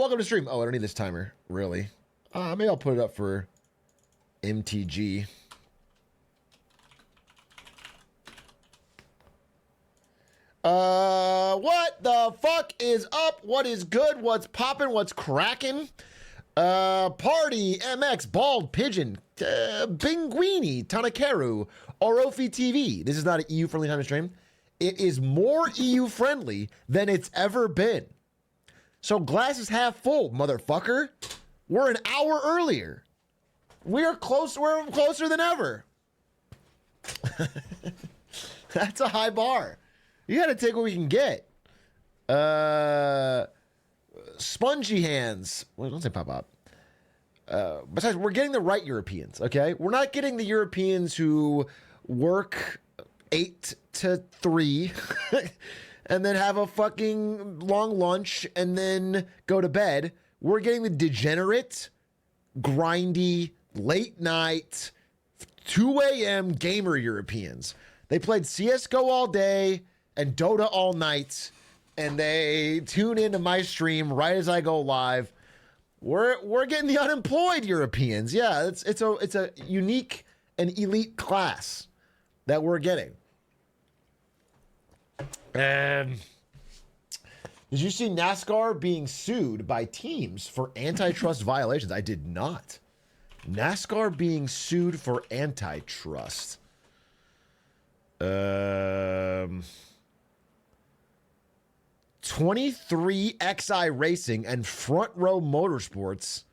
welcome to stream. Oh, I don't need this timer, really. Maybe I'll put it up for MTG. What the fuck is up? What is good? What's popping? What's cracking? Party, MX, Bald, Pigeon, Binguini, Tanakeru, Orofi TV. This is not an EU-friendly time to stream. It is more EU-friendly than it's ever been. So glass is half full, motherfucker. We're an hour earlier. We're closer than ever. That's a high bar. You gotta take what we can get. Spongy hands. Well, don't say pop up. Besides, we're getting the right Europeans, okay? We're not getting the Europeans who work 8 to 3 and then have a fucking long lunch and then go to bed. We're getting the degenerate, grindy, late night, 2 a.m. gamer Europeans. They played CSGO all day and Dota all night, and they tune into my stream right as I go live. We're getting the unemployed Europeans. Yeah, it's a unique and elite class that we're getting. And did you see NASCAR being sued by teams for antitrust violations? I did not. NASCAR being sued for antitrust. 23XI Racing and Front Row Motorsports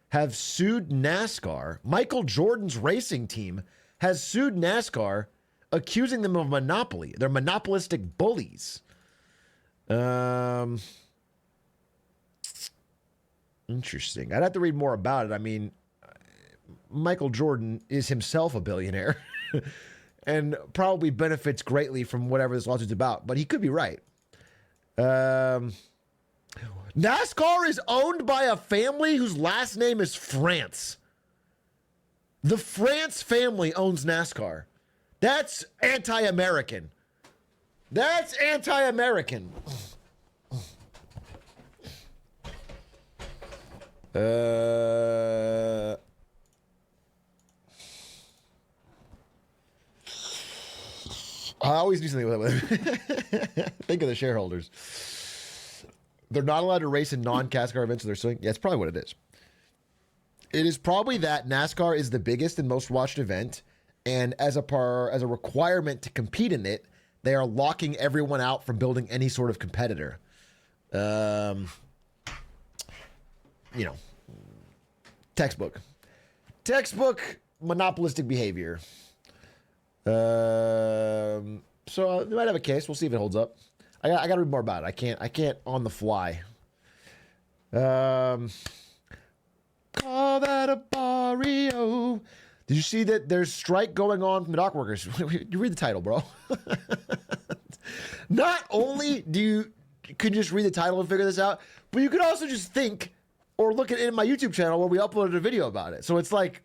have sued NASCAR. Michael Jordan's racing team has sued NASCAR, accusing them of monopoly. They're monopolistic bullies. Interesting. I'd have to read more about it. I mean, Michael Jordan is himself a billionaire and probably benefits greatly from whatever this lawsuit's about, but he could be right. NASCAR is owned by a family whose last name is France. The France family owns NASCAR. That's anti-American. That's anti-American. I always do something with it. Think of the shareholders. They're not allowed to race in non-NASCAR events, so they're suing. Yeah, it's probably what it is. It is probably that NASCAR is the biggest and most watched event, and as a requirement to compete in it, they are locking everyone out from building any sort of competitor. You know, textbook monopolistic behavior. So they might have a case. We'll see if it holds up. I got to read more about it. I can't on the fly. Call that a barrio. Did you see that there's strike going on from the dock workers? You read the title, bro. Not only could you just read the title and figure this out, but you could also just think or look at it in my YouTube channel where we uploaded a video about it. So it's like,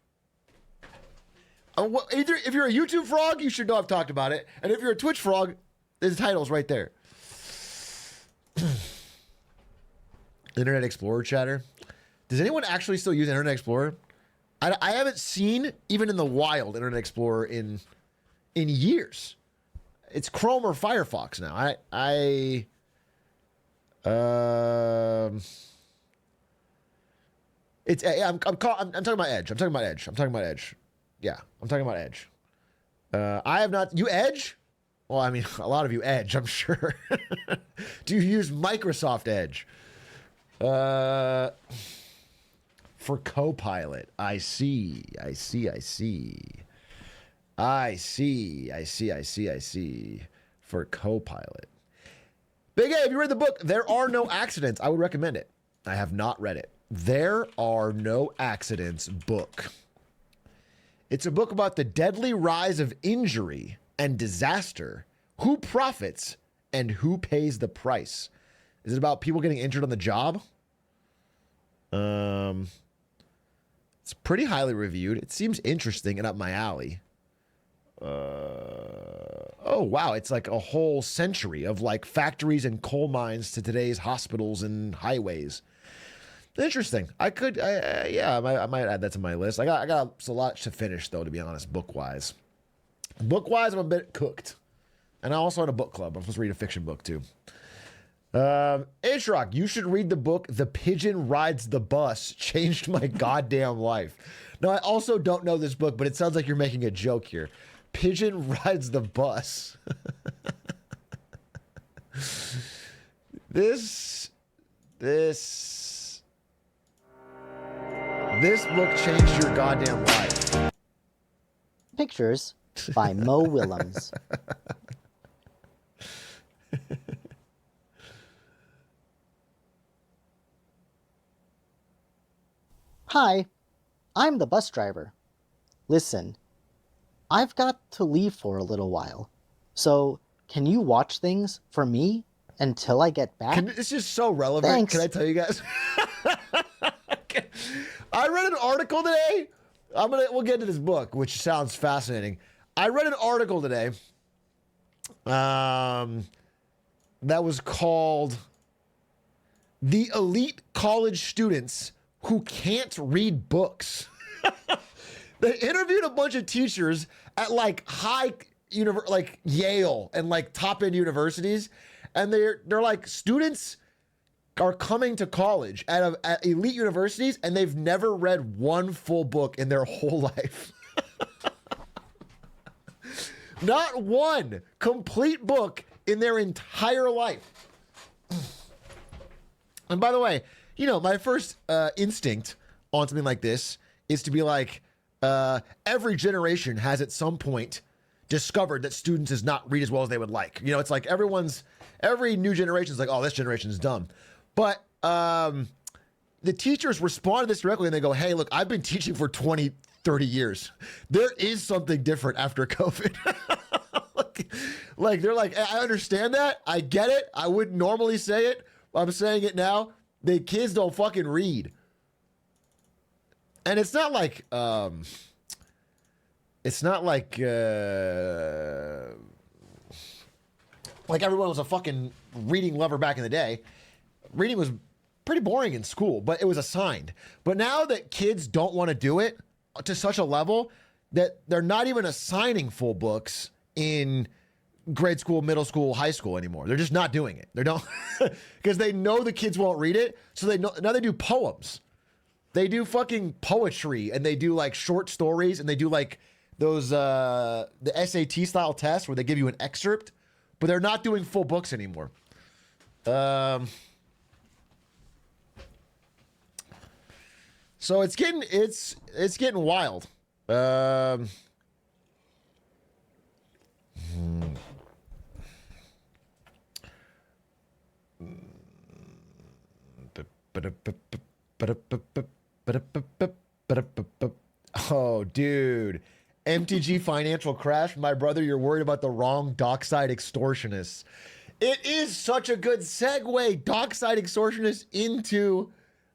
either if you're a YouTube frog, you should know I've talked about it. And if you're a Twitch frog, the title's right there. Internet Explorer chatter. Does anyone actually still use Internet Explorer? I haven't seen, even in the wild, Internet Explorer in years. It's Chrome or Firefox now. I'm talking about Edge. I'm talking about Edge. Yeah, I'm talking about Edge. I have not. You Edge? Well, I mean, a lot of you Edge, I'm sure. Do you use Microsoft Edge? For Copilot. I see. For Copilot. Big A, if you read the book, There Are No Accidents, I would recommend it. I have not read it. There Are No Accidents book. It's a book about the deadly rise of injury and disaster, who profits and who pays the price. Is it about people getting injured on the job? It's pretty highly reviewed. It seems interesting and up my alley. Oh, wow. It's like a whole century of like factories and coal mines to today's hospitals and highways. Interesting. Yeah, I might add that to my list. I got a lot to finish though, to be honest, book wise. Book wise, I'm a bit cooked, and I also had a book club. I'm supposed to read a fiction book too. Atrioc, you should read the book "The Pigeon Rides the Bus." Changed my goddamn life. Now, I also don't know this book, but it sounds like you're making a joke here. Pigeon rides the bus. This book changed your goddamn life. Pictures by Mo Willems. Hi, I'm the bus driver. Listen, I've got to leave for a little while, so can you watch things for me until I get back? It's just so relevant. Thanks. Can I tell you guys? I read an article today. We'll get into this book, which sounds fascinating. I read an article today that was called "The Elite College Students Who Can't Read Books." They interviewed a bunch of teachers at like like Yale and like top end universities, and they're like, students are coming to college at elite universities and they've never read one full book in their whole life. Not one complete book in their entire life. And by the way, you know, my first instinct on something like this is to be like, every generation has at some point discovered that students does not read as well as they would like. You know, it's like every new generation is like, oh, this generation is dumb. But the teachers respond to this directly and they go, hey, look, I've been teaching for 20, 30 years. There is something different after COVID. like they're like, I understand that. I get it. I wouldn't normally say it. I'm saying it now. The kids don't fucking read. And it's not like everyone was a fucking reading lover back in the day. Reading was pretty boring in school, but it was assigned. But now that kids don't want to do it to such a level that they're not even assigning full books in grade school, middle school, high school anymore. They're just not doing it. They don't, because they know the kids won't read it. So now they do poems. They do fucking poetry, and they do like short stories, and they do like those the SAT style tests where they give you an excerpt, but they're not doing full books anymore. So it's getting wild. Oh, dude. MTG financial crash. My brother, you're worried about the wrong dockside extortionists. It is such a good segue, dockside extortionists, into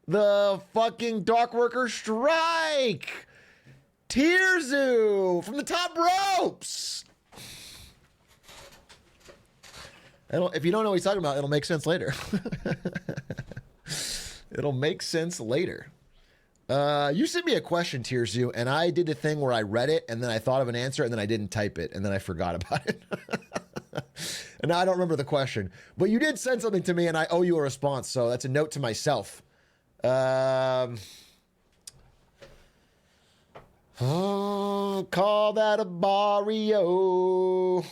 the fucking dock worker strike. Tirzu from the top ropes. If you don't know what he's talking about, it'll make sense later. It'll make sense later. You sent me a question, Tirzu, and I did a thing where I read it, and then I thought of an answer, and then I didn't type it, and then I forgot about it. And now I don't remember the question. But you did send something to me, and I owe you a response, so that's a note to myself. Call that a barrio.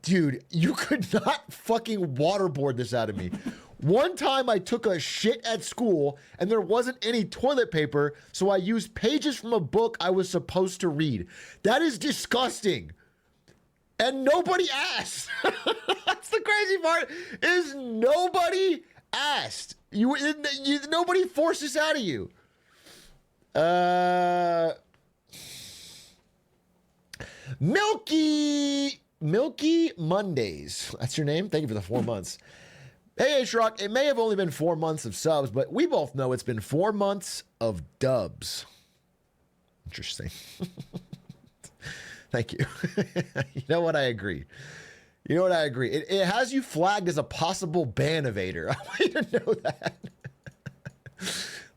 Dude, you could not fucking waterboard this out of me. One time I took a shit at school and there wasn't any toilet paper, so I used pages from a book I was supposed to read. That is disgusting. And nobody asked. That's the crazy part, is nobody asked. Nobody forced this out of you. Milky Mondays. That's your name? Thank you for the 4 months. Hey, Atrioc, it may have only been 4 months of subs, but we both know it's been 4 months of dubs. Interesting. Thank you. You know what? I agree. You know what? I agree. It has you flagged as a possible ban evader. I want you to know that.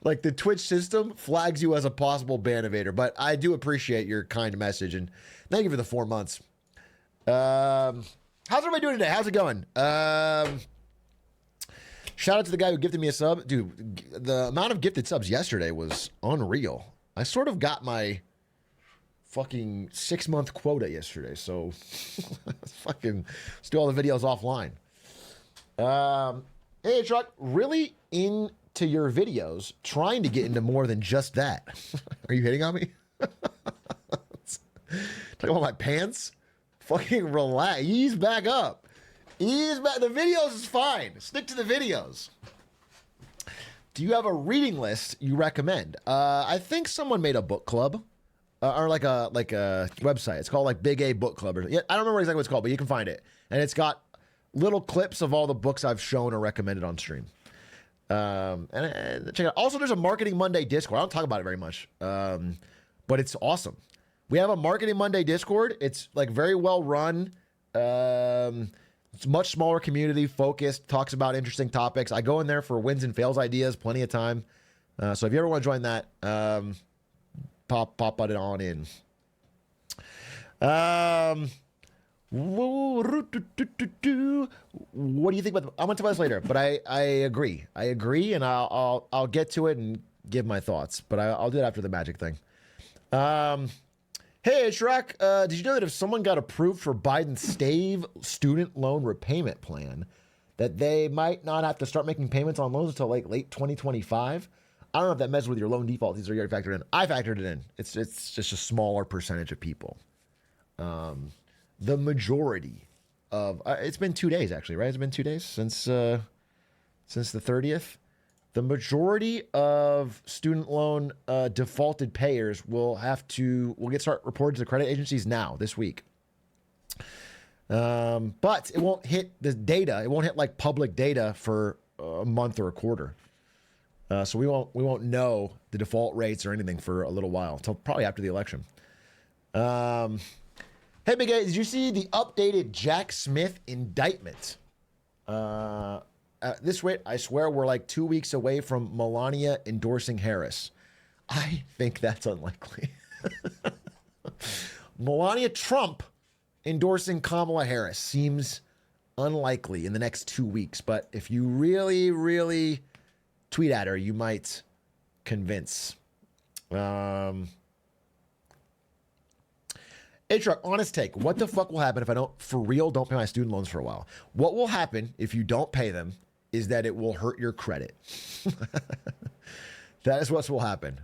Like the Twitch system flags you as a possible ban evader. But I do appreciate your kind message and thank you for the 4 months. How's everybody doing today? How's it going? Shout out to the guy who gifted me a sub. Dude, the amount of gifted subs yesterday was unreal. I sort of got my fucking 6-month quota yesterday, so fucking let's do all the videos offline. Hey, Truck, really into your videos, trying to get into more than just that. Are you hitting on me? Talking about my pants? Fucking relax. Ease back up. Ease back. The videos is fine. Stick to the videos. Do you have a reading list you recommend? I think someone made a book club. Or like a website. It's called like Big A Book Club. Or, yeah, I don't remember exactly what it's called, but you can find it. And it's got little clips of all the books I've shown or recommended on stream. And check it out. Also, there's a Marketing Monday Discord. I don't talk about it very much, but it's awesome. We have a Marketing Monday Discord. It's like very well run. It's a much smaller community, focused, talks about interesting topics. I go in there for wins and fails ideas, plenty of time. So if you ever want to join that, pop it on in. What do you think about? I'm gonna talk about this later, but I agree. I agree, and I'll get to it and give my thoughts. But I'll do it after the magic thing. Hey, Shrek, did you know that if someone got approved for Biden's STAVE student loan repayment plan, that they might not have to start making payments on loans until like late 2025? I don't know if that messes with your loan default. These are already factored in. I factored it in. It's just a smaller percentage of people. The majority of it's been 2 days actually, right? It's been 2 days since the 30th. The majority of student loan defaulted payers will start reported to the credit agencies now this week. But it won't hit the data. It won't hit like public data for a month or a quarter. So we won't know the default rates or anything for a little while, until probably after the election. Hey, Big A, did you see the updated Jack Smith indictment? This rate, I swear we're like 2 weeks away from Melania endorsing Harris. I think that's unlikely. Melania Trump endorsing Kamala Harris seems unlikely in the next 2 weeks. But if you really, really tweet at her, you might convince. Hey, Truck, honest take. What the fuck will happen if I don't pay my student loans for a while? What will happen if you don't pay them is that it will hurt your credit. That is what will happen.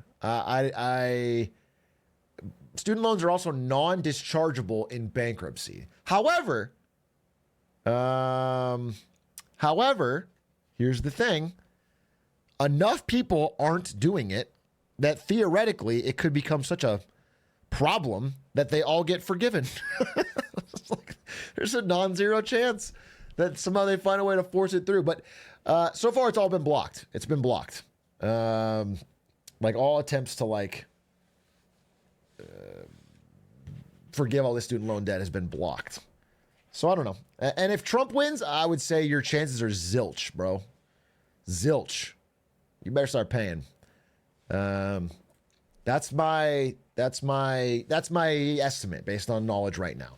Student loans are also non-dischargeable in bankruptcy. However, here's the thing. Enough people aren't doing it that theoretically it could become such a problem that they all get forgiven. There's a non-zero chance that somehow they find a way to force it through. But so far, it's all been blocked. It's been blocked. Like all attempts to forgive all this student loan debt has been blocked. So I don't know. And if Trump wins, I would say your chances are zilch, bro. Zilch. You better start paying. That's my estimate based on knowledge right now.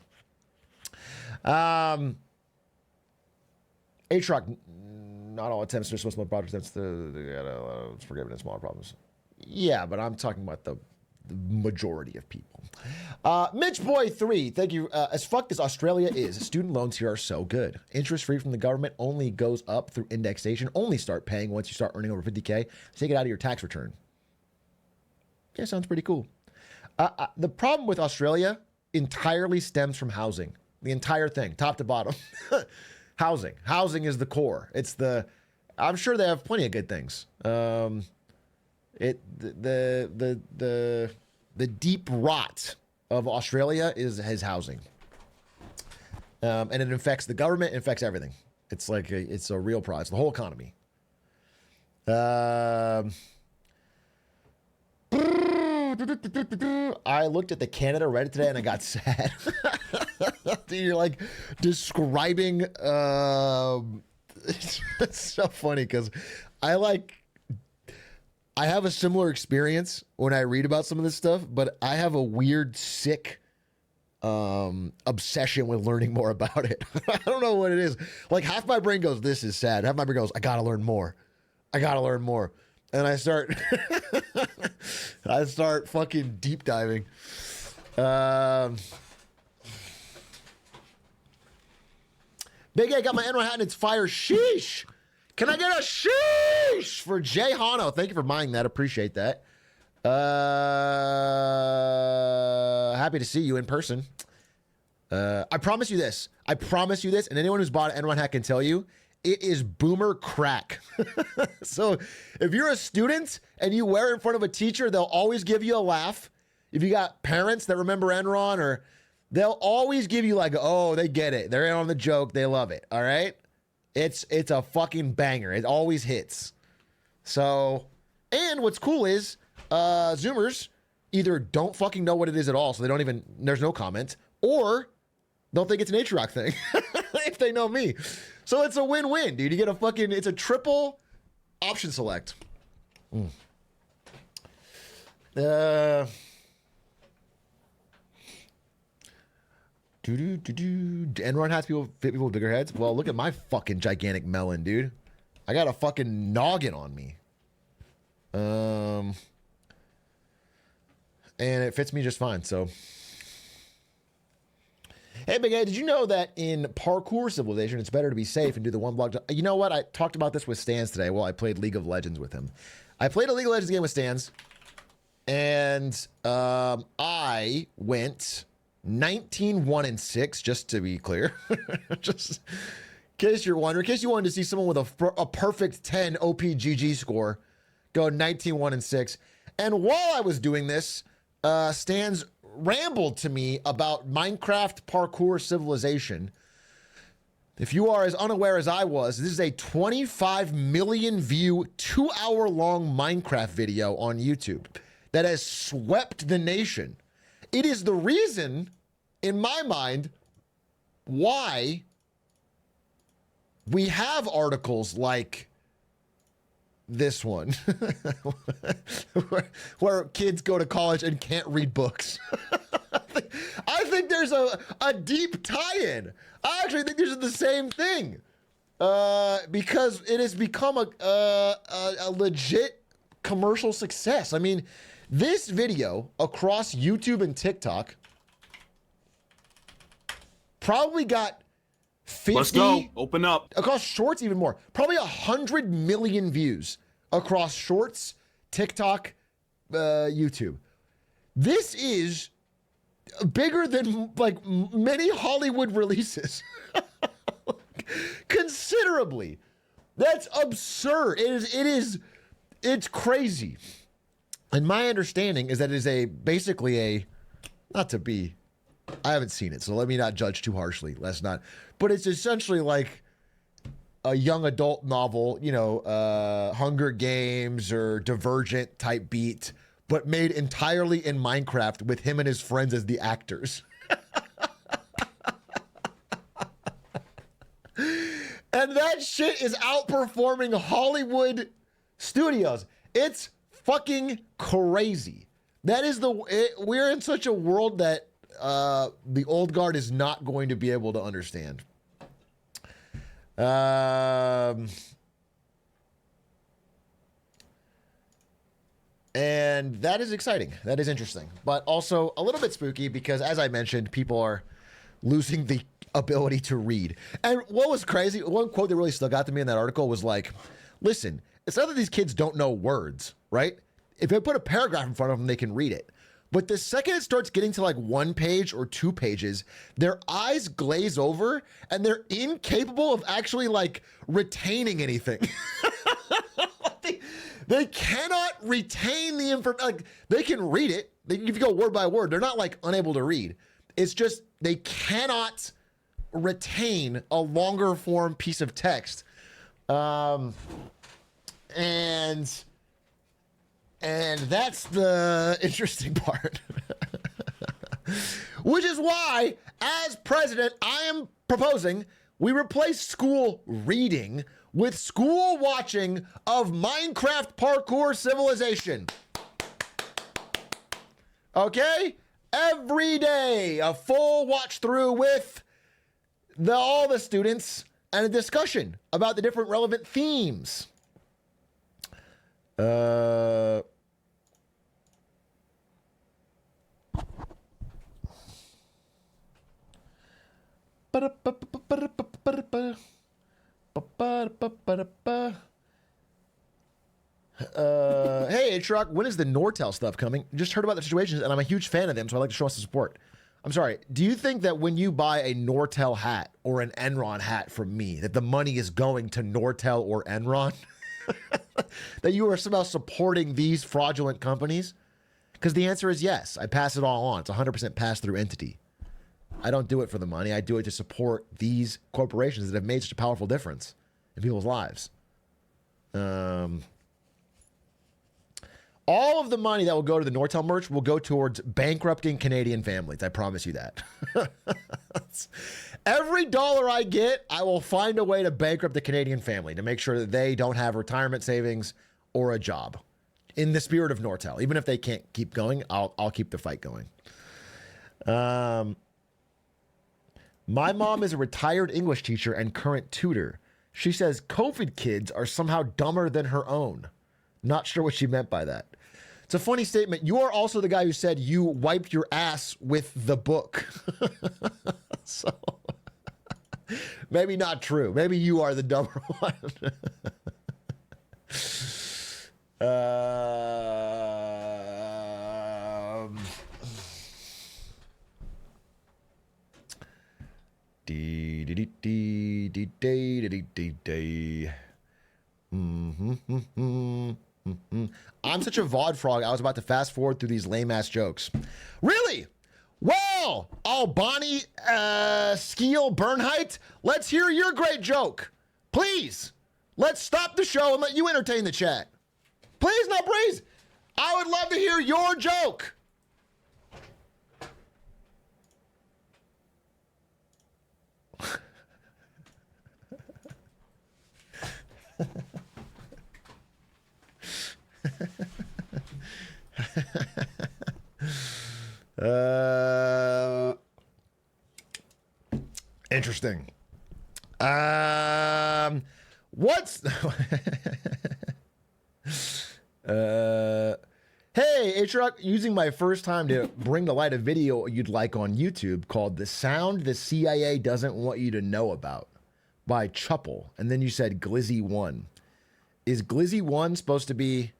Atrioc, not all attempts are supposed to be project attempts to forgiven in smaller problems. Yeah, but I'm talking about the majority of people. Mitch Boy 3, thank you. As fucked as Australia is, student loans here are so good. Interest free from the government, only goes up through indexation. Only start paying once you start earning over 50K. Take it out of your tax return. Yeah, sounds pretty cool. The problem with Australia entirely stems from housing. The entire thing, top to bottom. Housing. Housing is the core. I'm sure they have plenty of good things. The deep rot of Australia is housing. And it affects the government, it affects everything. It's like it's a real problem. It's the whole economy. I looked at the Canada Reddit today and I got sad. Dude, you're like describing. It's so funny because I have a similar experience when I read about some of this stuff, but I have a weird, sick obsession with learning more about it. I don't know what it is. Like half my brain goes, "This is sad." Half my brain goes, "I gotta learn more. I gotta learn more." And I start, I start fucking deep diving. Big A got my Enron hat and it's fire. Sheesh. Can I get a sheesh for Jay Hano? Thank you for buying that. Appreciate that. Happy to see you in person. I promise you this. And anyone who's bought an Enron hat can tell you, it is boomer crack. So if you're a student and you wear it in front of a teacher, they'll always give you a laugh. If you got parents that remember Enron, or they'll always give you like, oh, they get it. They're in on the joke. They love it. All right. It's a fucking banger. It always hits. So, and what's cool is Zoomers either don't fucking know what it is at all, so they don't even, there's no comment, or they'll think it's an Atrioc thing if they know me. So it's a win-win, dude. You get a fucking, it's a triple option select. Enron hats fit people with bigger heads. Well, look at my fucking gigantic melon, dude. I got a fucking noggin on me. And it fits me just fine, so. Hey, Big A, did you know that in parkour civilization, it's better to be safe and do the one block? You know what? I talked about this with Stans today while I played League of Legends with him. I played a League of Legends game with Stans, and I went 19-1-6, just to be clear. Just in case you're wondering, in case you wanted to see someone with a perfect 10 OPGG score, go 19-1-6. And while I was doing this, Stans rambled to me about Minecraft parkour civilization. If you are as unaware as I was, this is a 25 million view, 2-hour-long Minecraft video on YouTube that has swept the nation. It is the reason, in my mind, why we have articles like this one, where kids go to college and can't read books. I think there's a deep tie-in. I actually think this is the same thing, because it has become a legit commercial success. I mean, this video across YouTube and TikTok probably got 50. Let's go. Open up. Across Shorts, even more. Probably 100 million views across Shorts, TikTok, YouTube. This is bigger than like many Hollywood releases. Considerably. That's absurd. It's crazy. And my understanding is that it is basically a, not to be, I haven't seen it, so let me not judge too harshly. Let's not. But it's essentially like a young adult novel, you know, Hunger Games or Divergent type beat, but made entirely in Minecraft with him and his friends as the actors. And that shit is outperforming Hollywood studios. It's fucking crazy. That is we're in such a world that the old guard is not going to be able to understand. And that is exciting. That is interesting, but also a little bit spooky because, as I mentioned, people are losing the ability to read. And what was crazy, one quote that really stuck out to me in that article was like, listen, it's not that these kids don't know words, right? If they put a paragraph in front of them, they can read it. But the second it starts getting to like 1 page or 2 pages, their eyes glaze over and they're incapable of actually like retaining anything. They cannot retain the information. Like, they can read it. If you go word by word, they're not like unable to read. It's just they cannot retain a longer form piece of text. And And that's the interesting part. Which is why, as president, I am proposing we replace school reading with school watching of Minecraft Parkour Civilization. Okay? Every day, a full watch through with all the students and a discussion about the different relevant themes. Hey, Atrioc, when is the Nortel stuff coming? Just heard about the situations, and I'm a huge fan of them, so I'd like to show us some support. I'm sorry, do you think that when you buy a Nortel hat or an Enron hat from me, that the money is going to Nortel or Enron? That you are somehow supporting these fraudulent companies? Because the answer is yes. I pass it all on. It's a 100% pass-through entity. I don't do it for the money. I do it to support these corporations that have made such a powerful difference in people's lives. All of the money that will go to the Nortel merch will go towards bankrupting Canadian families. I promise you that. Every dollar I get, I will find a way to bankrupt the Canadian family to make sure that they don't have retirement savings or a job. In the spirit of Nortel. Even if they can't keep going, I'll keep the fight going. My mom is a retired English teacher and current tutor. She says COVID kids are somehow dumber than her own. Not sure what she meant by that. It's a funny statement. You are also the guy who said you wiped your ass with the book. So maybe not true. Maybe you are the dumber one. I'm such a VOD frog, I was about to fast forward through these lame ass jokes. Really? Well, Bonnie Skeel Bernheit, let's hear your great joke. Please, let's stop the show and let you entertain the chat. Please, no, please. I would love to hear your joke. Interesting. What's hey, Atrioc, using my first time to bring to light a video you'd like on YouTube called "The Sound the CIA Doesn't Want You to Know About" by Chuppel, and then you said Glizzy 1. Is Glizzy 1 supposed to be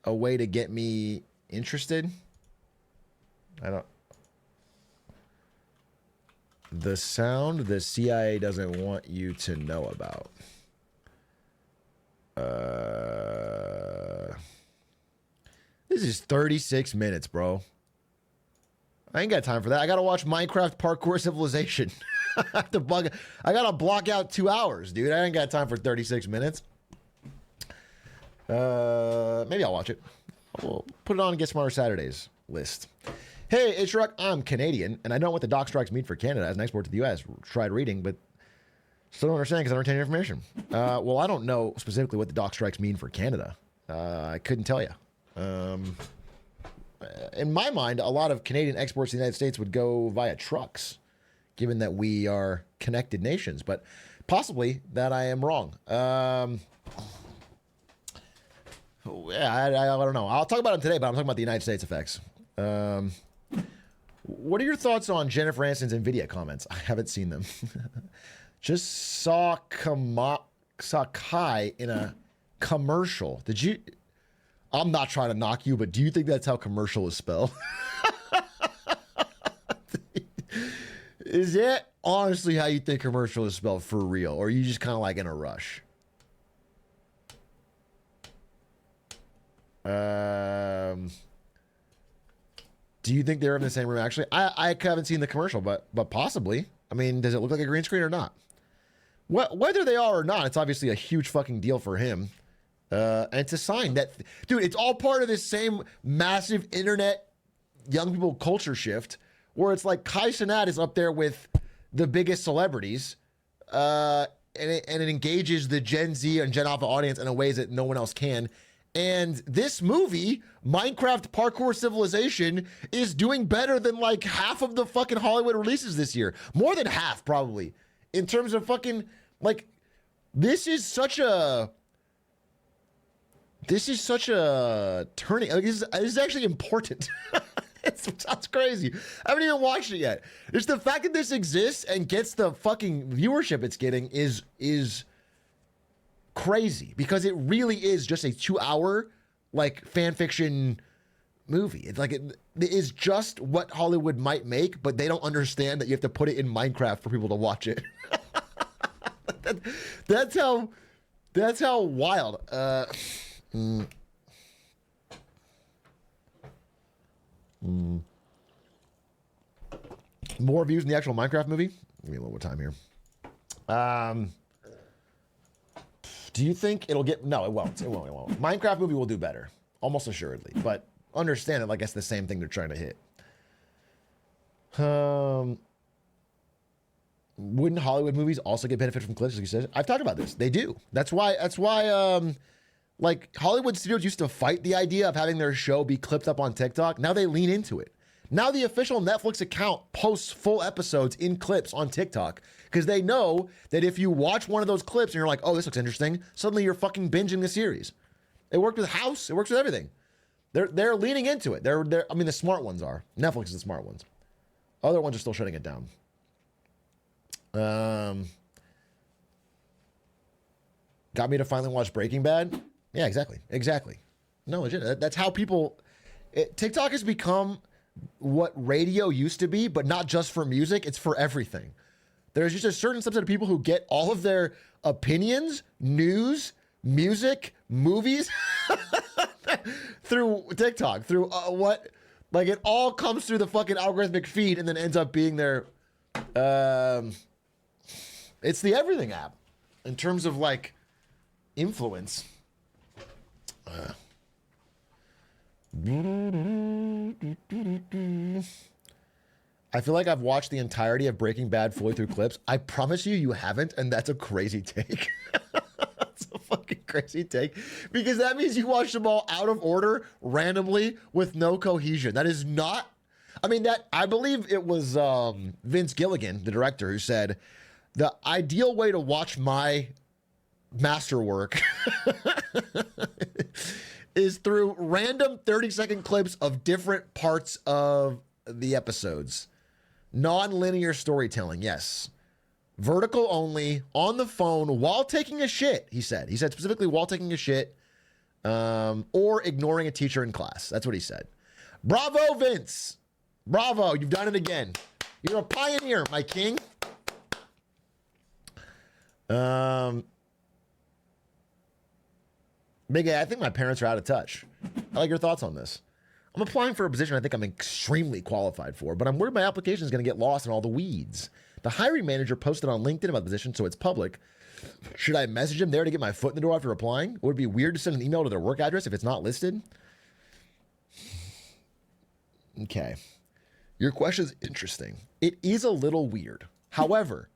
a way to get me interested? I don't. The sound the CIA doesn't want you to know about. This is 36 minutes, bro. I ain't got time for that. I gotta watch Minecraft Parkour Civilization. I gotta block out 2 hours, dude. I ain't got time for 36 minutes. Maybe I'll watch it. We'll put it on Get Smarter Saturdays list. Hey, Atrioc, I'm Canadian, and I know what the dock strikes mean for Canada as an export to the U.S. Tried reading, but still don't understand because I don't retain information. Well, I don't know specifically what the dock strikes mean for Canada. I couldn't tell you. In my mind, a lot of Canadian exports to the United States would go via trucks, given that we are connected nations. But possibly that I am wrong. Yeah, I don't know. I'll talk about them today, but I'm talking about the United States effects. What are your thoughts on Jennifer Aniston's NVIDIA comments? I haven't seen them. Just saw Kai in a commercial. Did you? I'm not trying to knock you, but do you think that's how commercial is spelled? Is that honestly how you think commercial is spelled for real? Or are you just kind of like in a rush? Do you think they're in the same room? Actually, I haven't seen the commercial, but possibly. I mean, does it look like a green screen or not? Whether they are or not, it's obviously a huge fucking deal for him. And it's a sign that, dude, it's all part of this same massive internet young people culture shift where it's like Kai Cenat is up there with the biggest celebrities, and it engages the Gen Z and Gen Alpha audience in a ways that no one else can. And this movie, Minecraft Parkour Civilization, is doing better than like half of the fucking Hollywood releases this year. More than half, probably. In terms of fucking, like, this is such a turning. Like, this is actually important. It sounds crazy. I haven't even watched it yet. It's the fact that this exists and gets the fucking viewership it's getting is crazy, because it really is just a 2-hour like fan fiction movie. It's like it is just what Hollywood might make, but they don't understand that you have to put it in Minecraft for people to watch it. That's how wild. More views in the actual Minecraft movie. Give me a little more time here. Do you think it'll get? No, it won't. It won't. Minecraft movie will do better, almost assuredly. But understand it like it's the same thing they're trying to hit. Wouldn't Hollywood movies also get benefit from clips, like you said? I've talked about this. They do. That's why. Like Hollywood studios used to fight the idea of having their show be clipped up on TikTok. Now they lean into it. Now the official Netflix account posts full episodes in clips on TikTok because they know that if you watch one of those clips and you're like, oh, this looks interesting, suddenly you're fucking binging the series. It worked with House. It works with everything. They're leaning into it. I mean, the smart ones are. Netflix is the smart ones. Other ones are still shutting it down. Got me to finally watch Breaking Bad. Yeah, exactly. No, legit. That's how people. TikTok has become what radio used to be, but not just for music. It's for everything. There's just a certain subset of people who get all of their opinions, news, music, movies through TikTok. Through like it all comes through the fucking algorithmic feed and then ends up being their. It's the everything app in terms of like influence. I feel like I've watched the entirety of Breaking Bad fully through clips. I promise you haven't, and that's a crazy take. That's a fucking crazy take, because that means you watched them all out of order, randomly, with no cohesion. That is not. I mean, I believe it was Vince Gilligan, the director, who said the ideal way to watch my masterwork is through random 30-second clips of different parts of the episodes. Non-linear storytelling, yes. Vertical only, on the phone, while taking a shit, he said. He said specifically while taking a shit, or ignoring a teacher in class. That's what he said. Bravo, Vince. Bravo, you've done it again. You're a pioneer, my king. Big A, I think my parents are out of touch. I like your thoughts on this. I'm applying for a position I think I'm extremely qualified for, but I'm worried my application is going to get lost in all the weeds. The hiring manager posted on LinkedIn about the position, so it's public. Should I message him there to get my foot in the door after applying? Would it be weird to send an email to their work address if it's not listed? Okay. Your question is interesting. It is a little weird. However,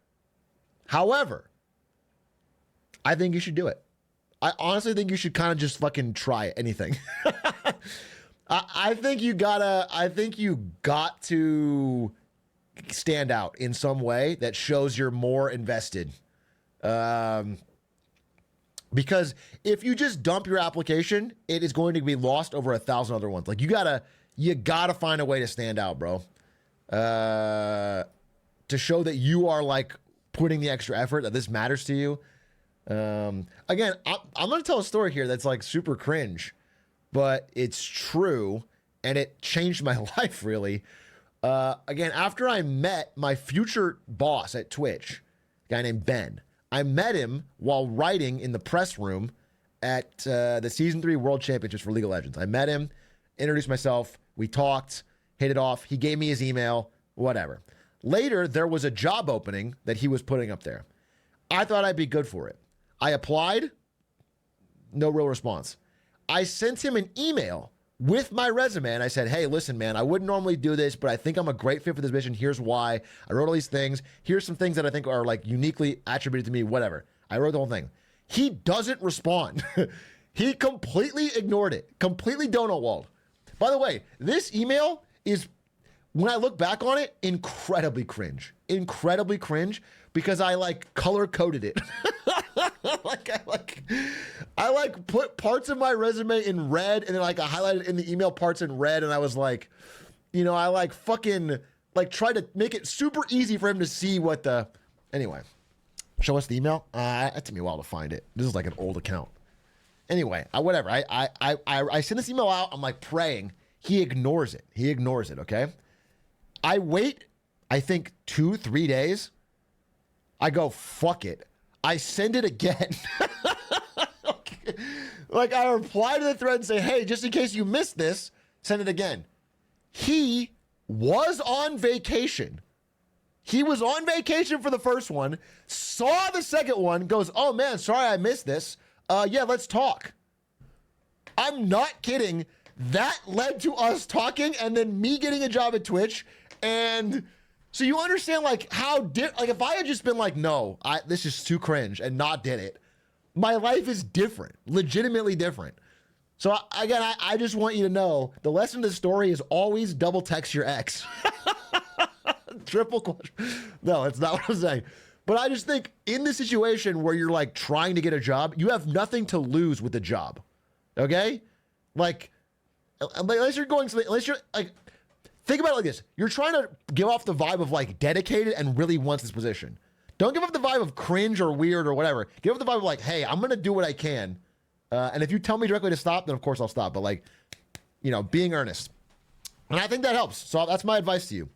I think you should do it. I honestly think you should kind of just fucking try anything. I think you got to stand out in some way that shows you're more invested. Because if you just dump your application, it is going to be lost over 1,000 other ones. Like you gotta find a way to stand out, bro. To show that you are like putting the extra effort, that this matters to you. Again, I'm going to tell a story here that's like super cringe, but it's true. And it changed my life really. Again, after I met my future boss at Twitch, a guy named Ben, I met him while writing in the press room at the Season 3 World Championships for League of Legends. I met him, introduced myself, we talked, hit it off. He gave me his email, whatever. Later, there was a job opening that he was putting up there. I thought I'd be good for it. I applied. no real response. I sent him an email with my resume and I said, hey, listen, man, I wouldn't normally do this, but I think I'm a great fit for this mission. Here's why. I wrote all these things. Here's some things that I think are like uniquely attributed to me, whatever. I wrote the whole thing. He doesn't respond. He completely ignored it. Completely donut walled. By the way, this email is, when I look back on it, incredibly cringe. Incredibly cringe because I like color coded it. I put parts of my resume in red and then like I highlighted in the email parts in red and I was like, you know, I like fucking like tried to make it super easy for him to see what the, anyway, show us the email. It took me a while to find it. This is like an old account. Anyway, whatever. I send this email out. I'm like praying. He ignores it. He ignores it. Okay. I wait, I think 2-3 days. I go, fuck it. I send it again. Okay. Like I reply to the thread and say, hey, just in case you missed this, send it again. He was on vacation. He was on vacation for the first one, saw the second one, goes, oh man, sorry I missed this. Yeah, let's talk. I'm not kidding. That led to us talking and then me getting a job at Twitch. And so you understand like how, like if I had just been like, no, this is too cringe and not did it, my life is different, legitimately different. So again, I just want you to know the lesson of the story is always double text your ex. Triple question. No, it's not what I'm saying. But I just think in the situation where you're like trying to get a job, you have nothing to lose with the job. Okay? Like, unless you're going, unless you're like, think about it like this. You're trying to give off the vibe of like dedicated and really wants this position. Don't give off the vibe of cringe or weird or whatever. Give off the vibe of like, hey, I'm going to do what I can. And if you tell me directly to stop, then of course I'll stop. But like, you know, being earnest. And I think that helps. So that's my advice to you.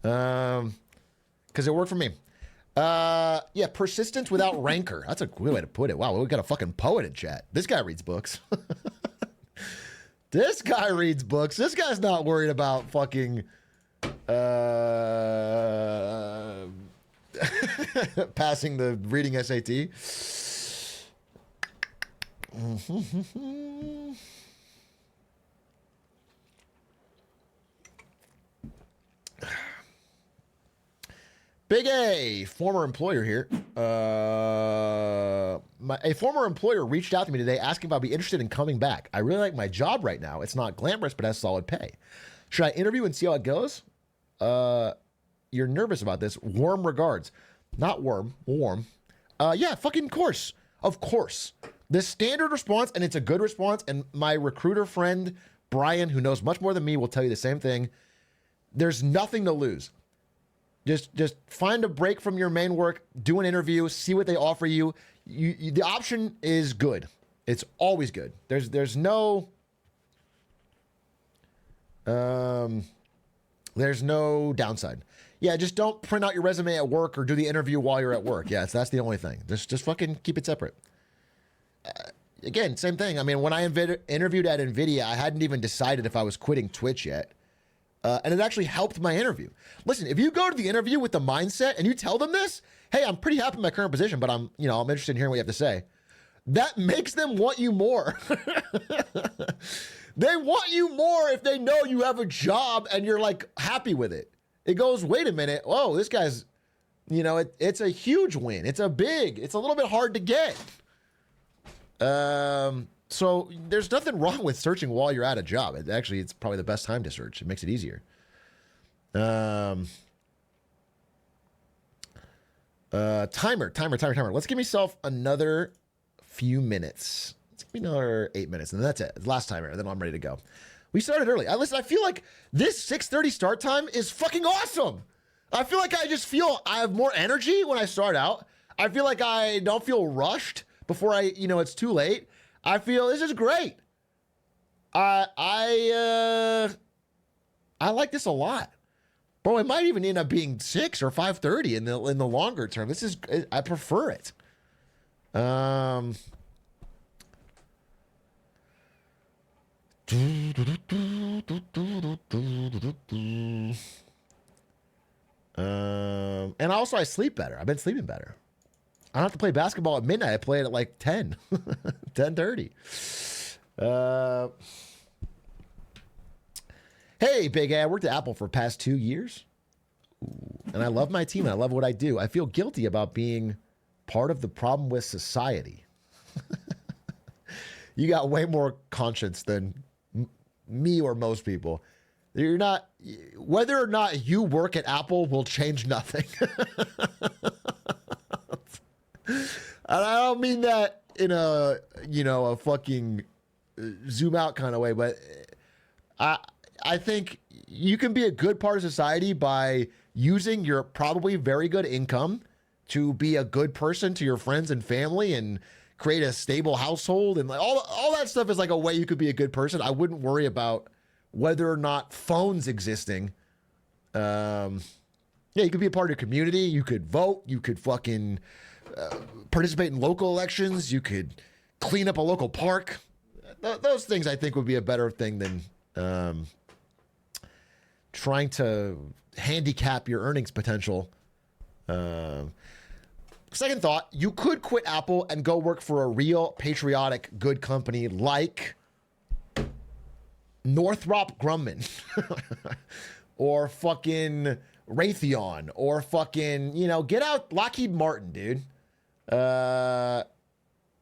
Because it worked for me. Yeah, persistence without rancor. That's a good way to put it. Wow, we got a fucking poet in chat. This guy reads books. This guy reads books. This guy's not worried about fucking passing the reading SAT. Big A, former employer here. A former employer reached out to me today asking if I'd be interested in coming back. I really like my job right now. It's not glamorous, but has solid pay. Should I interview and see how it goes? You're nervous about this. Warm regards. Not warm. Yeah, fucking course. Of course. The standard response, and it's a good response, and my recruiter friend, Brian, who knows much more than me, will tell you the same thing. There's nothing to lose. Just find a break from your main work, do an interview, see what they offer you. The option is good. It's always good. There's no downside. Yeah, just don't print out your resume at work or do the interview while you're at work. Yeah, that's the only thing. Just fucking keep it separate. Again, same thing. I mean, when I interviewed at NVIDIA, I hadn't even decided if I was quitting Twitch yet. And it actually helped my interview. Listen, if you go to the interview with the mindset and you tell them this, hey, I'm pretty happy in my current position, but I'm interested in hearing what you have to say. That makes them want you more. They want you more if they know you have a job and you're like happy with it. It goes, wait a minute. Oh, this guy's, it's a huge win. It's a little bit hard to get. So there's nothing wrong with searching while you're at a job. It's probably the best time to search. It makes it easier. Timer. Let's give myself another few minutes. Let's give me another 8 minutes, and then that's it. It's the last timer, and then I'm ready to go. We started early. I feel like this 6:30 start time is fucking awesome. I feel like I have more energy when I start out. I feel like I don't feel rushed before it's too late. I feel this is great. I like this a lot. Bro, it might even end up being 6 or 5:30 in the longer term. I prefer it. And also I sleep better. I've been sleeping better. I don't have to play basketball at midnight. I play it at like 10, 10:30. Hey, Big A, I worked at Apple for the past 2 years. Ooh, and I love my team and I love what I do. I feel guilty about being part of the problem with society. You got way more conscience than me or most people. You're not, whether or not you work at Apple will change nothing. And I don't mean that in a, a fucking zoom out kind of way, but I think you can be a good part of society by using your probably very good income to be a good person to your friends and family and create a stable household, and like all that stuff is like a way you could be a good person. I wouldn't worry about whether or not phones existing. Yeah, you could be a part of your community. You could vote. You could fucking participate in local elections. You could clean up a local park. Those things I think would be a better thing than trying to handicap your earnings potential. Second thought, you could quit Apple and go work for a real patriotic good company like Northrop Grumman or fucking Raytheon or fucking, get out Lockheed Martin, dude.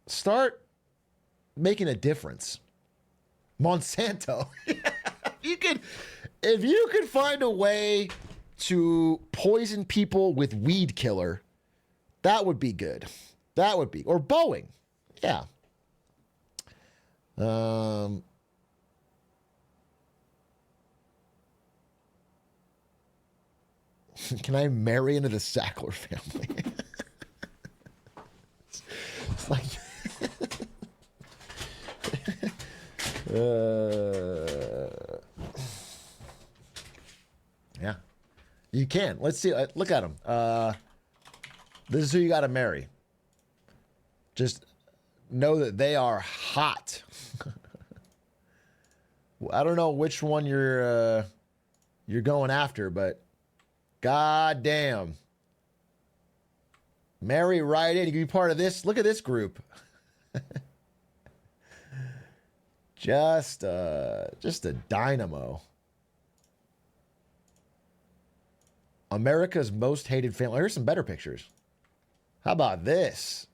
Start making a difference. Monsanto. If you could find a way to poison people with weed killer, that would be good. That would be, or Boeing. Yeah. Can I marry into the Sackler family? It's like, yeah, you can. Let's see. Look at him. This is who you got to marry. Just know that they are hot. I don't know which one you're going after, but goddamn, marry right in. You can be part of this. Look at this group. Just a dynamo. America's most hated family. Here's some better pictures. How about this?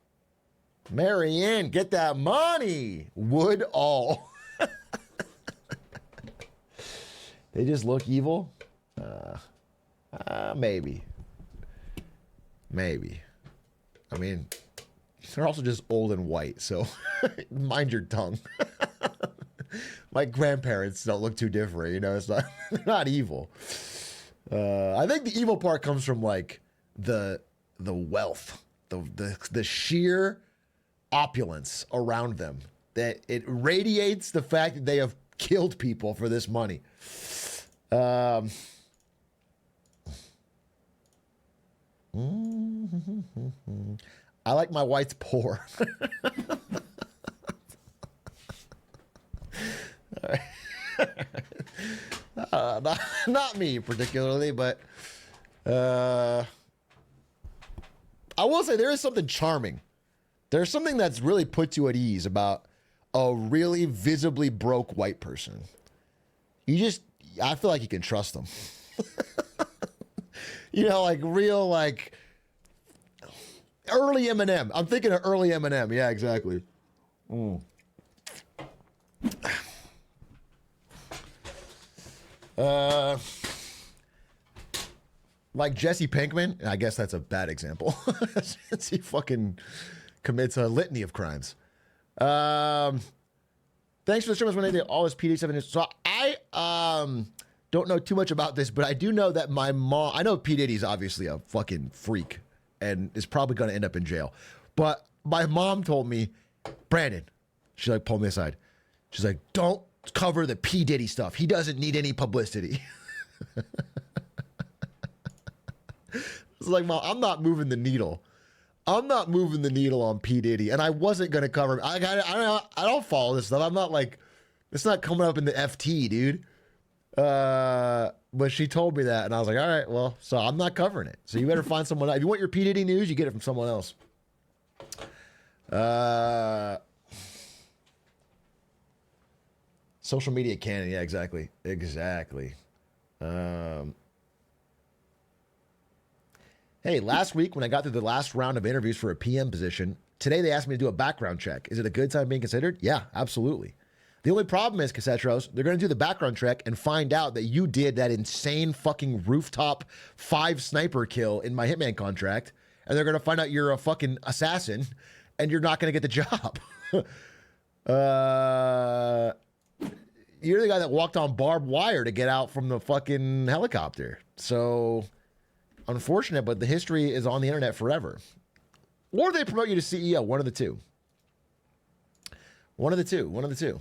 Marry in, get that money. Would all. They just look evil. Maybe. I mean, they're also just old and white, so mind your tongue. My grandparents don't look too different, it's not, they're not evil. I think the evil part comes from like the wealth, the sheer opulence around them, that it radiates the fact that they have killed people for this money. I like my whites poor. Not me particularly, but I will say there is something charming. There's something that's really puts you at ease about a really visibly broke white person. I feel like you can trust them. Like real, like early Eminem. I'm thinking of early Eminem. Yeah, exactly. Like Jesse Pinkman. I guess that's a bad example. He fucking commits a litany of crimes. Thanks for the stream. When they did all his PD stuff. So I don't know too much about this, but I do know that my mom. I know P Diddy's obviously a fucking freak and is probably going to end up in jail. But my mom told me, Brandon, she like pulled me aside. She's like, don't cover the P Diddy stuff. He doesn't need any publicity. It's like, Mom, I'm not moving the needle. I'm not moving the needle on P Diddy, and I wasn't gonna cover him. I don't follow this stuff. I'm not like, it's not coming up in the FT, dude. But she told me that, and I was like, all right, well, so I'm not covering it. So you better find someone else. If you want your P Diddy news, you get it from someone else. Social media canon. Yeah, exactly. Exactly. Hey, last week when I got through the last round of interviews for a PM position, today they asked me to do a background check. Is it a good time being considered? Yeah, absolutely. The only problem is, Cassetros, they're going to do the background check and find out that you did that insane fucking rooftop 5 sniper kill in my Hitman contract, and they're going to find out you're a fucking assassin, and you're not going to get the job. You're the guy that walked on barbed wire to get out from the fucking helicopter. So, unfortunate, but the history is on the internet forever. Or they promote you to CEO, one of the two. One of the two, one of the two.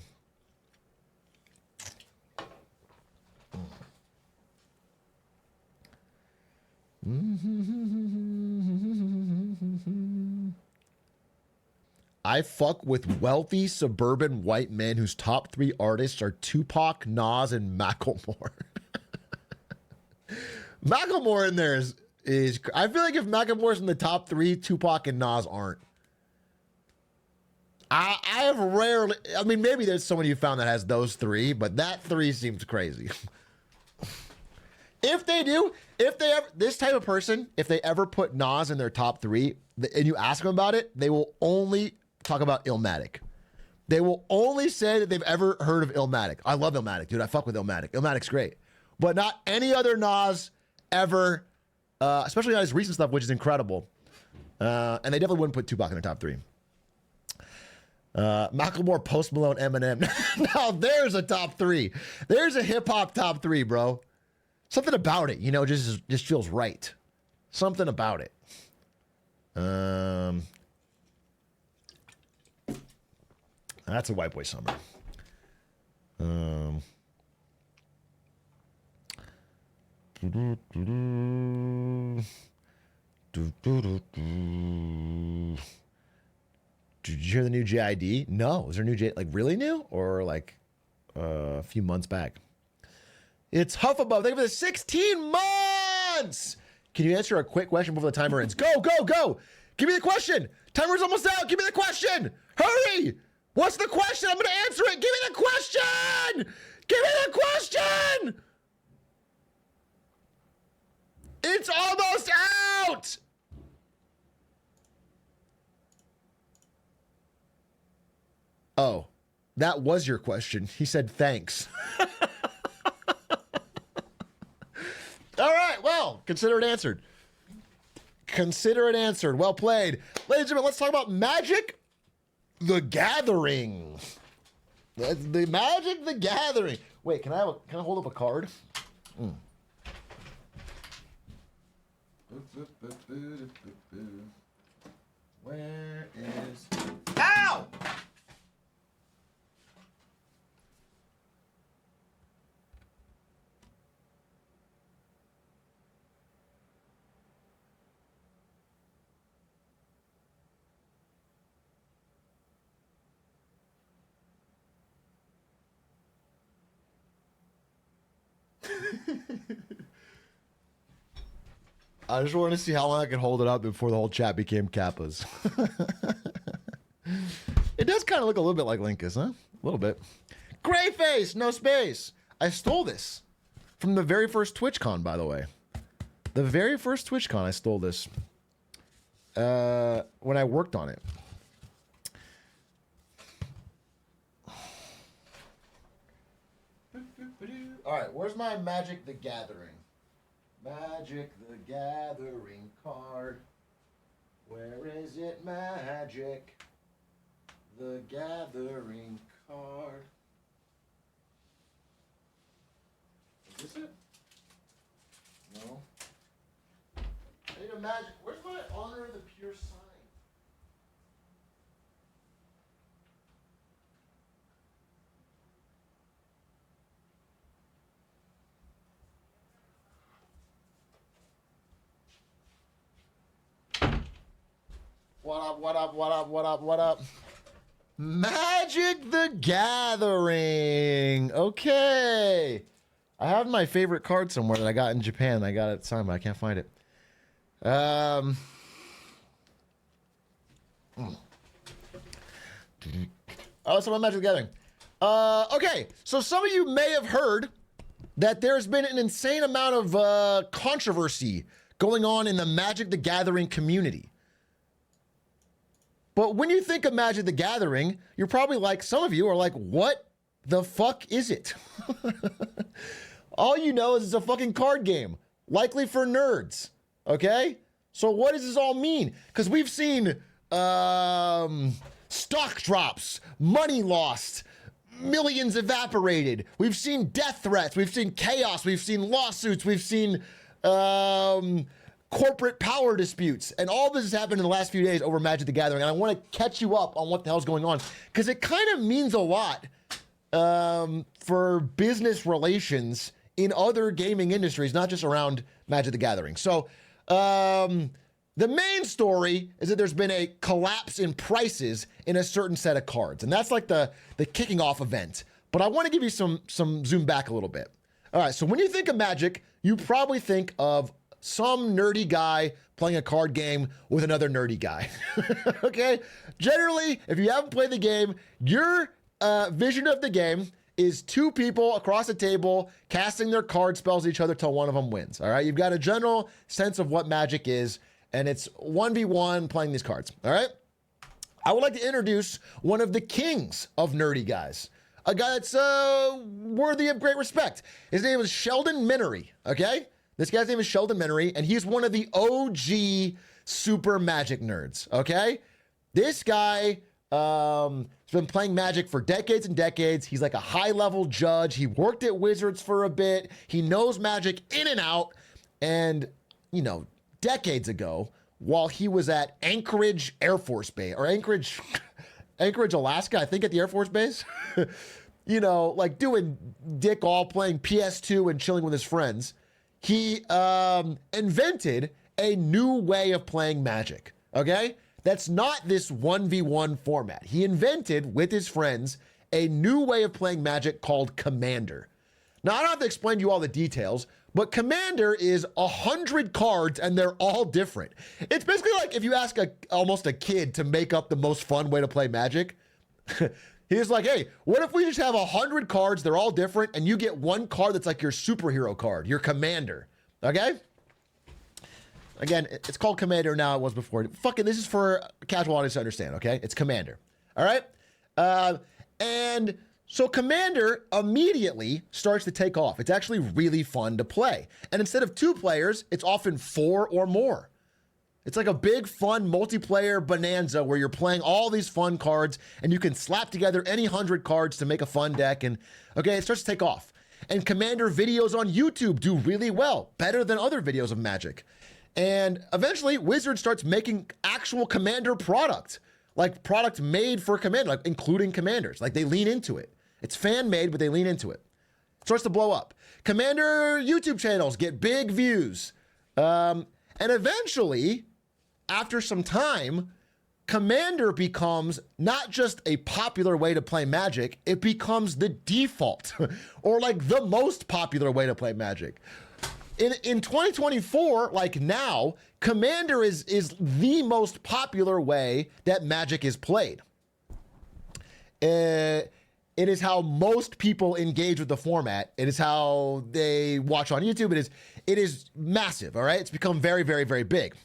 I fuck with wealthy suburban white men whose top 3 artists are Tupac, Nas, and Macklemore. Macklemore in there is I feel like if Macklemore's in the top 3, Tupac and Nas aren't. I have rarely, I mean, maybe there's someone you found that has those 3, but that 3 seems crazy. If they do, if they ever, this type of person, if they ever put Nas in their top 3 and you ask them about it, they will only talk about Illmatic. They will only say that they've ever heard of Illmatic. I love Illmatic, dude. I fuck with Illmatic. Illmatic's great. But not any other Nas ever, especially on his recent stuff, which is incredible. And they definitely wouldn't put Tupac in their top 3. Macklemore, Post Malone, Eminem. Now there's a top 3. There's a hip hop top 3, bro. Something about it, you know, just feels right. Something about it. That's a white boy summer. Did you hear the new JID? No. Is there a new J, like really new or like a few months back? It's Huffabub. Thank you for the 16 months. Can you answer a quick question before the timer ends? Go, go, go. Give me the question. Timer's almost out. Give me the question. Hurry. What's the question? I'm going to answer it. Give me the question. Give me the question. It's almost out. Oh, that was your question. He said thanks. All right, well, consider it answered. Consider it answered. Well played. Ladies and gentlemen, let's talk about Magic the Gathering. The Magic the Gathering. Wait, can I hold up a card? Where is... Ow! I just wanted to see how long I could hold it up before the whole chat became Kappas. It does kind of look a little bit like Linkus, huh? A little bit. Gray face, no space. I stole this from the very first TwitchCon, by the way. The very first TwitchCon, I stole this when I worked on it. All right, where's my Magic the Gathering? Magic the Gathering card. Where is it, Magic the Gathering card? Is this it? No. I need a Magic. Where's my Honor of the Pure Sign? What up, what up, what up, what up, what up? Magic the Gathering. Okay. I have my favorite card somewhere that I got in Japan. I got it signed, but I can't find it. Oh, let's talk about Magic the Gathering. Okay, so some of you may have heard that there's been an insane amount of controversy going on in the Magic the Gathering community. But when you think of Magic the Gathering, you're probably like, some of you are like, what the fuck is it? All you know is it's a fucking card game, likely for nerds, okay? So what does this all mean? Because we've seen stock drops, money lost, millions evaporated. We've seen death threats. We've seen chaos. We've seen lawsuits. We've seen corporate power disputes. And all this has happened in the last few days over Magic the Gathering. And I want to catch you up on what the hell's going on, because it kind of means a lot for business relations in other gaming industries, not just around Magic the Gathering. So the main story is that there's been a collapse in prices in a certain set of cards. And that's like the kicking off event. But I want to give you some zoom back a little bit. All right, so when you think of Magic, you probably think of some nerdy guy playing a card game with another nerdy guy. Okay? Generally, if you haven't played the game, your vision of the game is two people across the table casting their card spells at each other till one of them wins. All right? You've got a general sense of what Magic is, and it's 1v1 playing these cards. All right? I would like to introduce one of the kings of nerdy guys, a guy that's worthy of great respect. His name is Sheldon Minery, okay? This guy's name is Sheldon Minery, and he's one of the OG super Magic nerds, okay? This guy has been playing Magic for decades and decades. He's like a high-level judge. He worked at Wizards for a bit. He knows Magic in and out. And, you know, decades ago, while he was at Anchorage Air Force Base, or Anchorage, Alaska, I think, at the Air Force Base, you know, like doing dick all, playing PS2 and chilling with his friends, he invented a new way of playing Magic, okay? That's not this 1v1 format. He invented, with his friends, a new way of playing Magic called Commander. Now, I don't have to explain to you all the details, but Commander is 100 cards, and they're all different. It's basically like if you ask almost a kid to make up the most fun way to play Magic. He's like, hey, what if we just have 100 cards, they're all different, and you get one card that's like your superhero card, your Commander, okay? Again, it's called Commander now, it was before. Fucking, this is for casual audience to understand, okay? It's Commander, all right? And so Commander immediately starts to take off. It's actually really fun to play. And instead of 2 players, it's often 4 or more. It's like a big, fun multiplayer bonanza where you're playing all these fun cards and you can slap together any 100 cards to make a fun deck. And okay, it starts to take off. And Commander videos on YouTube do really well, better than other videos of Magic. And eventually, Wizards starts making actual Commander product, like product made for Commander, like including Commanders. Like they lean into it. It's fan-made, but they lean into it. It starts to blow up. Commander YouTube channels get big views. And eventually, after some time, Commander becomes not just a popular way to play Magic, it becomes the default or like the most popular way to play Magic. In 2024, like now, Commander is the most popular way that Magic is played. It is how most people engage with the format. It is how they watch on YouTube. It is massive, all right? It's become very, very, very big.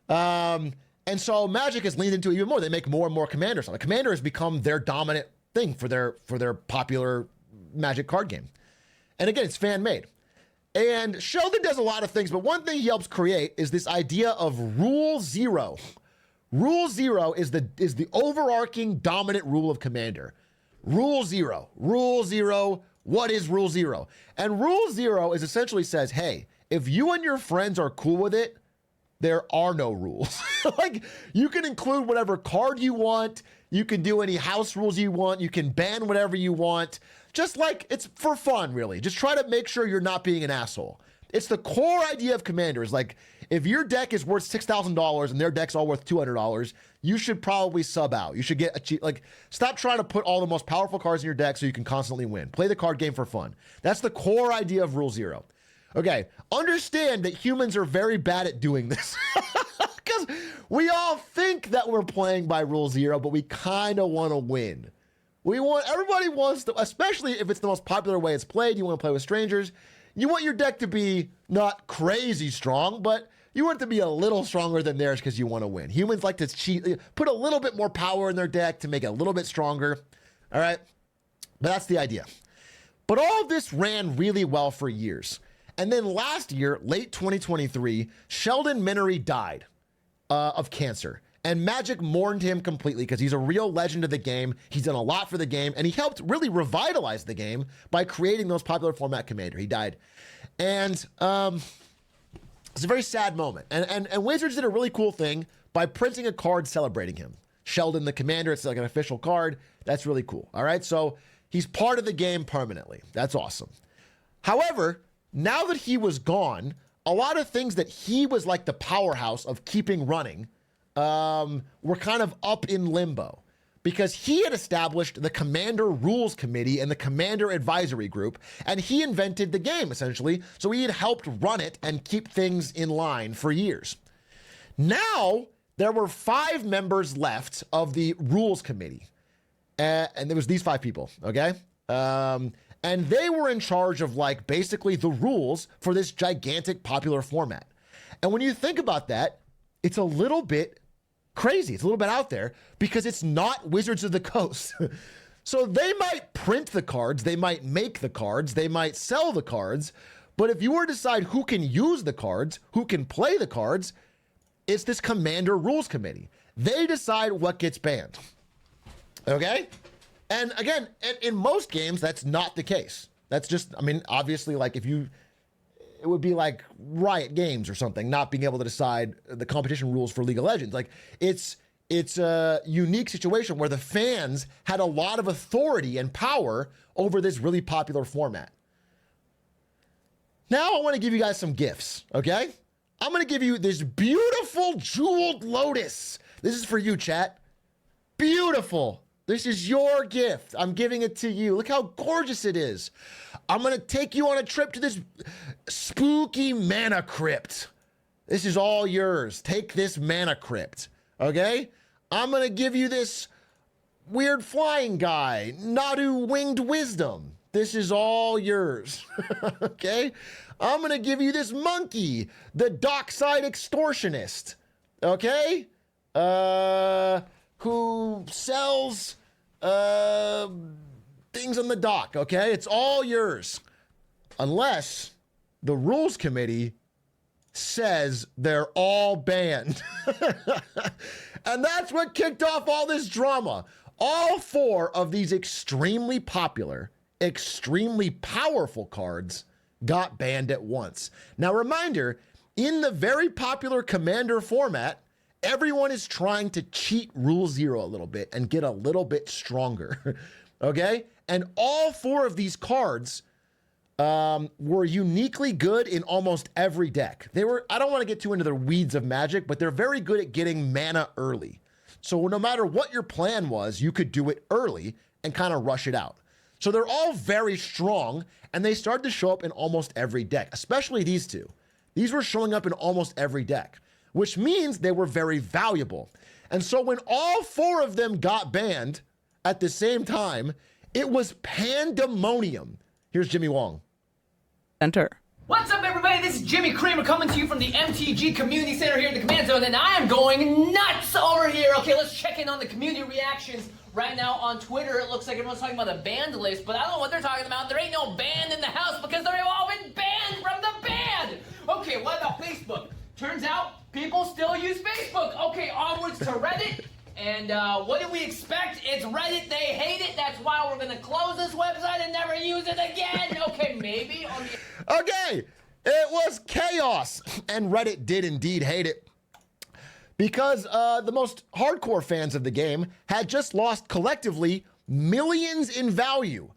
And so Magic has leaned into it even more. They make more and more Commanders. Like Commander has become their dominant thing for their popular Magic card game. And again, it's fan-made. And Sheldon does a lot of things, but one thing he helps create is this idea of Rule Zero. Rule Zero is the overarching dominant rule of Commander. Rule Zero. Rule Zero. What is Rule Zero? And Rule Zero is essentially says, hey, if you and your friends are cool with it, there are no rules. Like, you can include whatever card you want. You can do any house rules you want. You can ban whatever you want. Just like, it's for fun, really. Just try to make sure you're not being an asshole. It's the core idea of Commander is like, if your deck is worth $6,000 and their deck's all worth $200, you should probably sub out. You should get a cheap, like, stop trying to put all the most powerful cards in your deck so you can constantly win. Play the card game for fun. That's the core idea of Rule Zero. Okay, understand that humans are very bad at doing this. Because we all think that we're playing by Rule Zero, but we kind of want to win. Everybody wants to, especially if it's the most popular way it's played, you want to play with strangers. You want your deck to be not crazy strong, but you want it to be a little stronger than theirs because you want to win. Humans like to cheat, put a little bit more power in their deck to make it a little bit stronger. All right? But that's the idea. But all of this ran really well for years. And then last year, late 2023, Sheldon Minery died of cancer. And Magic mourned him completely because he's a real legend of the game. He's done a lot for the game, and he helped really revitalize the game by creating those popular format Commander. He died. And it's a very sad moment. And Wizards did a really cool thing by printing a card celebrating him. Sheldon the Commander, it's like an official card. That's really cool. All right, so he's part of the game permanently. That's awesome. However, now that he was gone, a lot of things that he was like the powerhouse of keeping running were kind of up in limbo because he had established the Commander Rules Committee and the Commander Advisory Group, and he invented the game, essentially, so he had helped run it and keep things in line for years. Now, there were 5 members left of the Rules Committee, and there was these 5 people, okay? And they were in charge of, like, basically the rules for this gigantic popular format. And when you think about that, it's a little bit crazy. It's a little bit out there because it's not Wizards of the Coast. So they might print the cards, they might make the cards, they might sell the cards, but if you were to decide who can use the cards, who can play the cards, it's this Commander Rules Committee. They decide what gets banned. Okay? And again, in most games, that's not the case. That's just, I mean, obviously, like it would be like Riot Games or something, not being able to decide the competition rules for League of Legends. Like it's a unique situation where the fans had a lot of authority and power over this really popular format. Now I want to give you guys some gifts, okay? I'm going to give you this beautiful jeweled lotus. This is for you, chat. Beautiful. This is your gift. I'm giving it to you. Look how gorgeous it is. I'm going to take you on a trip to this spooky mana crypt. This is all yours. Take this mana crypt, okay? I'm going to give you this weird flying guy, Nadu Winged Wisdom. This is all yours, okay? I'm going to give you this monkey, the Dockside Extortionist, okay? Who sells things on the dock, okay? It's all yours. Unless the Rules Committee says they're all banned. And that's what kicked off all this drama. All 4 of these extremely popular, extremely powerful cards got banned at once. Now, reminder, in the very popular Commander format, everyone is trying to cheat Rule Zero a little bit and get a little bit stronger, okay? And all 4 of these cards were uniquely good in almost every deck. They were, I don't want to get too into the weeds of Magic, but they're very good at getting mana early. So no matter what your plan was, you could do it early and kind of rush it out. So they're all very strong, and they started to show up in almost every deck, especially these 2. These were showing up in almost every deck, which means they were very valuable. And so when all 4 of them got banned at the same time, it was pandemonium. Here's Jimmy Wong. Enter. What's up, everybody? This is Jimmy Kramer coming to you from the MTG Community Center here in the Command Zone, and I am going nuts over here. Okay, let's check in on the community reactions. Right now on Twitter, it looks like everyone's talking about a banned list, but I don't know what they're talking about. There ain't no band in the house because they've all been banned from the band. Okay, what about Facebook? Turns out people still use Facebook. Okay, onwards to Reddit. And what did we expect? It's Reddit. They hate it. That's why we're going to close this website and never use it again. Okay, maybe on the... Okay, it was chaos. And Reddit did indeed hate it. Because the most hardcore fans of the game had just lost collectively millions in value.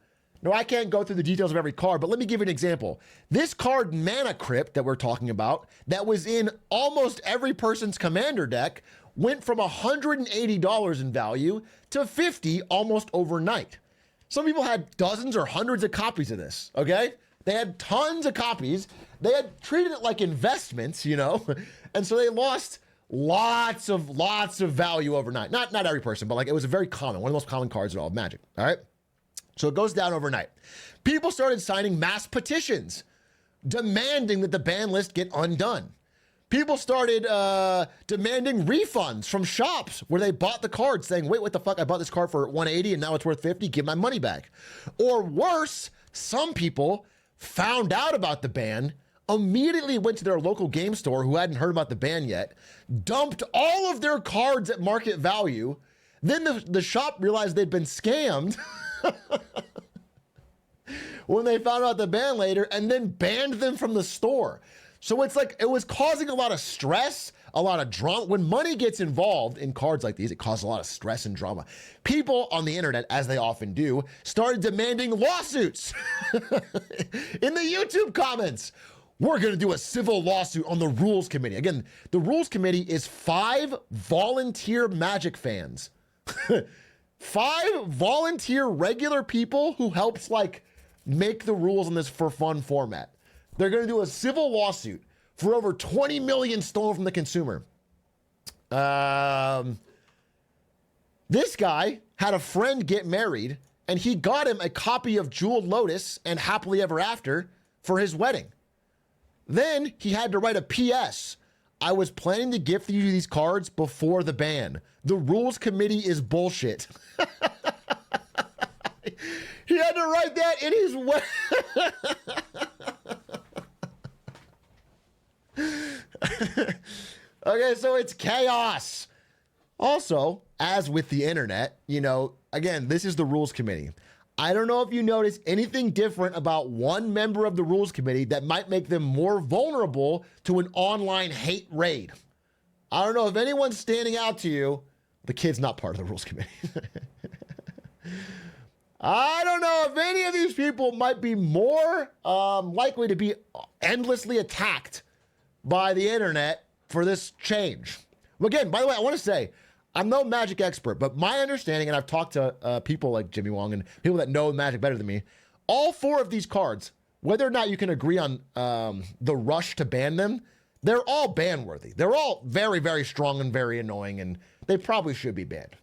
Now, I can't go through the details of every card, but let me give you an example. This card, Mana Crypt, that we're talking about, that was in almost every person's commander deck, went from $180 in value to $50 almost overnight. Some people had dozens or hundreds of copies of this, okay? They had tons of copies. They had treated it like investments, you know? And so they lost lots of value overnight. Not every person, but like it was a very common, one of the most common cards in all of Magic. All right. So it goes down overnight. People started signing mass petitions demanding that the ban list get undone. People started demanding refunds from shops where they bought the card, saying, wait, what the fuck? I bought this card for 180 and now it's worth 50. Give my money back. Or worse, some people found out about the ban, immediately went to their local game store who hadn't heard about the ban yet, dumped all of their cards at market value. Then the shop realized they'd been scammed when they found out the ban later, and then banned them from the store. So it's like, it was causing a lot of stress, a lot of drama. When money gets involved in cards like these, it causes a lot of stress and drama. People on the internet, as they often do, started demanding lawsuits in the YouTube comments. We're going to do a civil lawsuit on the rules committee. Again, the rules committee is 5 volunteer Magic fans. 5 volunteer regular people who helps like make the rules in this for fun format. They're going to do a civil lawsuit for over 20 million stolen from the consumer. This guy had a friend get married and he got him a copy of Jeweled Lotus and Happily Ever After for his wedding. Then he had to write a PS. I was planning to gift you these cards before the ban. The rules committee is bullshit. He had to write that in his Okay, so it's chaos. Also, as with the internet, you know, again, this is the rules committee. I don't know if you notice anything different about one member of the rules committee that might make them more vulnerable to an online hate raid. I don't know if anyone's standing out to you. The kid's not part of the rules committee. I don't know if any of these people might be more likely to be endlessly attacked by the internet for this change. Again, by the way, I want to say, I'm no Magic expert, but my understanding, and I've talked to people like Jimmy Wong and people that know Magic better than me, all 4 of these cards, whether or not you can agree on the rush to ban them, they're all ban worthy. They're all very, very strong and very annoying, and they probably should be banned.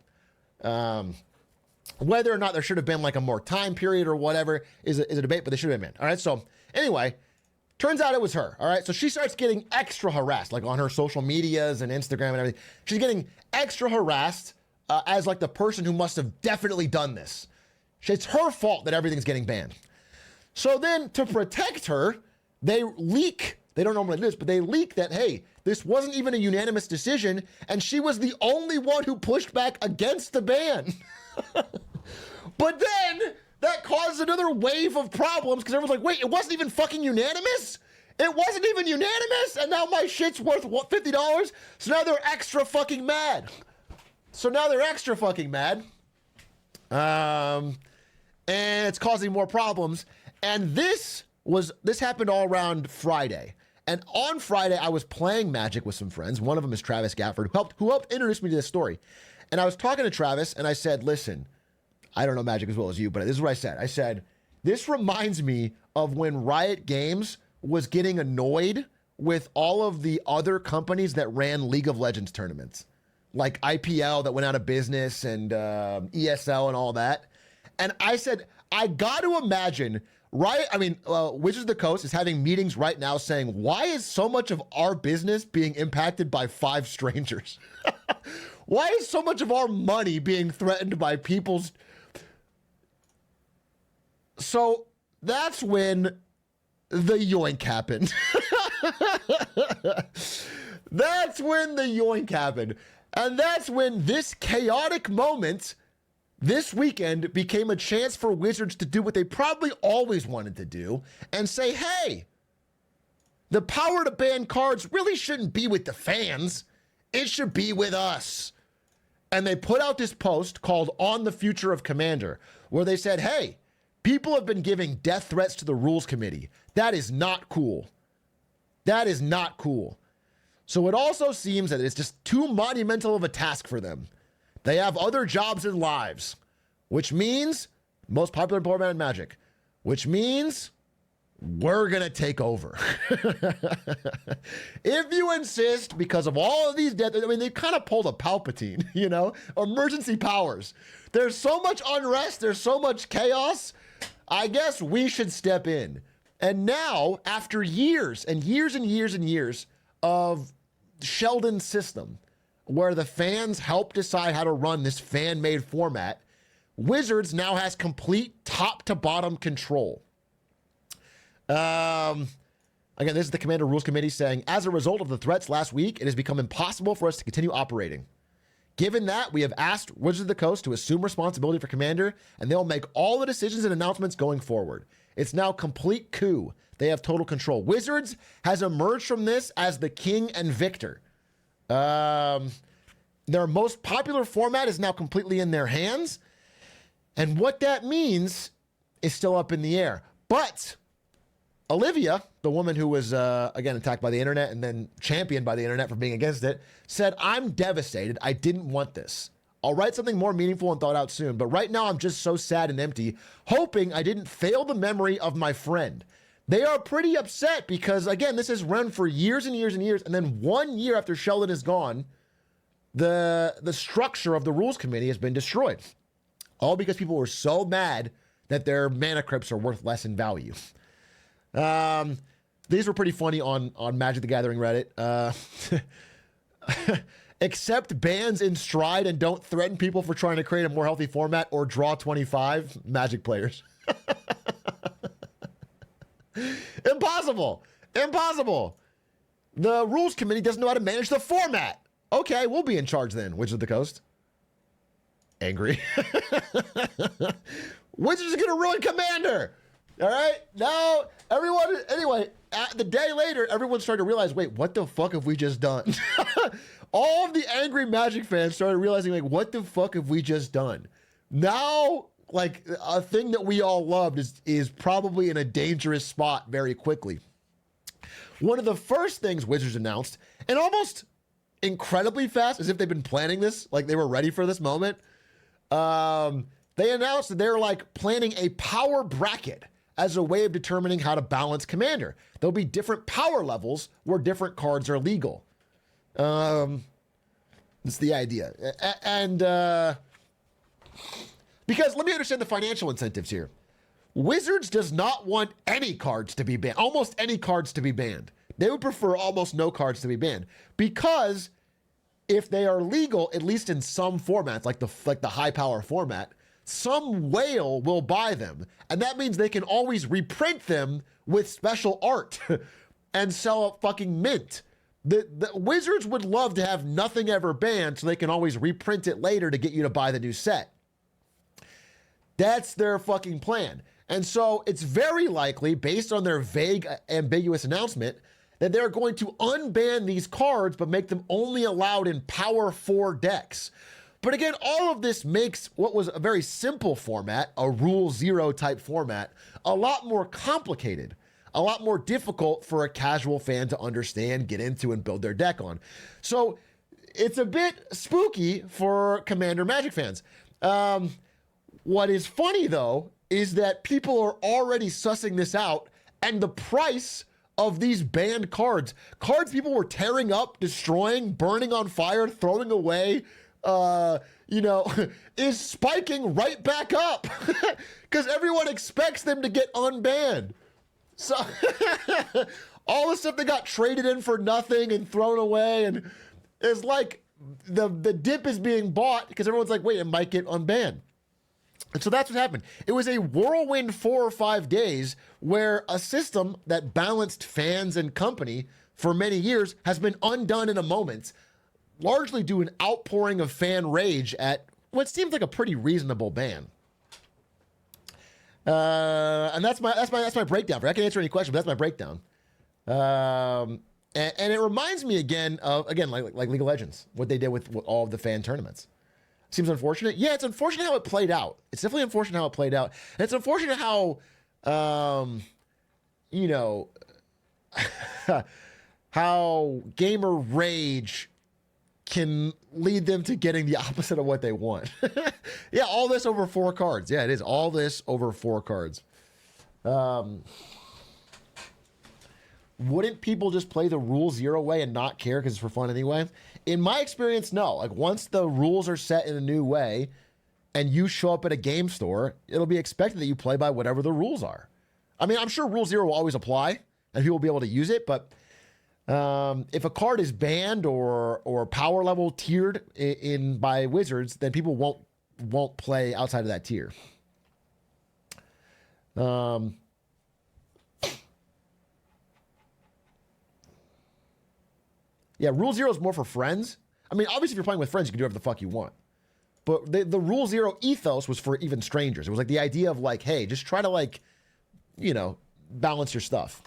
Whether or not there should have been like a more time period or whatever is a debate, but they should have been banned. All right, so anyway, turns out it was her. All right, so she starts getting extra harassed, like on her social medias and Instagram and everything. She's getting extra harassed as like the person who must have definitely done this. It's her fault that everything's getting banned. So then to protect her, they leak. They don't normally do this, but they leak that, hey, this wasn't even a unanimous decision, and she was the only one who pushed back against the ban. But then that caused another wave of problems because everyone's like, wait, it wasn't even fucking unanimous? It wasn't even unanimous? And now my shit's worth, what, $50? So now they're extra fucking mad. And it's causing more problems. And this happened all around Friday. And on Friday, I was playing Magic with some friends. One of them is Travis Gafford, who helped introduce me to this story. And I was talking to Travis, and I said, listen, I don't know Magic as well as you, but this is what I said. I said, this reminds me of when Riot Games was getting annoyed with all of the other companies that ran League of Legends tournaments, like IPL that went out of business and ESL and all that. And I said, I got to imagine Wizards of the Coast is having meetings right now saying, why is so much of our business being impacted by 5 strangers? Why is so much of our money being threatened by people's... So that's when the yoink happened. That's when the yoink happened. And that's when this chaotic moment this weekend became a chance for Wizards to do what they probably always wanted to do and say, hey, the power to ban cards really shouldn't be with the fans. It should be with us. And they put out this post called On the Future of Commander, where they said, hey, people have been giving death threats to the rules committee. That is not cool. That is not cool. So it also seems that it's just too monumental of a task for them. They have other jobs and lives, which means most popular format in Magic, which means we're going to take over. If you insist, because of all of these deaths, I mean, they kind of pulled a Palpatine, you know, emergency powers. There's so much unrest. There's so much chaos. I guess we should step in. And now, after years and years and years and years of Sheldon's system, where the fans help decide how to run this fan-made format, Wizards now has complete top-to-bottom control. Again, this is the Commander Rules Committee saying, as a result of the threats last week, it has become impossible for us to continue operating. Given that, we have asked Wizards of the Coast to assume responsibility for Commander, and they'll make all the decisions and announcements going forward. It's now complete coup. They have total control. Wizards has emerged from this as the king and victor. Their most popular format is now completely in their hands. And what that means is still up in the air. But Olivia, the woman who was, again, attacked by the internet and then championed by the internet for being against it, said, I'm devastated. I didn't want this. I'll write something more meaningful and thought out soon. But right now, I'm just so sad and empty, hoping I didn't fail the memory of my friend. They are pretty upset because, again, this has run for years and years and years. And then 1 year after Sheldon is gone, the structure of the rules committee has been destroyed. All because people were so mad that their mana crypts are worth less in value. These were pretty funny on Magic the Gathering Reddit. Accept bans in stride and don't threaten people for trying to create a more healthy format or draw 25 Magic players. Impossible. Impossible. The rules committee doesn't know how to manage the format. Okay, we'll be in charge then, Wizards of the Coast. Angry. Wizards is going to ruin Commander. All right. Now, everyone, anyway, the day later, everyone started to realize, wait, what the fuck have we just done? All of the angry Magic fans started realizing, like, what the fuck have we just done? Now, like, a thing that we all loved is probably in a dangerous spot very quickly. One of the first things Wizards announced, and almost incredibly fast, as if they've been planning this, like they were ready for this moment, they announced that they're like planning a power bracket as a way of determining how to balance Commander. There'll be different power levels where different cards are legal. That's the idea. And because let me understand the financial incentives here. Wizards does not want any cards to be banned, almost any cards to be banned. They would prefer almost no cards to be banned because if they are legal, at least in some formats, like the high power format, some whale will buy them. And that means they can always reprint them with special art and sell a fucking mint. The Wizards would love to have nothing ever banned so they can always reprint it later to get you to buy the new set. That's their fucking plan. And so it's very likely, based on their vague, ambiguous announcement, that they're going to unban these cards but make them only allowed in Power 4 decks. But again, all of this makes what was a very simple format, a Rule 0 type format, a lot more complicated, a lot more difficult for a casual fan to understand, get into, and build their deck on. So it's a bit spooky for Commander Magic fans. What is funny, though, is that people are already sussing this out, and the price of these banned cards people were tearing up, destroying, burning on fire, throwing away, is spiking right back up because everyone expects them to get unbanned. So all the stuff that got traded in for nothing and thrown away, and it's like the dip is being bought because everyone's like, wait, it might get unbanned. And so that's what happened. It was a whirlwind 4 or 5 days where a system that balanced fans and company for many years has been undone in a moment, largely due to an outpouring of fan rage at what seems like a pretty reasonable ban. And that's my breakdown. I can answer any question, but that's my breakdown. And it reminds me again of like League of Legends, what they did with all of the fan tournaments. Seems unfortunate. Yeah, it's unfortunate how it played out. It's definitely unfortunate how it played out. And it's unfortunate how, how gamer rage can lead them to getting the opposite of what they want. Yeah, all this over 4 cards. Yeah, it is all this over 4 cards. wouldn't people just play the rule zero way and not care because it's for fun anyway? In my experience, no. Like once the rules are set in a new way and you show up at a game store, it'll be expected that you play by whatever the rules are. I mean, I'm sure rule zero will always apply and people will be able to use it, but if a card is banned or power level tiered in by Wizards, then people won't play outside of that tier. Yeah, Rule Zero is more for friends. I mean, obviously, if you're playing with friends, you can do whatever the fuck you want. But the Rule Zero ethos was for even strangers. It was like the idea of like, hey, just try to like, balance your stuff.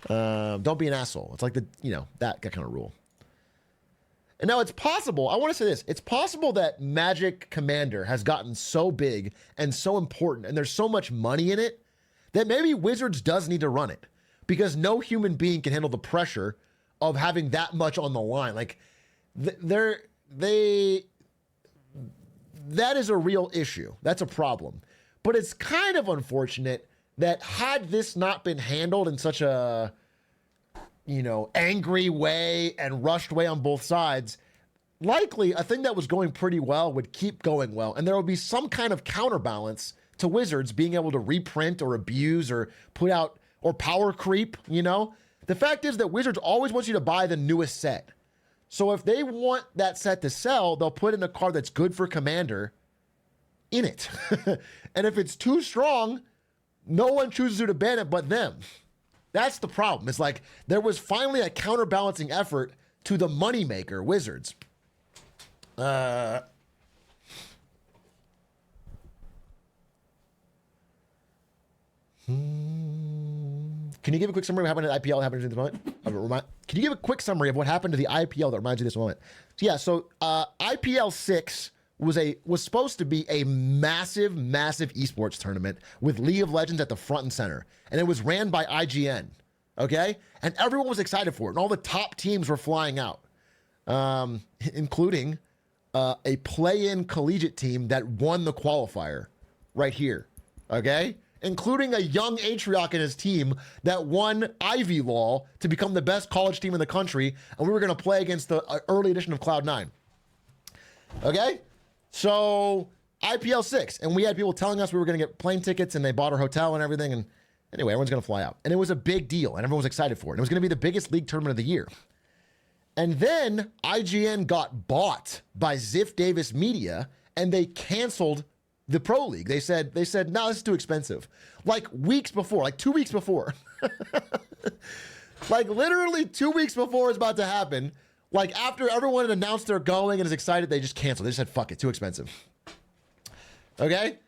Don't be an asshole. It's like that kind of rule. And now it's possible, I want to say this, it's possible that Magic Commander has gotten so big and so important and there's so much money in it that maybe Wizards does need to run it because no human being can handle the pressure of having that much on the line. Like that is a real issue. That's a problem. But it's kind of unfortunate that had this not been handled in such a, angry way and rushed way on both sides, likely a thing that was going pretty well would keep going well. And there will be some kind of counterbalance to Wizards being able to reprint or abuse or put out or power creep, The fact is that Wizards always wants you to buy the newest set. So if they want that set to sell, they'll put in a card that's good for Commander in it. And if it's too strong, no one chooses who to ban it but them. That's the problem. It's like there was finally a counterbalancing effort to the moneymaker, Wizards. Can you give a quick summary of what happened to the IPL that happened at this moment? Can you give a quick summary of what happened to the IPL that reminds you of this moment? So IPL 6 was supposed to be a massive esports tournament with League of Legends at the front and center. And it was ran by IGN, okay? And everyone was excited for it. And all the top teams were flying out, including a play-in collegiate team that won the qualifier right here, okay? Including a young Atrioc and his team that won Ivy Law to become the best college team in the country. And we were going to play against the early edition of Cloud9. Okay? So IPL 6. And we had people telling us we were going to get plane tickets and they bought our hotel and everything. And anyway, everyone's going to fly out. And it was a big deal and everyone was excited for it. And it was going to be the biggest league tournament of the year. And then IGN got bought by Ziff Davis Media and they canceled the Pro League. They said, no, this is too expensive. Like weeks before, like 2 weeks before. Like literally 2 weeks before it's about to happen. Like after everyone had announced they're going and is excited, they just canceled. They just said, fuck it, too expensive. Okay?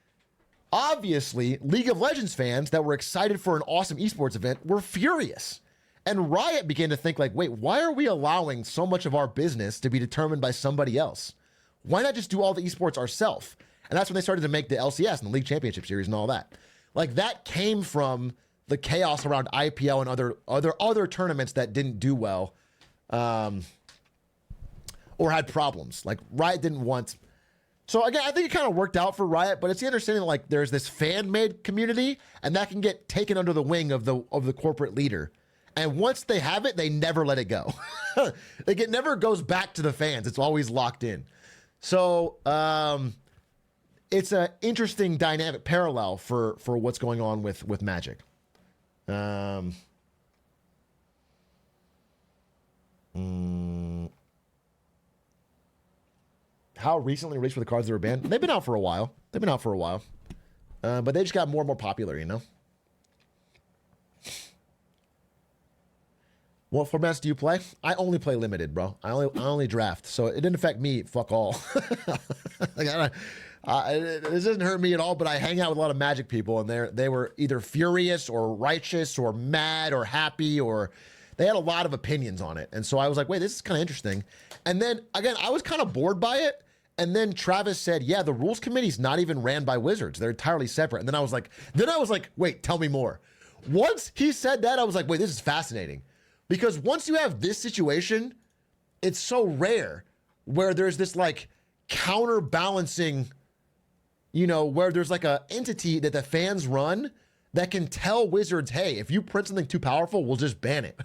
Obviously, League of Legends fans that were excited for an awesome esports event were furious. And Riot began to think like, wait, why are we allowing so much of our business to be determined by somebody else? Why not just do all the esports ourselves? And that's when they started to make the LCS and the League Championship Series and all that. Like that came from the chaos around IPL and other tournaments that didn't do well, or had problems. Like Riot didn't want. So again, I think it kind of worked out for Riot, but it's the understanding that like there's this fan-made community, and that can get taken under the wing of the corporate leader. And once they have it, they never let it go. Like it never goes back to the fans. It's always locked in. So. It's an interesting dynamic parallel for what's going on with Magic. How recently released were the cards that were banned? They've been out for a while. But they just got more and more popular, What formats do you play? I only play limited, bro. I only draft, so it didn't affect me. Fuck all. This doesn't hurt me at all, but I hang out with a lot of Magic people, and they were either furious or righteous or mad or happy, or they had a lot of opinions on it. And so I was like, wait, this is kind of interesting. And then again, I was kind of bored by it. And then Travis said, yeah, the rules committee's not even ran by Wizards. They're entirely separate. And then I was like, wait, tell me more. Once he said that, I was like, wait, this is fascinating. Because once you have this situation, it's so rare where there's this like counterbalancing, where there's like a entity that the fans run that can tell Wizards, hey, if you print something too powerful, we'll just ban it.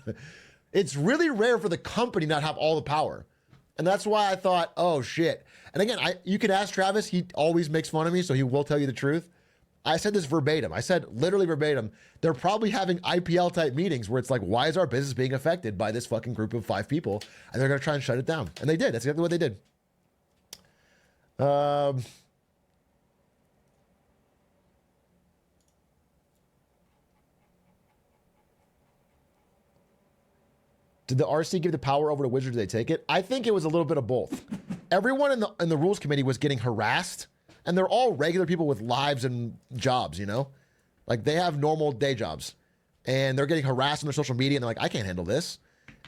It's really rare for the company not have all the power. And that's why I thought, oh shit. And again, you could ask Travis, he always makes fun of me, so he will tell you the truth. I said this verbatim. I said literally verbatim, they're probably having IPL type meetings where it's like, why is our business being affected by this fucking group of 5 people? And they're going to try and shut it down. And they did. That's exactly what they did. Did the RC give the power over to Wizards? Did they take it? I think it was a little bit of both. Everyone in the rules committee was getting harassed, and they're all regular people with lives and jobs, you know? Like, they have normal day jobs, and they're getting harassed on their social media, and they're like, I can't handle this.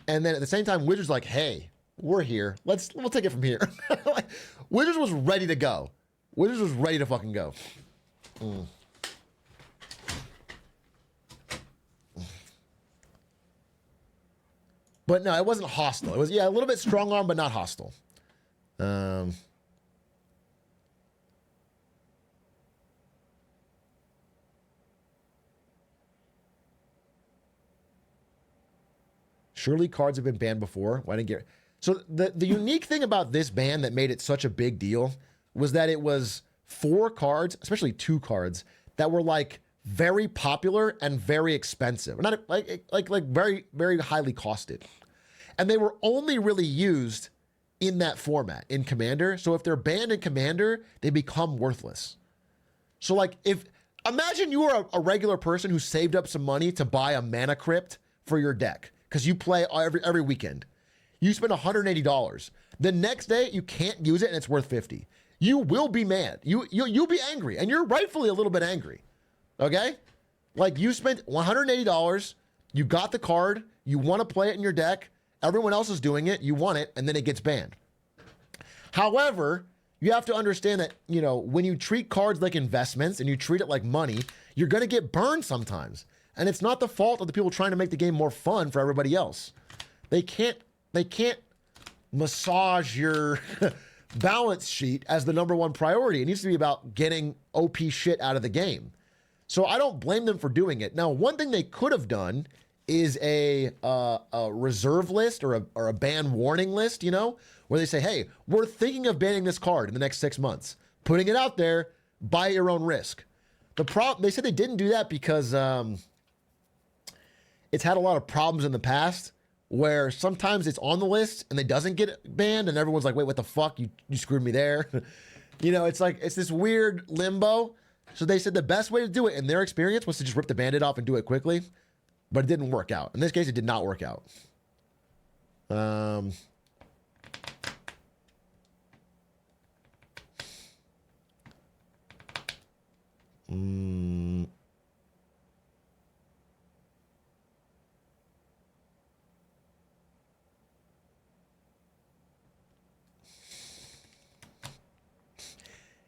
And then at the same time, Wizards like, hey, we're here. We'll take it from here. Like, Wizards was ready to go. Wizards was ready to fucking go. But no, it wasn't hostile. It was, yeah, a little bit strong arm, but not hostile. Surely cards have been banned before. Why didn't get? So the unique thing about this ban that made it such a big deal was that it was 4 cards, especially 2 cards, that were like very popular and very expensive. Not like very, very highly costed. And they were only really used in that format, in Commander. So if they're banned in Commander, they become worthless. So like, imagine you were a regular person who saved up some money to buy a mana crypt for your deck, because you play every weekend. You spend $180. The next day, you can't use it and it's worth 50. You will be mad. You'll be angry, and you're rightfully a little bit angry. Okay? Like, you spent $180, you got the card, you want to play it in your deck, everyone else is doing it, you want it, and then it gets banned. However, you have to understand that, you know, when you treat cards like investments and you treat it like money, you're going to get burned sometimes. And it's not the fault of the people trying to make the game more fun for everybody else. They can't massage your balance sheet as the #1 priority. It needs to be about getting OP shit out of the game. So I don't blame them for doing it. Now, one thing they could have done is a reserve list or a ban warning list, you know, where they say, hey, we're thinking of banning this card in the next 6 months. Putting it out there, by your own risk. They said they didn't do that because it's had a lot of problems in the past where sometimes it's on the list and it doesn't get banned and everyone's like, wait, what the fuck? You screwed me there. You know, it's like, it's this weird limbo. So they said the best way to do it in their experience was to just rip the Band-Aid off and do it quickly. But it didn't work out. In this case, it did not work out.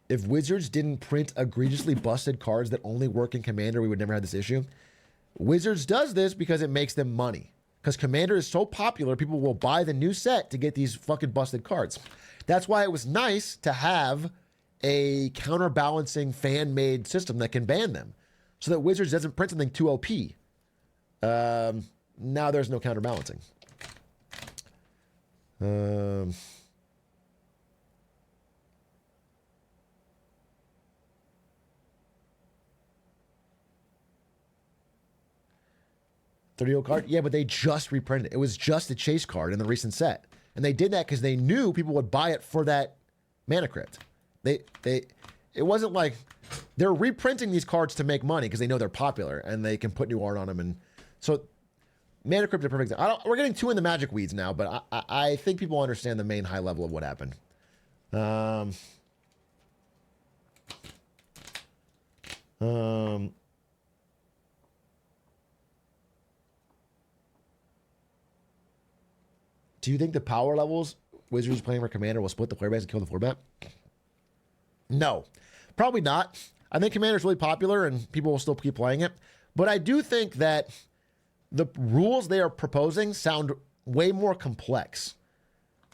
If Wizards didn't print egregiously busted cards that only work in Commander, we would never have this issue. Wizards does this because it makes them money. Because Commander is so popular, people will buy the new set to get these fucking busted cards. That's why it was nice to have a counterbalancing fan-made system that can ban them, so that Wizards doesn't print something too OP. Now there's no counterbalancing. $30 card? Yeah, but they just reprinted it. It was just a chase card in the recent set. And they did that because they knew people would buy it for that mana crypt. It wasn't like they're reprinting these cards to make money because they know they're popular and they can put new art on them. And so mana crypt is a perfect thing. We're getting too in the magic weeds now, but I think people understand the main high level of what happened. Do you think the power levels Wizards playing for Commander will split the player base and kill the floor bet? No, probably not. I think Commander is really popular and people will still keep playing it. But I do think that the rules they are proposing sound way more complex.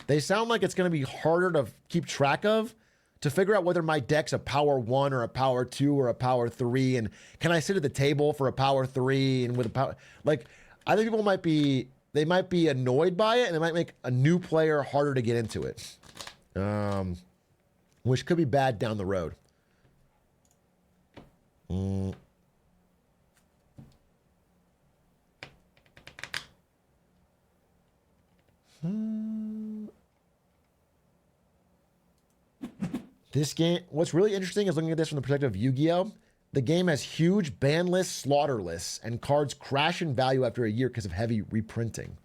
They sound like it's going to be harder to keep track of. to figure out whether my deck's a power 1 or a power 2 or a power 3, and can I sit at the table for a power 3 and with a power, like, I think people might be annoyed by it, and it might make a new player harder to get into it, which could be bad down the road. This game, what's really interesting is looking at this from the perspective of Yu-Gi-Oh! The game has huge ban lists, slaughter lists, and cards crash in value after a year because of heavy reprinting.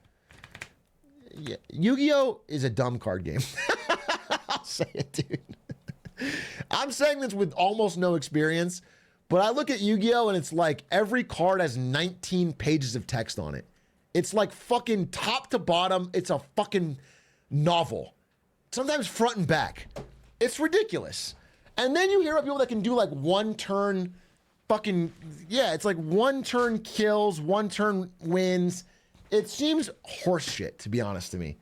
Yeah, Yu-Gi-Oh! Is a dumb card game. I'll say it, dude. I'm saying this with almost no experience, but I look at Yu-Gi-Oh! And it's like every card has 19 pages of text on it. It's like fucking top to bottom. It's a fucking novel. Sometimes front and back. It's ridiculous. And then you hear about people that can do like one turn fucking, yeah, it's like one turn kills, one turn wins. It seems horseshit, to be honest to me.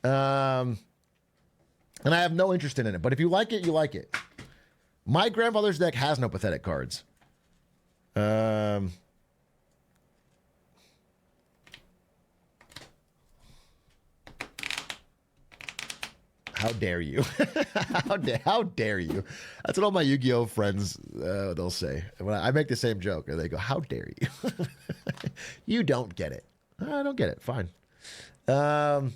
And I have no interest in it. But if you like it, you like it. My grandfather's deck has no pathetic cards. How dare you? How dare you? That's what all my Yu-Gi-Oh friends, they'll say. When I make the same joke, and they go, how dare you? You don't get it. I don't get it. Fine. Gonna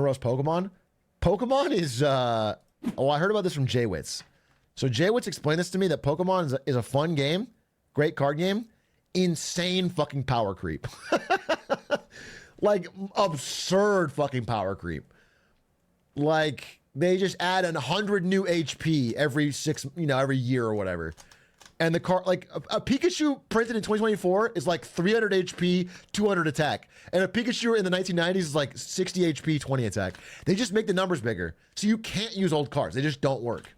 roast Pokemon? Pokemon is, oh, I heard about this from Jaywitz. So Jaywitz explained this to me, that Pokemon is a fun game, great card game, insane fucking power creep. Like absurd fucking power creep. Like they just add 100 new HP every year or whatever. And the card, like a Pikachu printed in 2024 is like 300 HP, 200 attack. And a Pikachu in the 1990s is like 60 HP, 20 attack. They just make the numbers bigger. So you can't use old cards. They just don't work.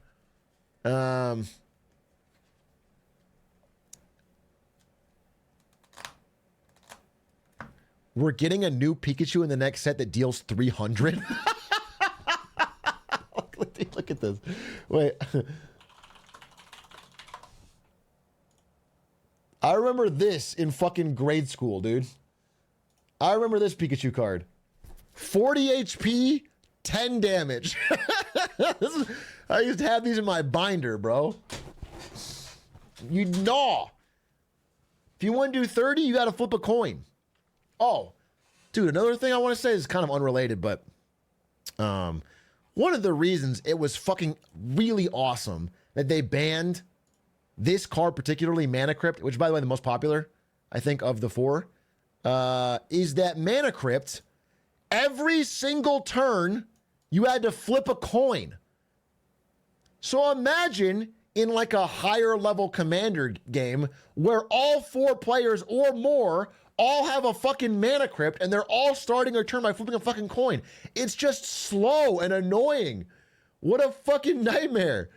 We're getting a new Pikachu in the next set that deals 300. Look at this. Wait. I remember this in fucking grade school, dude. I remember this Pikachu card. 40 HP, 10 damage. I used to have these in my binder, bro. You gnaw. If you want to do 30, you got to flip a coin. Oh, dude, another thing I want to say is kind of unrelated, but one of the reasons it was fucking really awesome that they banned this card, particularly Mana Crypt, which, by the way, the most popular, I think, of the four, is that Mana Crypt, every single turn, you had to flip a coin. So imagine in like a higher level commander game where all four players or more all have a fucking Mana Crypt and they're all starting their turn by flipping a fucking coin. It's just slow and annoying. What a fucking nightmare.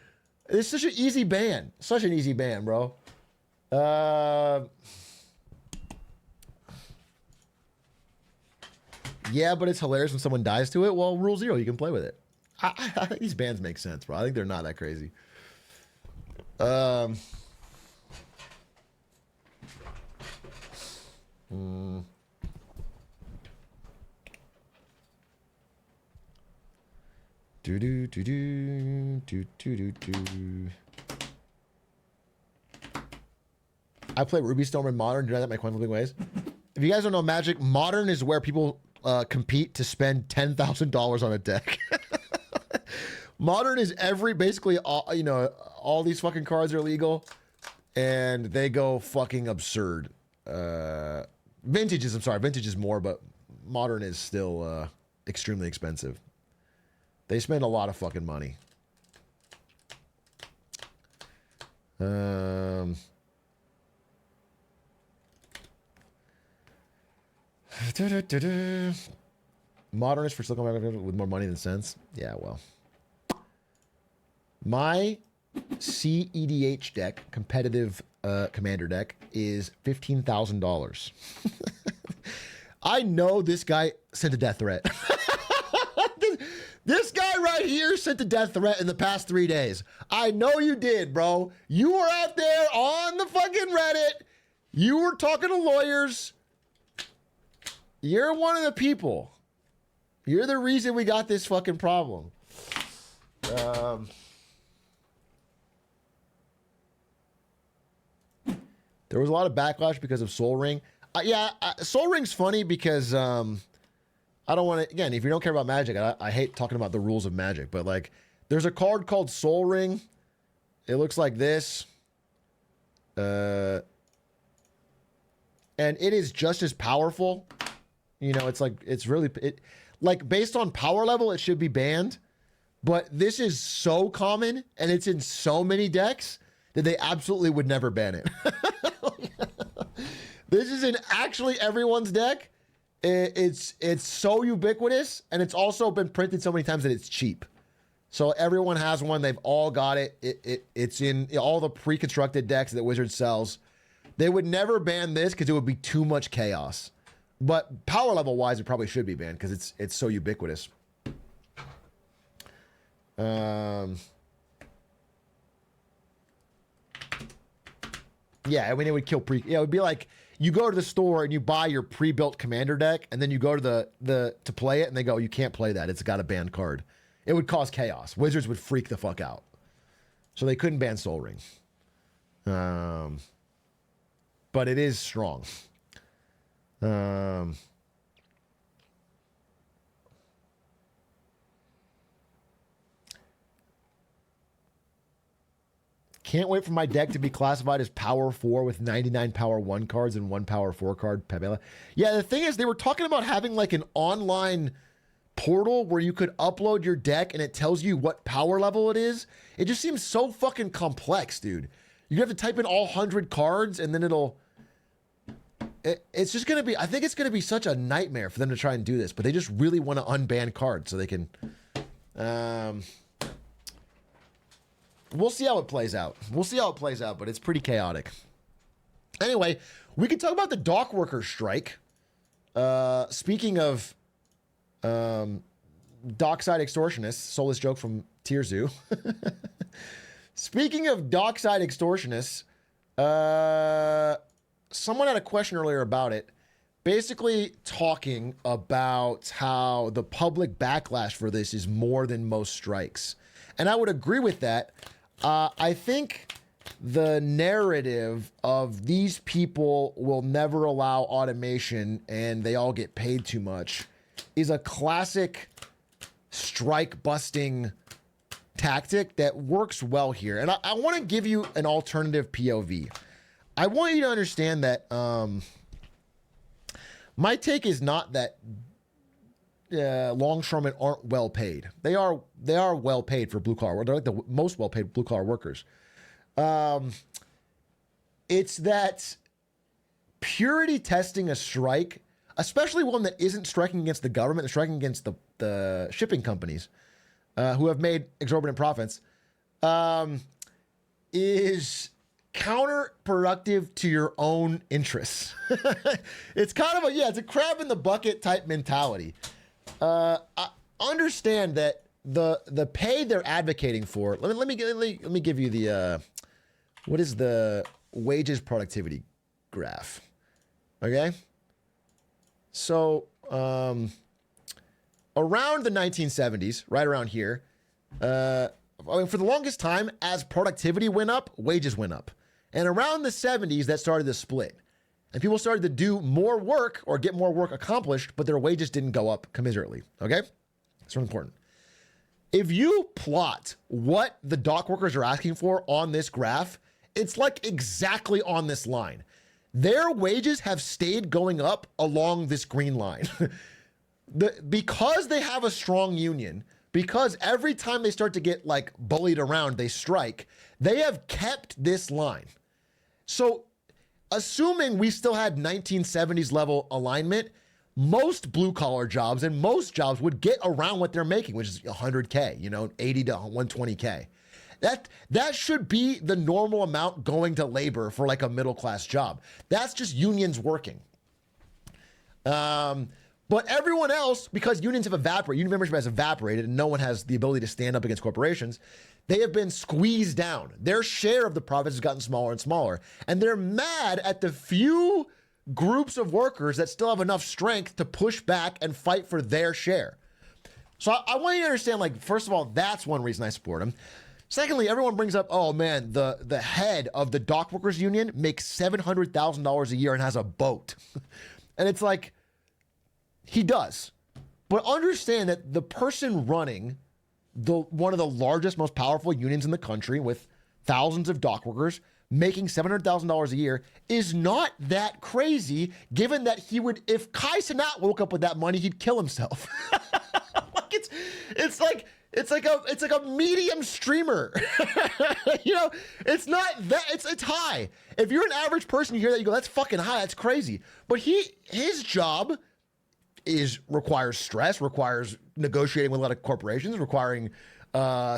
It's such an easy ban. Such an easy ban, bro. Yeah, but it's hilarious when someone dies to it. Well, Rule 0, you can play with it. I think these bans make sense, bro. I think they're not that crazy. I play Ruby Storm in Modern. Do that my coin flipping ways. If you guys don't know Magic, Modern is where people compete to spend $10,000 on a deck. Modern is basically all these fucking cards are legal, and they go fucking absurd. Vintage is more, but Modern is still extremely expensive. They spend a lot of fucking money. Modern is for still coming with more money than sense. Yeah, well. My CEDH deck, competitive commander deck, is $15,000. I know this guy sent a death threat. This guy right here sent a death threat in the past 3 days. I know you did, bro. You were out there on the fucking Reddit. You were talking to lawyers. You're one of the people. You're the reason we got this fucking problem. There was a lot of backlash because of Soul Ring. Soul Ring's funny because I don't want to. Again, if you don't care about Magic, I hate talking about the rules of Magic. But like, there's a card called Soul Ring. It looks like this, and it is just as powerful. You know, it's really like based on power level, it should be banned. But this is so common and it's in so many decks that they absolutely would never ban it. This is in actually everyone's deck. It's so ubiquitous, and it's also been printed so many times that it's cheap. So everyone has one. They've all got it. It's in all the pre-constructed decks that Wizards sells. They would never ban this because it would be too much chaos. But power level wise, it probably should be banned because it's so ubiquitous. Yeah, I mean, it would kill it would be like you go to the store and you buy your pre-built commander deck, and then you go to to play it, and they go, you can't play that. It's got a banned card. It would cause chaos. Wizards would freak the fuck out. So they couldn't ban Soul Ring. But it is strong. Can't wait for my deck to be classified as Power 4 with 99 Power 1 cards and 1 Power 4 card. Pebela. Yeah, the thing is, they were talking about having like an online portal where you could upload your deck and it tells you what power level it is. It just seems so fucking complex, dude. You have to type in all 100 cards and then it's just going to be, I think it's going to be such a nightmare for them to try and do this, but they just really want to unban cards so they can, we'll see how it plays out. But it's pretty chaotic. Anyway, we can talk about the dock worker strike. Speaking of dockside extortionists, soulless joke from Tierzu. Speaking of dockside extortionists, someone had a question earlier about it, basically talking about how the public backlash for this is more than most strikes. And I would agree with that. I think the narrative of these people will never allow automation and they all get paid too much is a classic strike busting tactic that works well here. And I want to give you an alternative POV. I want you to understand that my take is not that longshoremen aren't well paid. They are well paid for blue collar. They're like the most well paid blue collar workers. It's that purity testing a strike, especially one that isn't striking against the government, it's striking against the shipping companies who have made exorbitant profits, is counterproductive to your own interests. It's kind of it's a crab in the bucket type mentality. I understand that the pay they're advocating for. Let me give you the what is the wages productivity graph? Okay, so around the 1970s, right around here, I mean, for the longest time, as productivity went up, wages went up, and around the 70s, that started to split. And people started to do more work or get more work accomplished, but their wages didn't go up commensurately. Okay? That's really important. If you plot what the dock workers are asking for on this graph, it's like exactly on this line. Their wages have stayed going up along this green line. Because they have a strong union, because every time they start to get like bullied around, they strike, they have kept this line. So assuming we still had 1970s level alignment, most blue collar jobs and most jobs would get around what they're making, which is 100K, 80 to 120K. That should be the normal amount going to labor for like a middle class job. That's just unions working. But everyone else, because unions have evaporated, union membership has evaporated, and no one has the ability to stand up against corporations, they have been squeezed down. Their share of the profits has gotten smaller and smaller. And they're mad at the few groups of workers that still have enough strength to push back and fight for their share. So I want you to understand, like, first of all, that's one reason I support him. Secondly, everyone brings up, oh man, the head of the dock workers union makes $700,000 a year and has a boat. And it's like, he does. But understand that the person running one of the largest, most powerful unions in the country with thousands of dock workers making $700,000 a year is not that crazy, given that he would, if Kai Cenat woke up with that money, he'd kill himself. Like it's like a medium streamer. You know, it's not that, it's high. If you're an average person, you hear that, you go, that's fucking high, that's crazy. But his job requires stress, requires negotiating with a lot of corporations, requiring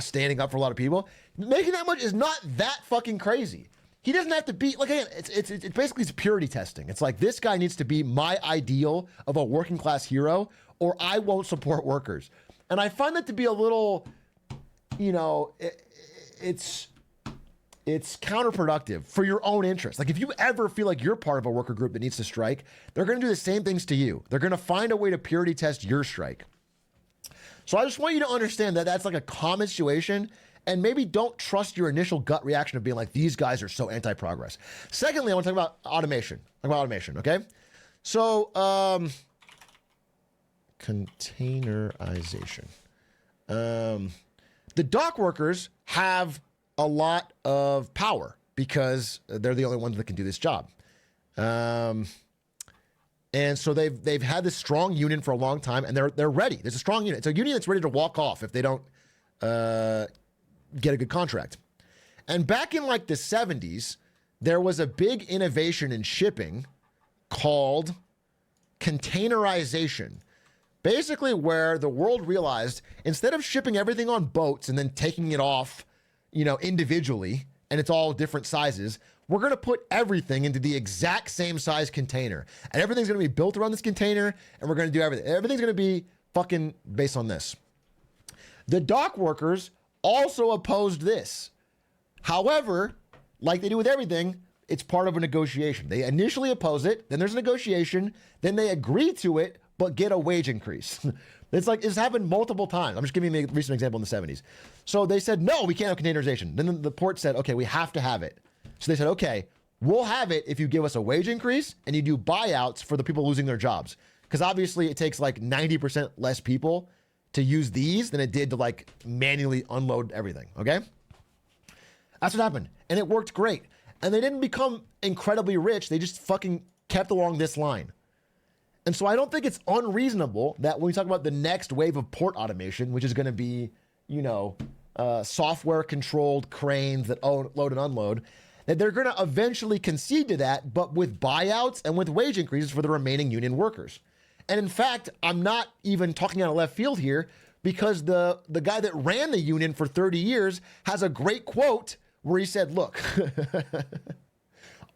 standing up for a lot of people. Making that much is not that fucking crazy. He doesn't have to be, like, again, it's basically purity testing. It's like, this guy needs to be my ideal of a working class hero, or I won't support workers. And I find that to be a little, you know, it's counterproductive for your own interest. Like, if you ever feel like you're part of a worker group that needs to strike, they're going to do the same things to you. They're going to find a way to purity test your strike. So I just want you to understand that that's like a common situation, and maybe don't trust your initial gut reaction of being like, these guys are so anti-progress. Secondly, I want to talk about automation. Okay? So, containerization. The dock workers have a lot of power because they're the only ones that can do this job. And so they've had this strong union for a long time, and they're ready. There's a strong union. It's a union that's ready to walk off if they don't get a good contract. And back in like the 70s, there was a big innovation in shipping called containerization. Basically, where the world realized, instead of shipping everything on boats and then taking it off, you know, individually, and it's all different sizes, we're going to put everything into the exact same size container. And everything's going to be built around this container, and we're going to do everything. Everything's going to be fucking based on this. The dock workers also opposed this. However, like they do with everything, it's part of a negotiation. They initially oppose it, then there's a negotiation, then they agree to it, but get a wage increase. It's like, it's happened multiple times. I'm just giving you a recent example in the 70s. So they said, no, we can't have containerization. Then the port said, okay, we have to have it. So they said, okay, we'll have it if you give us a wage increase and you do buyouts for the people losing their jobs. Because obviously it takes like 90% less people to use these than it did to like manually unload everything, okay? That's what happened. And it worked great. And they didn't become incredibly rich. They just fucking kept along this line. And so I don't think it's unreasonable that when we talk about the next wave of port automation, which is going to be, you know, software-controlled cranes that load and unload, that they're going to eventually concede to that, but with buyouts and with wage increases for the remaining union workers. And in fact, I'm not even talking out of left field here, because the guy that ran the union for 30 years has a great quote where he said, look,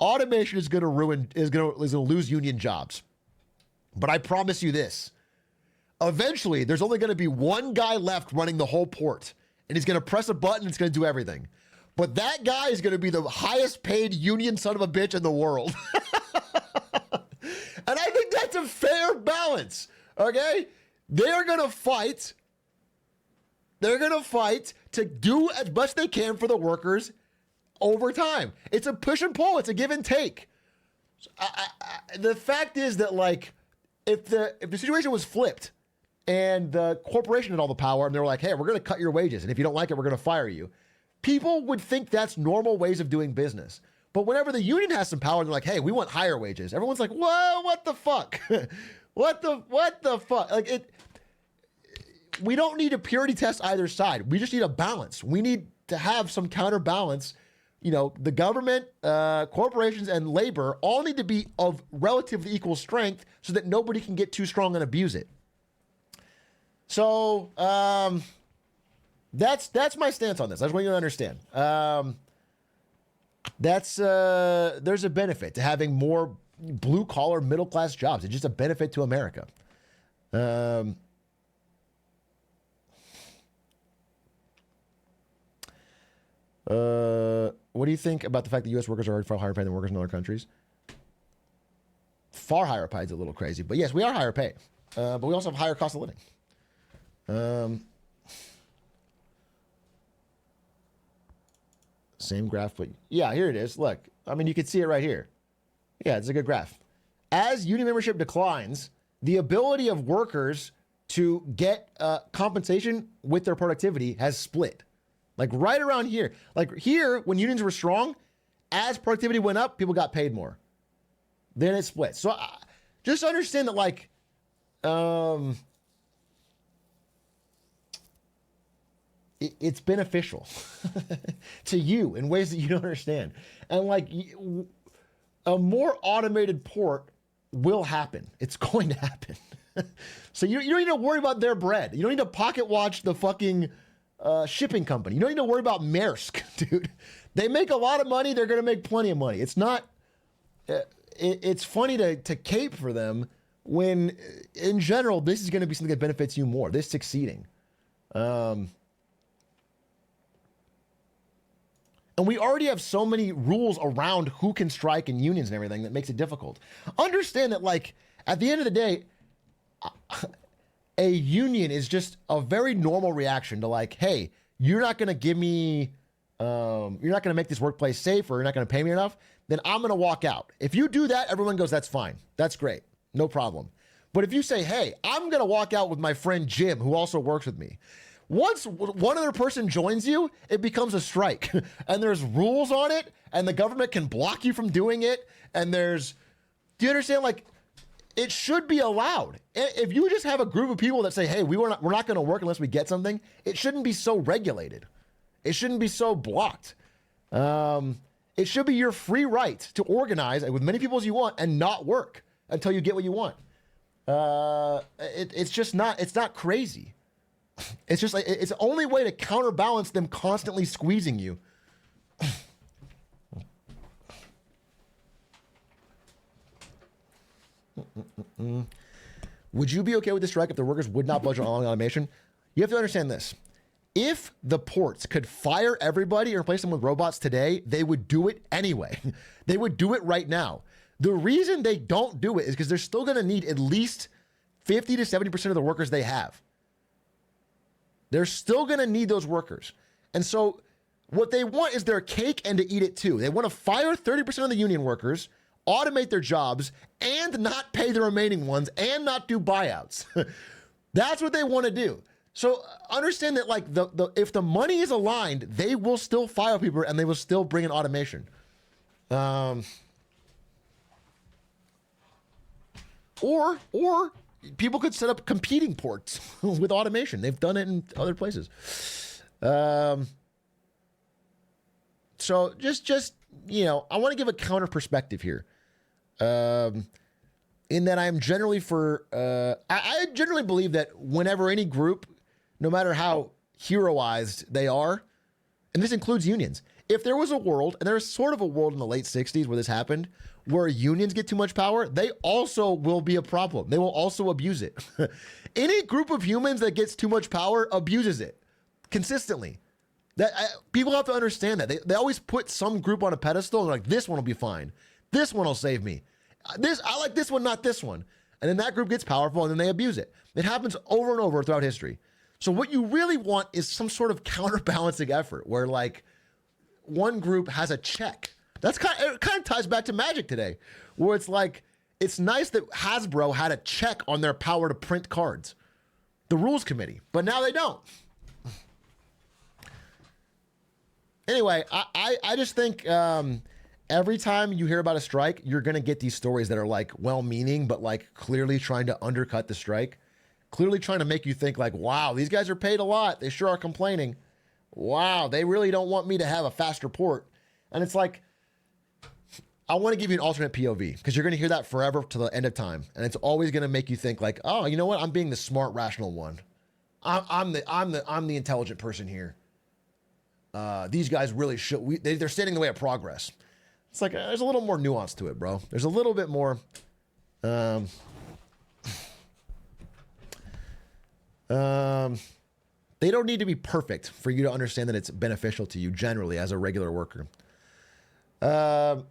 automation is going to lose union jobs. But I promise you this, eventually there's only going to be one guy left running the whole port, and he's going to press a button and it's going to do everything. But that guy is going to be the highest paid union son of a bitch in the world. And I think that's a fair balance, okay? They're going to fight. They're going to fight to do as much they can for the workers over time. It's a push and pull. It's a give and take. The fact is that, like, if the situation was flipped and the corporation had all the power and they were like, hey, we're going to cut your wages, and if you don't like it, we're going to fire you, people would think that's normal ways of doing business. But whenever the union has some power, they're like, hey, we want higher wages. Everyone's like, whoa, what the fuck? What the fuck? Like, we don't need to purity test either side. We just need a balance. We need to have some counterbalance. You know, the government, corporations, and labor all need to be of relatively equal strength so that nobody can get too strong and abuse it. So that's my stance on this. I just want you to understand. There's a benefit to having more blue collar, middle class jobs. It's just a benefit to America. What do you think about the fact that U.S. workers are far higher paid than workers in other countries? Far higher paid is a little crazy, but yes, we are higher paid. But we also have higher cost of living. Same graph, but yeah, here it is. Look, I mean, you can see it right here. Yeah, it's a good graph. As union membership declines, the ability of workers to get compensation with their productivity has split. Like right around here. Like here, when unions were strong, as productivity went up, people got paid more. Then it split. So just understand that, like, it's beneficial to you in ways that you don't understand. And like a more automated port will happen. It's going to happen. So you don't need to worry about their bread. You don't need to pocket watch the fucking shipping company. You don't need to worry about Maersk, dude. They make a lot of money. They're going to make plenty of money. It's not, it's funny to cape for them when in general, this is going to be something that benefits you more. This succeeding. And we already have so many rules around who can strike and unions and everything that makes it difficult. Understand that, like, at the end of the day, a union is just a very normal reaction to, like, hey, you're not going to give me, you're not going to make this workplace safe, or you're not going to pay me enough, then I'm going to walk out. If you do that, everyone goes, that's fine. That's great. No problem. But if you say, hey, I'm going to walk out with my friend Jim, who also works with me. Once one other person joins you, it becomes a strike. And there's rules on it, and the government can block you from doing it. And there's, do you understand? Like, it should be allowed. If you just have a group of people that say, hey, we're not going to work unless we get something, it shouldn't be so regulated. It shouldn't be so blocked. It should be your free right to organize with many people as you want and not work until you get what you want. It's just not, it's not crazy. It's just like, it's the only way to counterbalance them constantly squeezing you. Would you be okay with the strike if the workers would not budge on automation? You have to understand this. If the ports could fire everybody and replace them with robots today, they would do it anyway. They would do it right now. The reason they don't do it is because they're still going to need at least 50 to 70% of the workers they have. They're still going to need those workers. And so what they want is their cake and to eat it too. They want to fire 30% of the union workers, automate their jobs, and not pay the remaining ones, and not do buyouts. That's what they want to do. So understand that, like, if the money is aligned, they will still fire people and they will still bring in automation. Or people could set up competing ports with automation. They've done it in other places. So just, you know, I want to give a counter perspective here. In that I'm generally for, I generally believe that whenever any group, no matter how heroized they are, and this includes unions, if there was a world, and there's sort of a world in the late 60s where this happened, where unions get too much power, they also will be a problem. They will also abuse it. Any group of humans that gets too much power abuses it consistently. People have to understand that. They always put some group on a pedestal and like, this one will be fine. This one will save me. I like this one, not this one. And then that group gets powerful and then they abuse it. It happens over and over throughout history. So what you really want is some sort of counterbalancing effort where, like, one group has a check. It kind of ties back to Magic today, where it's like, it's nice that Hasbro had a check on their power to print cards, the rules committee, but now they don't. Anyway, I just think every time you hear about a strike, you're going to get these stories that are like well-meaning, but like clearly trying to undercut the strike, clearly trying to make you think like, wow, these guys are paid a lot. They sure are complaining. Wow, they really don't want me to have a faster port. And it's like, I want to give you an alternate POV because you're going to hear that forever to the end of time. And it's always going to make you think like, oh, you know what? I'm being the smart, rational one. I'm the intelligent person here. These guys really should, they're standing in the way of progress. It's like there's a little more nuance to it, bro. There's a little bit more. They don't need to be perfect for you to understand that it's beneficial to you generally as a regular worker. I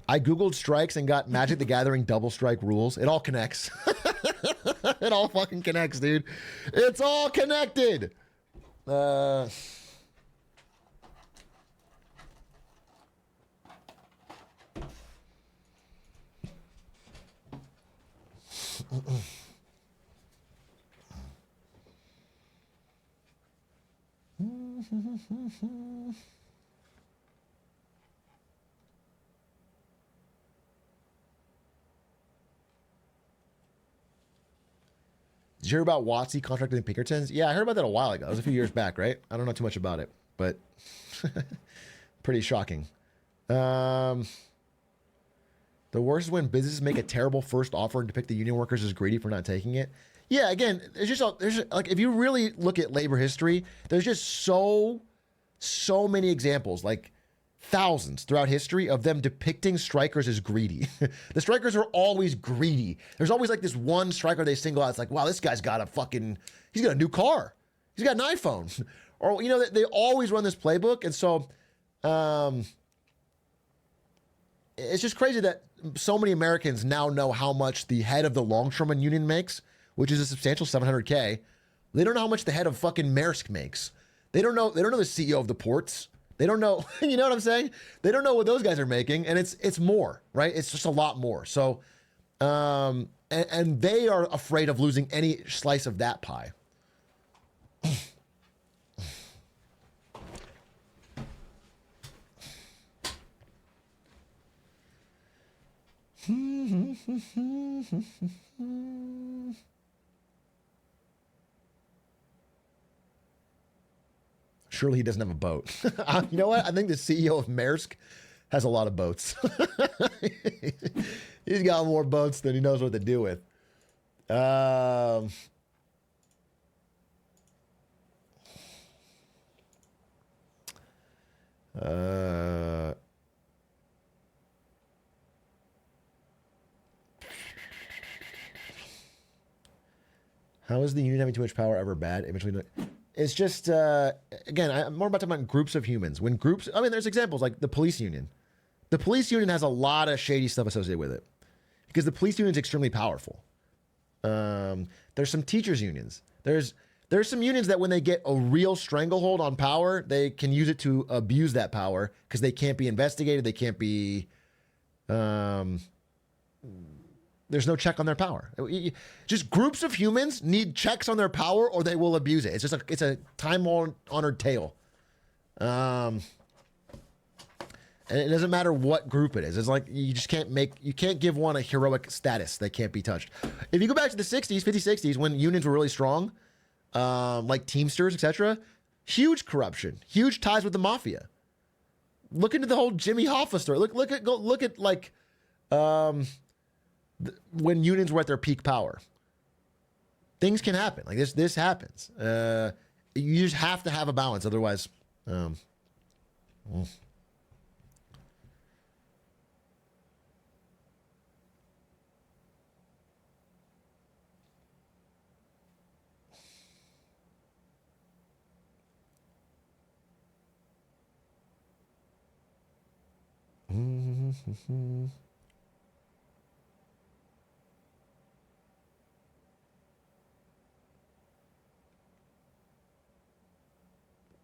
Googled strikes and got Magic the Gathering double strike rules. It all connects. It all fucking connects, dude. It's all connected. Did you hear about Watsy contracting the Pinkertons? Yeah, I heard about that a while ago. It was a few years back, right? I don't know too much about it, but pretty shocking. The worst is when businesses make a terrible first offer and depict the union workers as greedy for not taking it. Yeah, again, there's like if you really look at labor history, there's just so many examples, like thousands throughout history of them depicting strikers as greedy. The strikers are always greedy. There's always like this one striker they single out. It's like, wow, this guy's got he's got a new car. He's got an iPhone. Or, you know, they always run this playbook. And so it's just crazy that so many Americans now know how much the head of the longshoreman union makes, which is a substantial $700K. They don't know how much the head of fucking Maersk makes. They don't know the CEO of the ports. They don't know, you know what I'm saying? They don't know what those guys are making, and it's more, right? It's just a lot more. So, and they are afraid of losing any slice of that pie. Surely he doesn't have a boat. You know what? I think the CEO of Maersk has a lot of boats. He's got more boats than he knows what to do with. How is the union having too much power ever bad? Eventually, it's just again, I'm more about talking about groups of humans. When groups, I mean, there's examples like the police union. The police union has a lot of shady stuff associated with it because the police union is extremely powerful. There's some teachers unions. There's some unions that when they get a real stranglehold on power, they can use it to abuse that power because they can't be investigated. They can't be. There's no check on their power. Just groups of humans need checks on their power or they will abuse it. It's a time-honored tale. And it doesn't matter what group it is. It's like you can't give one a heroic status that can't be touched. If you go back to the 60s, 50s, 60s, when unions were really strong, like Teamsters, etc., huge corruption, huge ties with the mafia. Look into the whole Jimmy Hoffa story. Look at like when unions were at their peak power. Things can happen. Like this happens. You just have to have a balance, otherwise.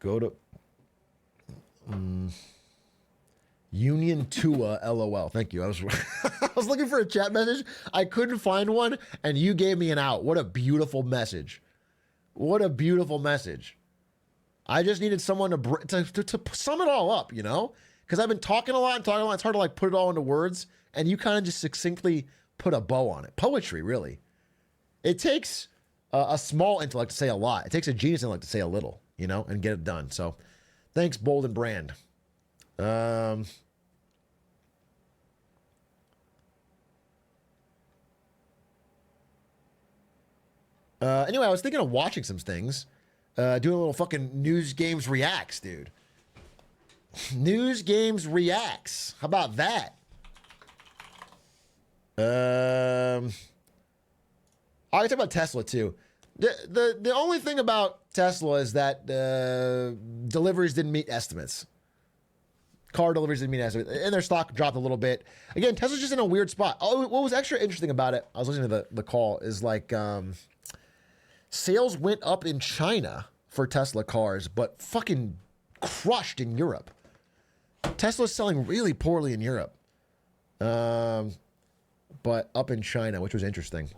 Go to Union Tua, LOL. Thank you. I was I was looking for a chat message. I couldn't find one, and you gave me an out. What a beautiful message. What a beautiful message. I just needed someone to sum it all up, you know? Because I've been talking a lot. It's hard to like put it all into words, and you kind of just succinctly put a bow on it. Poetry, really. It takes a small intellect to say a lot. It takes a genius intellect to say a little, you know, and get it done. So thanks, Bold and Brand. Anyway, I was thinking of watching some things. doing a little fucking News Games Reacts, dude. News Games Reacts. How about that? I can talk about Tesla too. The only thing about Tesla is that deliveries didn't meet estimates. Car deliveries didn't meet estimates, and their stock dropped a little bit. Again, Tesla's just in a weird spot. Oh, what was extra interesting about it, I was listening to the call, is like sales went up in China for Tesla cars, but fucking crushed in Europe. Tesla's selling really poorly in Europe, but up in China, which was interesting.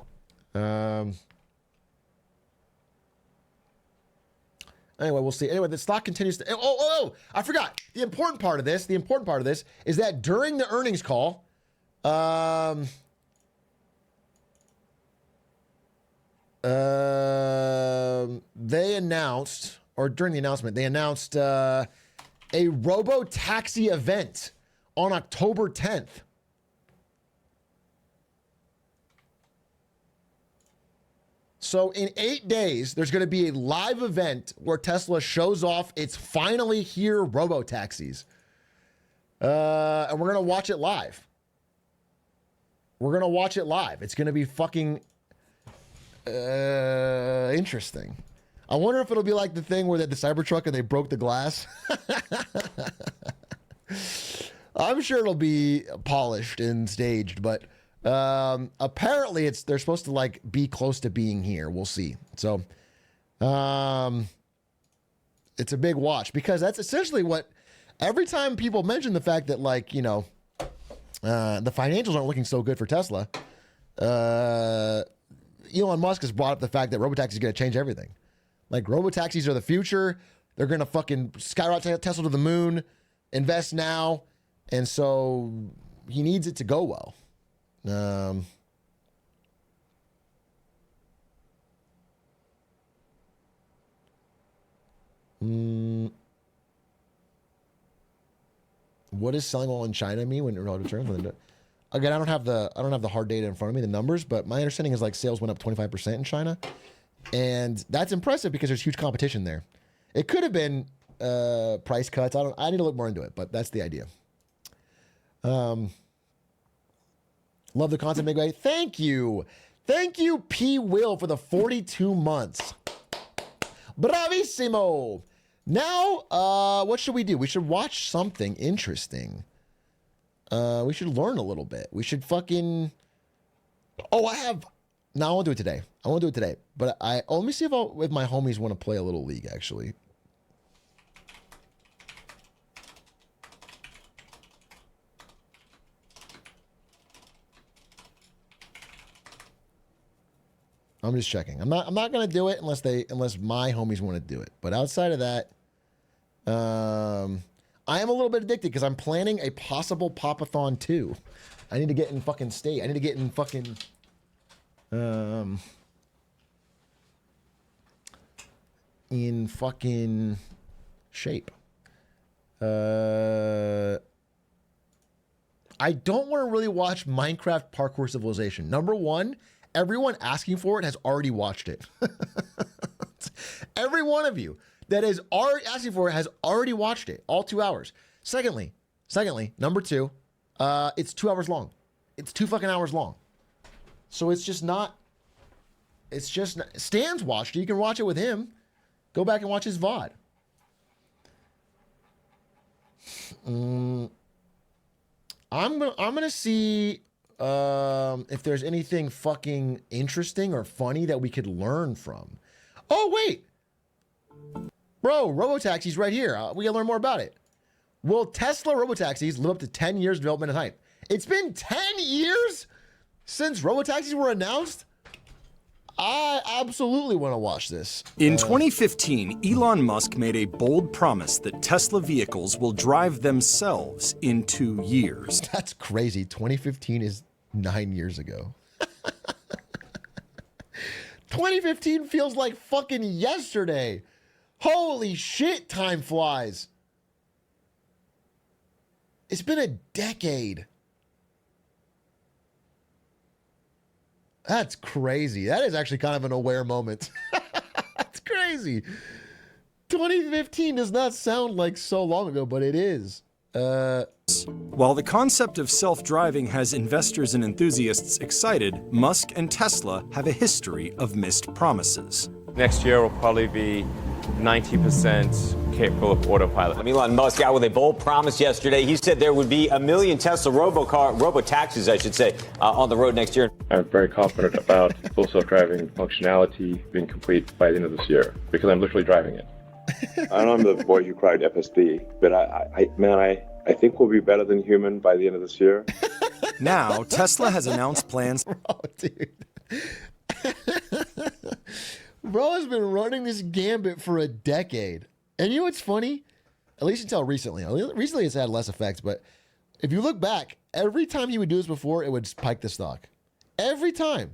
Anyway, we'll see. Anyway, the stock continues to... I forgot. The important part of this is that during the earnings call, they announced, or during the announcement, they announced a Robotaxi event on October 10th. So in 8 days, there's going to be a live event where Tesla shows off its finally here Robotaxis. And we're going to watch it live. It's going to be fucking interesting. I wonder if it'll be like the thing where they had the Cybertruck and they broke the glass. I'm sure it'll be polished and staged, but apparently they're supposed to like be close to being here. We'll see. So it's a big watch, because that's essentially what every time people mention the fact that, like, you know, the financials aren't looking so good for Tesla. Elon Musk has brought up the fact that Robotaxi is going to change everything. Like, Robotaxis are the future. They're going to fucking skyrocket Tesla to the moon, invest now. And so he needs it to go well. What does selling well in China mean when it returns? Again, I don't have the hard data in front of me, the numbers, but my understanding is like sales went up 25% in China, and that's impressive because there's huge competition there. It could have been price cuts. I need to look more into it, but that's the idea. Love the content, big guy. Thank you, P. Will, for the 42 months. Bravissimo. Now, what should we do? We should watch something interesting. We should learn a little bit. We should fucking... No, I won't do it today. But let me see if my homies want to play a little League, actually. I'm just checking. I'm not gonna do it unless my homies want to do it. But outside of that, I am a little bit addicted because I'm planning a possible Pop-a-thon 2. I need to get in fucking state. I need to get in fucking shape. I don't want to really watch Minecraft Parkour Civilization. Number one, everyone asking for it has already watched it. Every one of you that is already asking for it has already watched it, all 2 hours. Secondly, number two, it's 2 hours long. It's 2 fucking hours long. So it's just not, Stan's watched it. You can watch it with him. Go back and watch his VOD. I'm gonna see if there's anything fucking interesting or funny that we could learn from. Oh, wait. Bro, Robotaxis right here. We gotta learn more about it. Will Tesla Robotaxis live up to 10 years of development and hype? It's been 10 years since Robotaxis were announced? I absolutely want to watch this. In 2015, Elon Musk made a bold promise that Tesla vehicles will drive themselves in 2 years. That's crazy. 2015 is 9 years ago. 2015 feels like fucking yesterday. Holy shit, time flies. It's been a decade. That's crazy. That is actually kind of an aware moment. That's crazy. 2015 does not sound like so long ago, but it is. While the concept of self-driving has investors and enthusiasts excited, Musk and Tesla have a history of missed promises. Next year will probably be 90% capable of autopilot. Elon Musk out with a bold promise yesterday. He said there would be 1 million Tesla robotaxis, I should say, on the road next year. I'm very confident about full self-driving functionality being complete by the end of this year because I'm literally driving it. I know I'm the boy who cried FSD, but I think we'll be better than human by the end of this year. Now, Tesla has announced plans. Oh, dude. Bro has been running this gambit for a decade. And you know what's funny? At least until recently. Recently it's had less effects, but if you look back, every time he would do this before, it would spike the stock. Every time.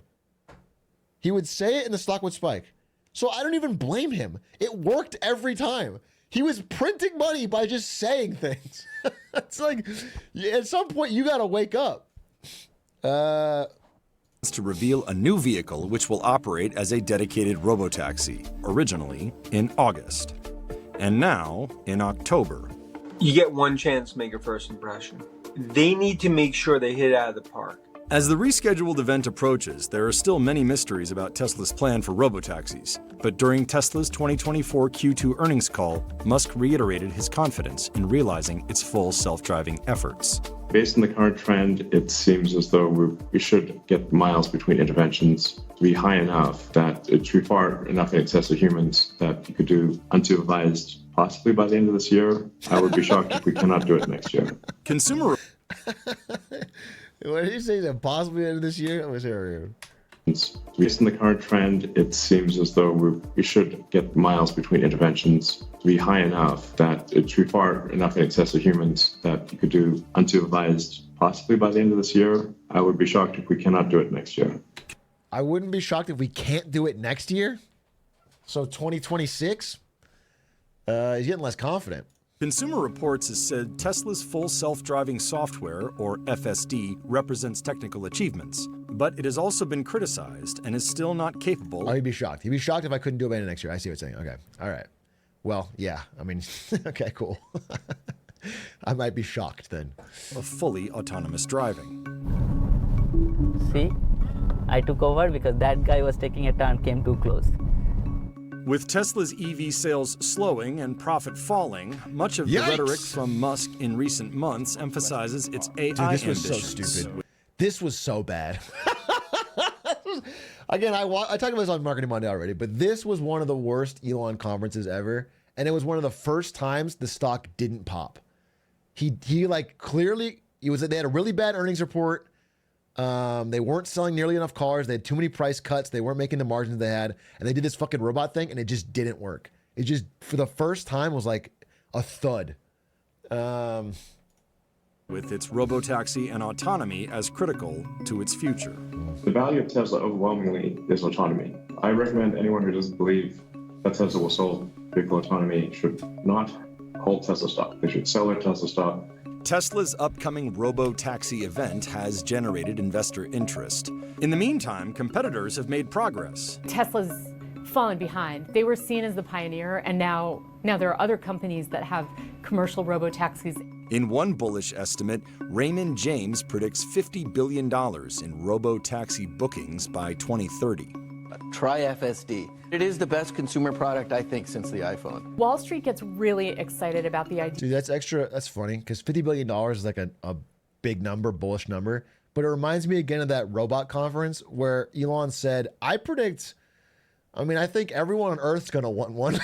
He would say it and the stock would spike. So I don't even blame him. It worked every time. He was printing money by just saying things. It's like, at some point, you got to wake up. To reveal a new vehicle which will operate as a dedicated robotaxi, originally in August, and now in October. You get one chance to make your first impression. They need to make sure they hit it out of the park. As the rescheduled event approaches, there are still many mysteries about Tesla's plan for robotaxis. But during Tesla's 2024 Q2 earnings call, Musk reiterated his confidence in realizing its full self-driving efforts. Based on the current trend, it seems as though we should get miles between interventions to be high enough that it should be far enough in excess of humans that you could do unsupervised possibly by the end of this year. I would be shocked if we cannot do it next year. Consumer. What did you say? That possibly end of this year? Let me see. Based on the current trend, it seems as though we should get miles between interventions to be high enough that it should be far enough in excess of humans that you could do unsupervised possibly by the end of this year. I would be shocked if we cannot do it next year. I wouldn't be shocked if we can't do it next year. So 2026, he's getting less confident. Consumer Reports has said Tesla's full self-driving software, or FSD, represents technical achievements, but it has also been criticized and is still not capable. Oh, he'd be shocked. He'd be shocked if I couldn't do it by the next year. I see what you're saying. Okay. All right. Well, yeah. I mean, okay, cool. I might be shocked then. Of fully autonomous driving. See, I took over because that guy was taking a turn, came too close. With Tesla's EV sales slowing and profit falling, much of the rhetoric from Musk in recent months emphasizes its AI Dude, this was ambitions. so stupid. This was so bad. Again, I talked about this on Marketing Monday already, but this was one of the worst Elon conferences ever, and it was one of the first times the stock didn't pop. He like clearly they had a really bad earnings report. They weren't selling nearly enough cars. They had too many price cuts. They weren't making the margins they had. And they did this fucking robot thing, and it just didn't work. It just, for the first time, was like a thud. With its robotaxi and autonomy as critical to its future. The value of Tesla overwhelmingly is autonomy. I recommend anyone who doesn't believe that Tesla will solve vehicle autonomy should not hold Tesla stock. They should sell their Tesla stock. Tesla's upcoming robotaxi event has generated investor interest. In the meantime, competitors have made progress. Tesla's fallen behind. They were seen as the pioneer, and now there are other companies that have commercial robotaxis. In one bullish estimate, Raymond James predicts $50 billion in robotaxi bookings by 2030. Try FSD. It is the best consumer product, I think, since the iPhone. Wall Street gets really excited about the idea. Dude, that's funny, because $50 billion is like a big number, bullish number. But it reminds me again of that robot conference where Elon said, I think everyone on Earth's going to want one.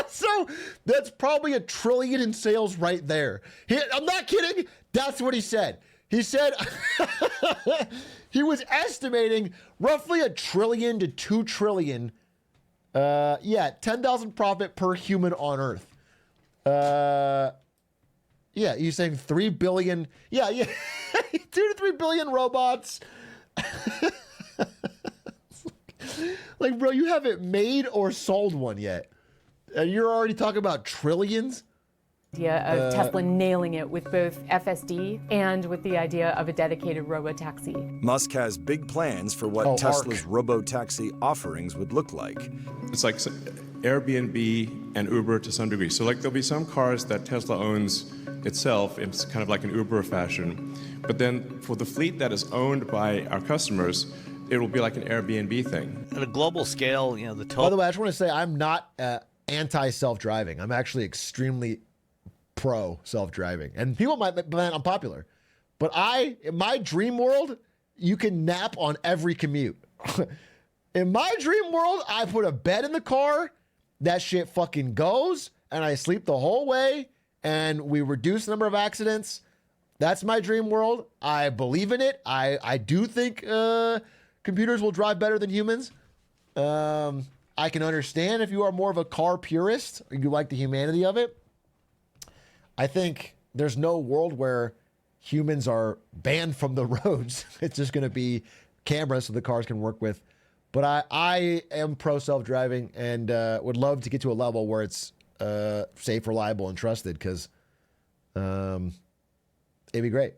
So that's probably $1 trillion in sales right there. I'm not kidding. That's what he said. He said he was estimating roughly $1 trillion to $2 trillion. 10,000 profit per human on Earth. You're saying 3 billion. Yeah. 2 to 3 billion robots. Like, bro, you haven't made or sold one yet. And you're already talking about trillions? Idea of Tesla nailing it with both FSD and with the idea of a dedicated robotaxi. Musk has big plans for what Tesla's robotaxi offerings would look like. It's like Airbnb and Uber to some degree. So like there'll be some cars that Tesla owns itself, it's kind of like an Uber fashion. But then for the fleet that is owned by our customers, it will be like an Airbnb thing. At a global scale, the By the way, I just want to say I'm not anti-self-driving. I'm actually extremely pro self-driving. And people might find I'm popular. But in my dream world, you can nap on every commute. In my dream world, I put a bed in the car, that shit fucking goes, and I sleep the whole way, and we reduce the number of accidents. That's my dream world. I believe in it. I do think computers will drive better than humans. I can understand if you are more of a car purist, or you like the humanity of it. I think there's no world where humans are banned from the roads. It's just going to be cameras so the cars can work with. But I am pro self-driving and would love to get to a level where it's safe, reliable, and trusted, because it'd be great.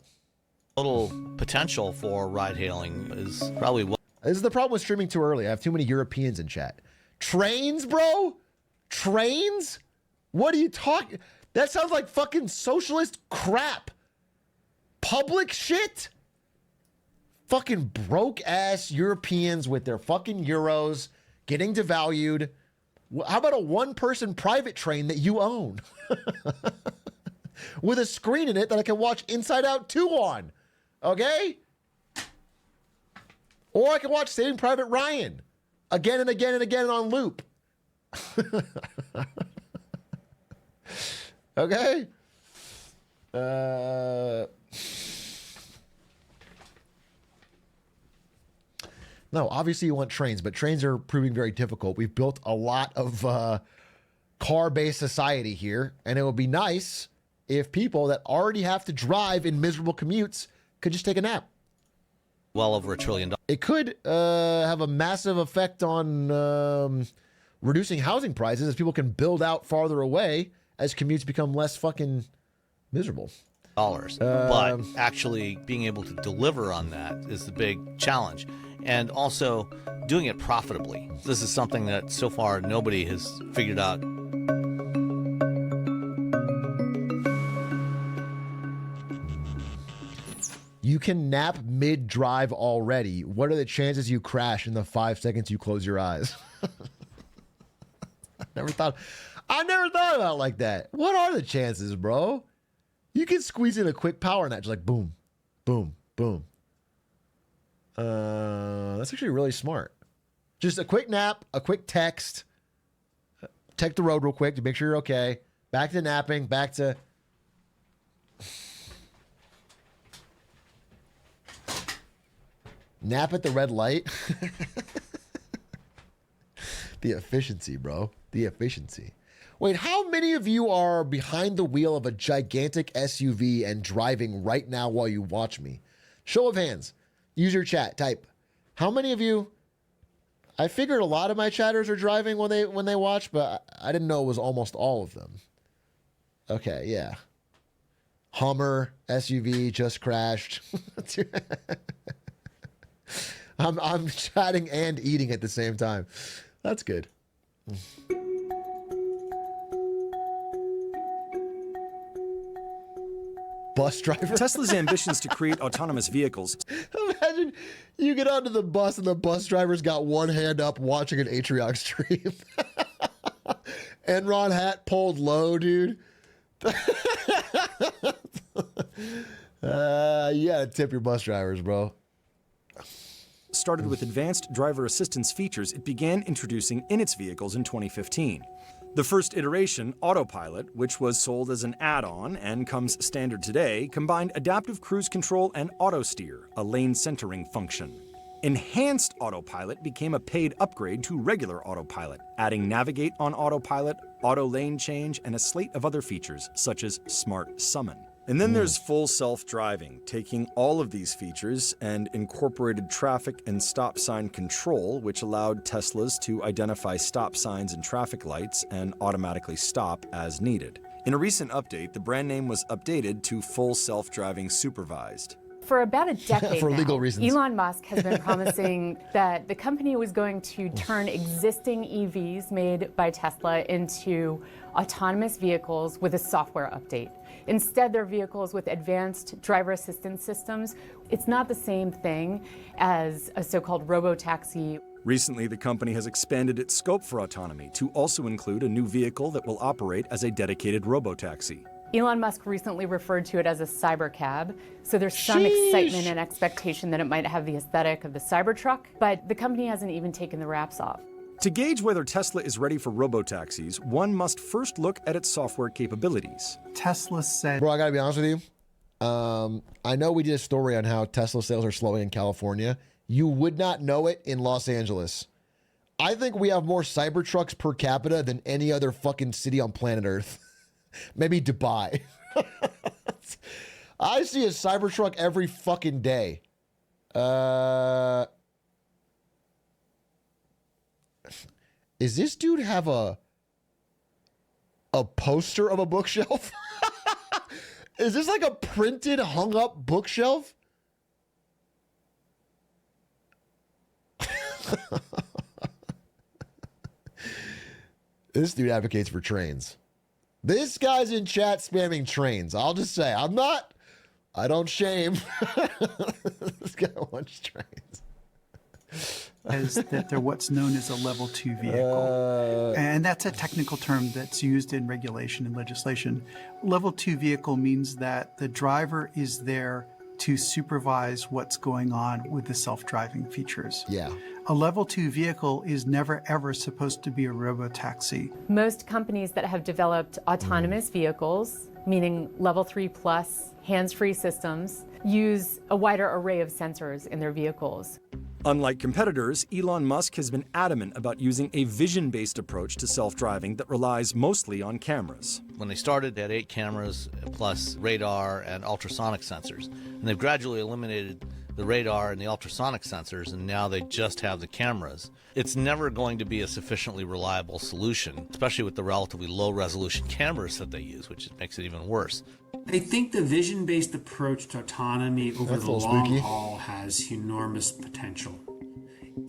Total potential for ride-hailing is probably what. This is the problem with streaming too early. I have too many Europeans in chat. Trains, bro? Trains? What are you talking? That sounds like fucking socialist crap. Public shit? Fucking broke ass Europeans with their fucking euros getting devalued. How about a one-person private train that you own? With a screen in it that I can watch Inside Out 2 on. Okay? Or I can watch Saving Private Ryan again and again and again on loop. Okay? No, obviously you want trains, but trains are proving very difficult. We've built a lot of car-based society here, and it would be nice if people that already have to drive in miserable commutes could just take a nap. Well over $1 trillion. It could have a massive effect on reducing housing prices as people can build out farther away as commutes become less fucking miserable. But actually being able to deliver on that is the big challenge. And also doing it profitably. This is something that so far nobody has figured out. You can nap mid-drive already. What are the chances you crash in the 5 seconds you close your eyes? I never thought about it like that. What are the chances, bro? You can squeeze in a quick power nap, just like boom, boom, boom. That's actually really smart. Just a quick nap, a quick text. Check the road real quick to make sure you're okay. Back to napping, back to... Nap at the red light. The efficiency, bro. The efficiency. Wait, how many of you are behind the wheel of a gigantic SUV and driving right now while you watch me? Show of hands. Use your chat. Type. How many of you? I figured a lot of my chatters are driving when they watch, but I didn't know it was almost all of them. Okay, yeah. Hummer, SUV, just crashed. I'm chatting and eating at the same time. That's good. Bus driver. Tesla's ambitions to create autonomous vehicles. Imagine you get onto the bus and the bus driver's got one hand up watching an Atrioc stream. Enron hat pulled low, dude. You gotta tip your bus drivers, bro. Started with advanced driver assistance features it began introducing in its vehicles in 2015. The first iteration, Autopilot, which was sold as an add-on and comes standard today, combined adaptive cruise control and auto steer, a lane centering function. Enhanced Autopilot became a paid upgrade to regular Autopilot, adding Navigate on Autopilot, auto lane change, and a slate of other features such as Smart Summon. And then there's full self-driving, taking all of these features and incorporated traffic and stop sign control, which allowed Teslas to identify stop signs and traffic lights and automatically stop as needed. In a recent update, the brand name was updated to Full Self-Driving Supervised. For about a decade For now, legal reasons. Elon Musk has been promising that the company was going to turn existing EVs made by Tesla into autonomous vehicles with a software update. Instead, they're vehicles with advanced driver assistance systems. It's not the same thing as a so-called robotaxi. Recently, the company has expanded its scope for autonomy to also include a new vehicle that will operate as a dedicated robotaxi. Elon Musk recently referred to it as a cybercab, so there's some excitement and expectation that it might have the aesthetic of the Cybertruck, but the company hasn't even taken the wraps off. To gauge whether Tesla is ready for robotaxis, one must first look at its software capabilities. Tesla said... Bro, I gotta be honest with you. I know we did a story on how Tesla sales are slowing in California. You would not know it in Los Angeles. I think we have more Cybertrucks per capita than any other fucking city on planet Earth. Maybe Dubai. I see a Cybertruck every fucking day. Is this dude have a poster of a bookshelf? Is this like a printed, hung up bookshelf? This dude advocates for trains. This guy's in chat spamming trains. I'll just say, I don't shame. This guy wants trains. Is that they're what's known as a level 2 vehicle. And that's a technical term that's used in regulation and legislation. Level 2 vehicle means that the driver is there to supervise what's going on with the self-driving features. Yeah. A level 2 vehicle is never ever supposed to be a robotaxi. Most companies that have developed autonomous vehicles, meaning level 3 plus hands-free systems, use a wider array of sensors in their vehicles. Unlike competitors, Elon Musk has been adamant about using a vision-based approach to self-driving that relies mostly on cameras. When they started, they had 8 cameras plus radar and ultrasonic sensors. And they've gradually eliminated the radar and the ultrasonic sensors, and now they just have the cameras. It's never going to be a sufficiently reliable solution, especially with the relatively low-resolution cameras that they use, which makes it even worse. I think the vision-based approach to autonomy over the long haul has enormous potential.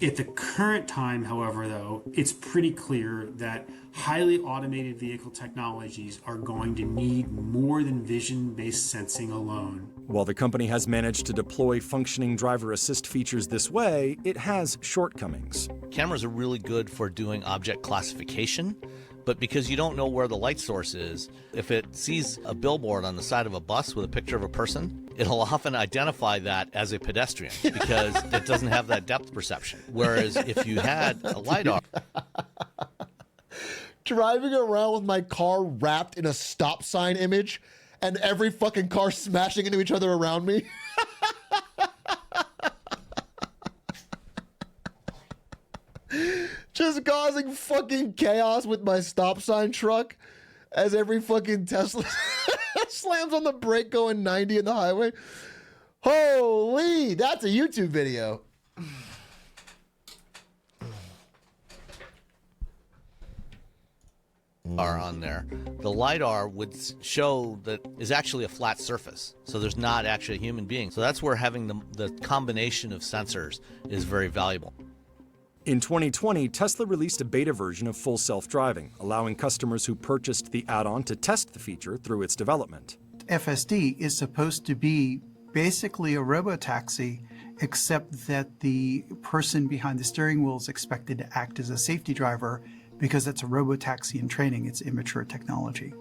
At the current time, however, though, it's pretty clear that highly automated vehicle technologies are going to need more than vision-based sensing alone. While the company has managed to deploy functioning driver assist features this way, it has shortcomings. Cameras are really good for doing object classification, but because you don't know where the light source is, if it sees a billboard on the side of a bus with a picture of a person, it'll often identify that as a pedestrian because it doesn't have that depth perception. Whereas if you had a LiDAR... Driving around with my car wrapped in a stop sign image and every fucking car smashing into each other around me. Just causing fucking chaos with my stop sign truck as every fucking Tesla slams on the brake going 90 in the highway. Holy, that's a YouTube video. Are on there. The LiDAR would show that is actually a flat surface, so there's not actually a human being. So that's where having the combination of sensors is very valuable. In 2020, Tesla released a beta version of full self-driving, allowing customers who purchased the add-on to test the feature through its development. FSD is supposed to be basically a robotaxi, except that the person behind the steering wheel is expected to act as a safety driver because it's a robotaxi in training. It's immature technology.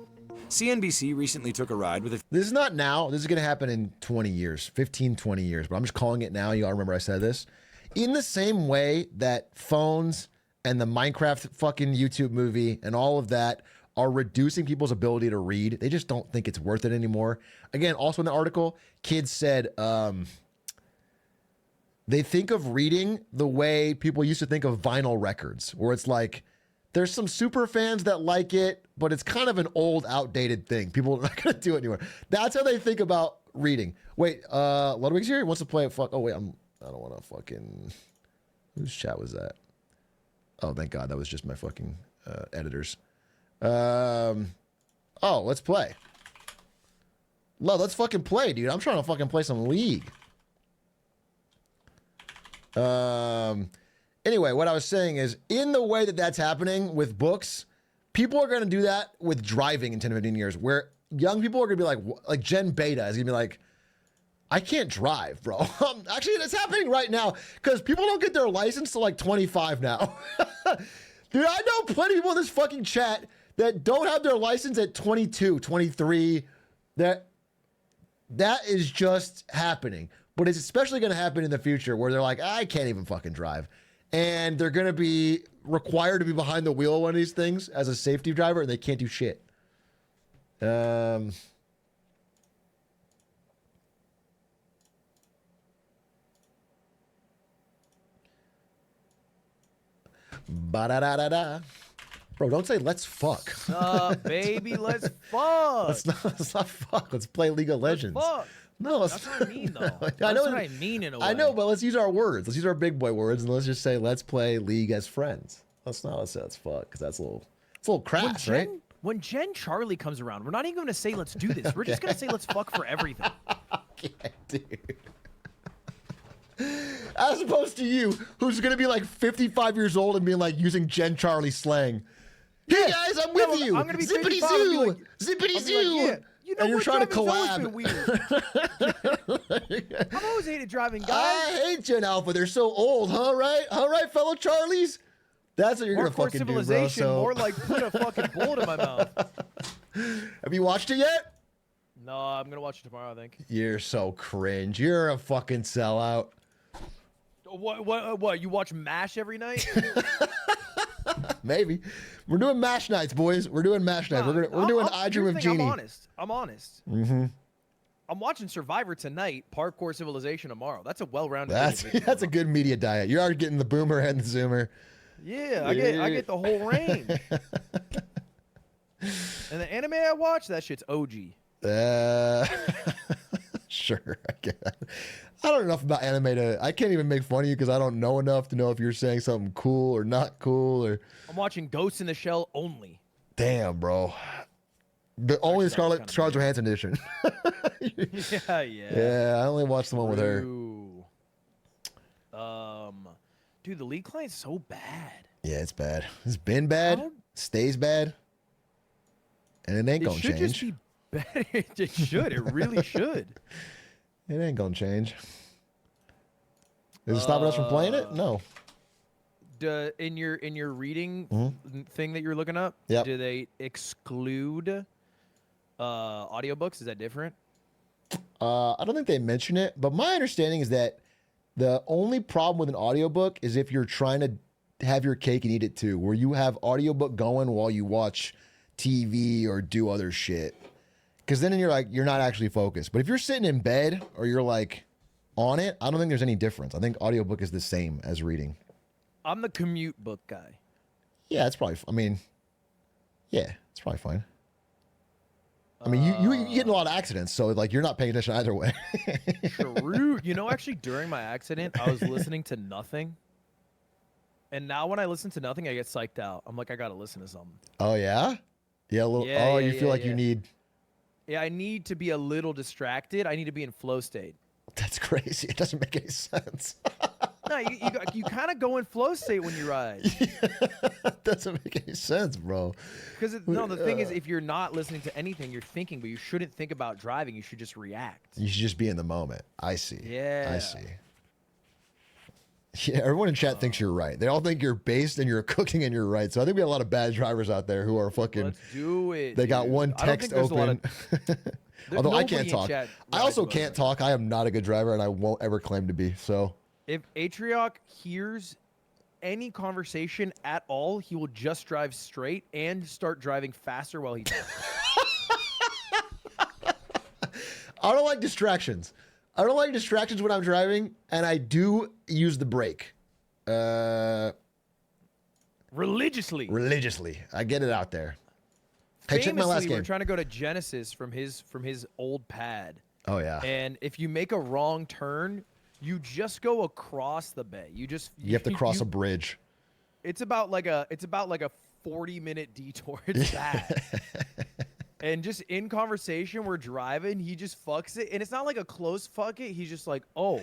CNBC recently took a ride with a... This is not now. This is going to happen in 20 years, 15, 20 years. But I'm just calling it now. You all remember I said this. In the same way that phones and the Minecraft fucking YouTube movie and all of that are reducing people's ability to read. They just don't think it's worth it anymore. Again, also in the article, kids said they think of reading the way people used to think of vinyl records, where it's like, there's some super fans that like it, but it's kind of an old, outdated thing. People are not going to do it anymore. That's how they think about reading. Wait, Ludwig's here? He wants to play a fuck. Oh, wait, I don't want to fucking... Whose chat was that? Oh, thank God. That was just my fucking editors. Oh, let's play. Love, let's fucking play, dude. I'm trying to fucking play some League. Anyway, what I was saying is, in the way that that's happening with books, people are going to do that with driving in 10 to 15 years, where young people are going to be like Gen Beta is going to be like, I can't drive, bro. Actually, that's happening right now because people don't get their license till like 25 now. Dude, I know plenty of people in this fucking chat that don't have their license at 22, 23. That is just happening. But it's especially going to happen in the future where they're like, I can't even fucking drive. And they're going to be required to be behind the wheel of one of these things as a safety driver, and they can't do shit. Ba-da-da-da-da. Bro, don't say let's fuck. Baby, let's fuck. Let's not fuck. Let's play League of Legends. Fuck. No, That's what I mean, though. That's what I mean in a way. I know, but let's use our words. Let's use our big boy words, and let's just say let's play League as friends. Let's say let's fuck, because it's a little crass, right? When Jen Charlie comes around, we're not even going to say let's do this. We're just going to say let's fuck for everything. Yeah, dude. As opposed to you, who's going to be like 55 years old and being like using Jen Charlie slang. Hey guys, I'm with you. I'm going to be Zippity 55 zoo. like, Zippity zoo. Like, yeah. You know, and you're trying to driving's collab. always been weird. I've always hated driving, guys. I hate Gen Alpha. They're so old, huh? Right? All right, fellow Charlies? That's what you're going to fucking do, bro. Civilization, So... more like put a fucking bullet in my mouth. Have you watched it yet? No, I'm going to watch it tomorrow, I think. You're so cringe. You're a fucking sellout. What? You watch MASH every night? Maybe. We're doing MASH nights, boys. We're doing MASH nights. We're doing I Dream of Genie. I'm honest. Mm-hmm. I'm watching Survivor tonight, Parkour Civilization tomorrow. That's a well-rounded. That's a good media diet. You are getting the boomer and the zoomer. Yeah, I get the whole range. And the anime I watch, that shit's OG. Sure. I don't know enough about anime I can't even make fun of you because I don't know enough to know if you're saying something cool or not cool or. I'm watching Ghost in the Shell only. Damn, bro. The only the Scarlett Johansson edition. Yeah. Yeah, I only watched the one with her. Dude, the lead client's so bad. Yeah, it's bad. It's been bad. Stays bad. And it ain't gonna change. It should just be bad. It should. It really should. It ain't gonna change. Is it stopping us from playing it? No. In your reading thing that you're looking up, Yep. do they exclude audiobooks? Is that different? I don't think they mention it, but my understanding is that the only problem with an audiobook is if you're trying to have your cake and eat it too, where you have audiobook going while you watch TV or do other shit. Because then you're not actually focused. But if you're sitting in bed or you're like on it, I don't think there's any difference. I think audiobook is the same as reading. I'm the commute book guy. Yeah, it's probably. Yeah, it's probably fine. I mean, you get in a lot of accidents, so like you're not paying attention either way. True. You know, actually, during my accident, I was listening to nothing. And now when I listen to nothing, I get psyched out. I'm like, I gotta listen to something. Oh yeah, yeah. You feel like you need. Yeah, I need to be a little distracted. I need to be in flow state. That's crazy. It doesn't make any sense. No, you kind of go in flow state when you ride. That doesn't make any sense, bro. Because the thing is, if you're not listening to anything, you're thinking, but you shouldn't think about driving. You should just react. You should just be in the moment. I see. Yeah. I see. Yeah, everyone in chat thinks you're right. They all think you're based and you're cooking and you're right. So I think we have a lot of bad drivers out there who are fucking. Let's do it. They got one text open. Although I can't talk. I also can't talk. I am not a good driver, and I won't ever claim to be. So. If Atrioc hears any conversation at all, he will just drive straight and start driving faster while he talks. I don't like distractions. I don't like distractions when I'm driving, and I do use the brake. Religiously. Religiously. I get it out there. Hey, check my last game. We're trying to go to Genesis from his old pad. Oh, yeah. And if you make a wrong turn, you just go across the bay. You have to cross a bridge. It's about like a 40-minute detour. It's bad. And just in conversation, we're driving. He just fucks it, and it's not like a close fuck it. He's just like, oh,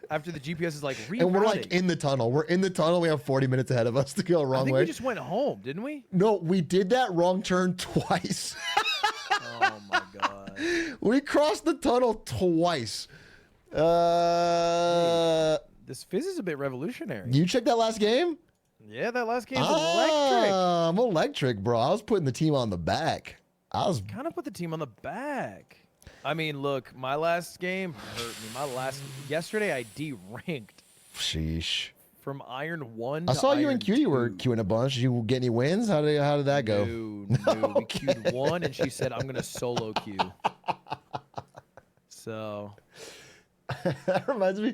After the GPS is like rerouting. And we're like in the tunnel. We're in the tunnel. We have 40 minutes ahead of us to go wrong I think way. we just went home, didn't we? No, we did that wrong turn twice. Oh my god. We crossed the tunnel twice. This fizz is a bit revolutionary. You checked that last game? Yeah, that last game's electric. I'm electric, bro. I was putting the team on the back. I was Kind of put the team on the back. I mean, look, my last game hurt me. Yesterday I D-ranked sheesh. from Iron 1 I to saw you Iron and Cutie were queuing a bunch. Did you get any wins? How did that go? No. We queued 1 and she said, I'm going to solo queue. So. That reminds me.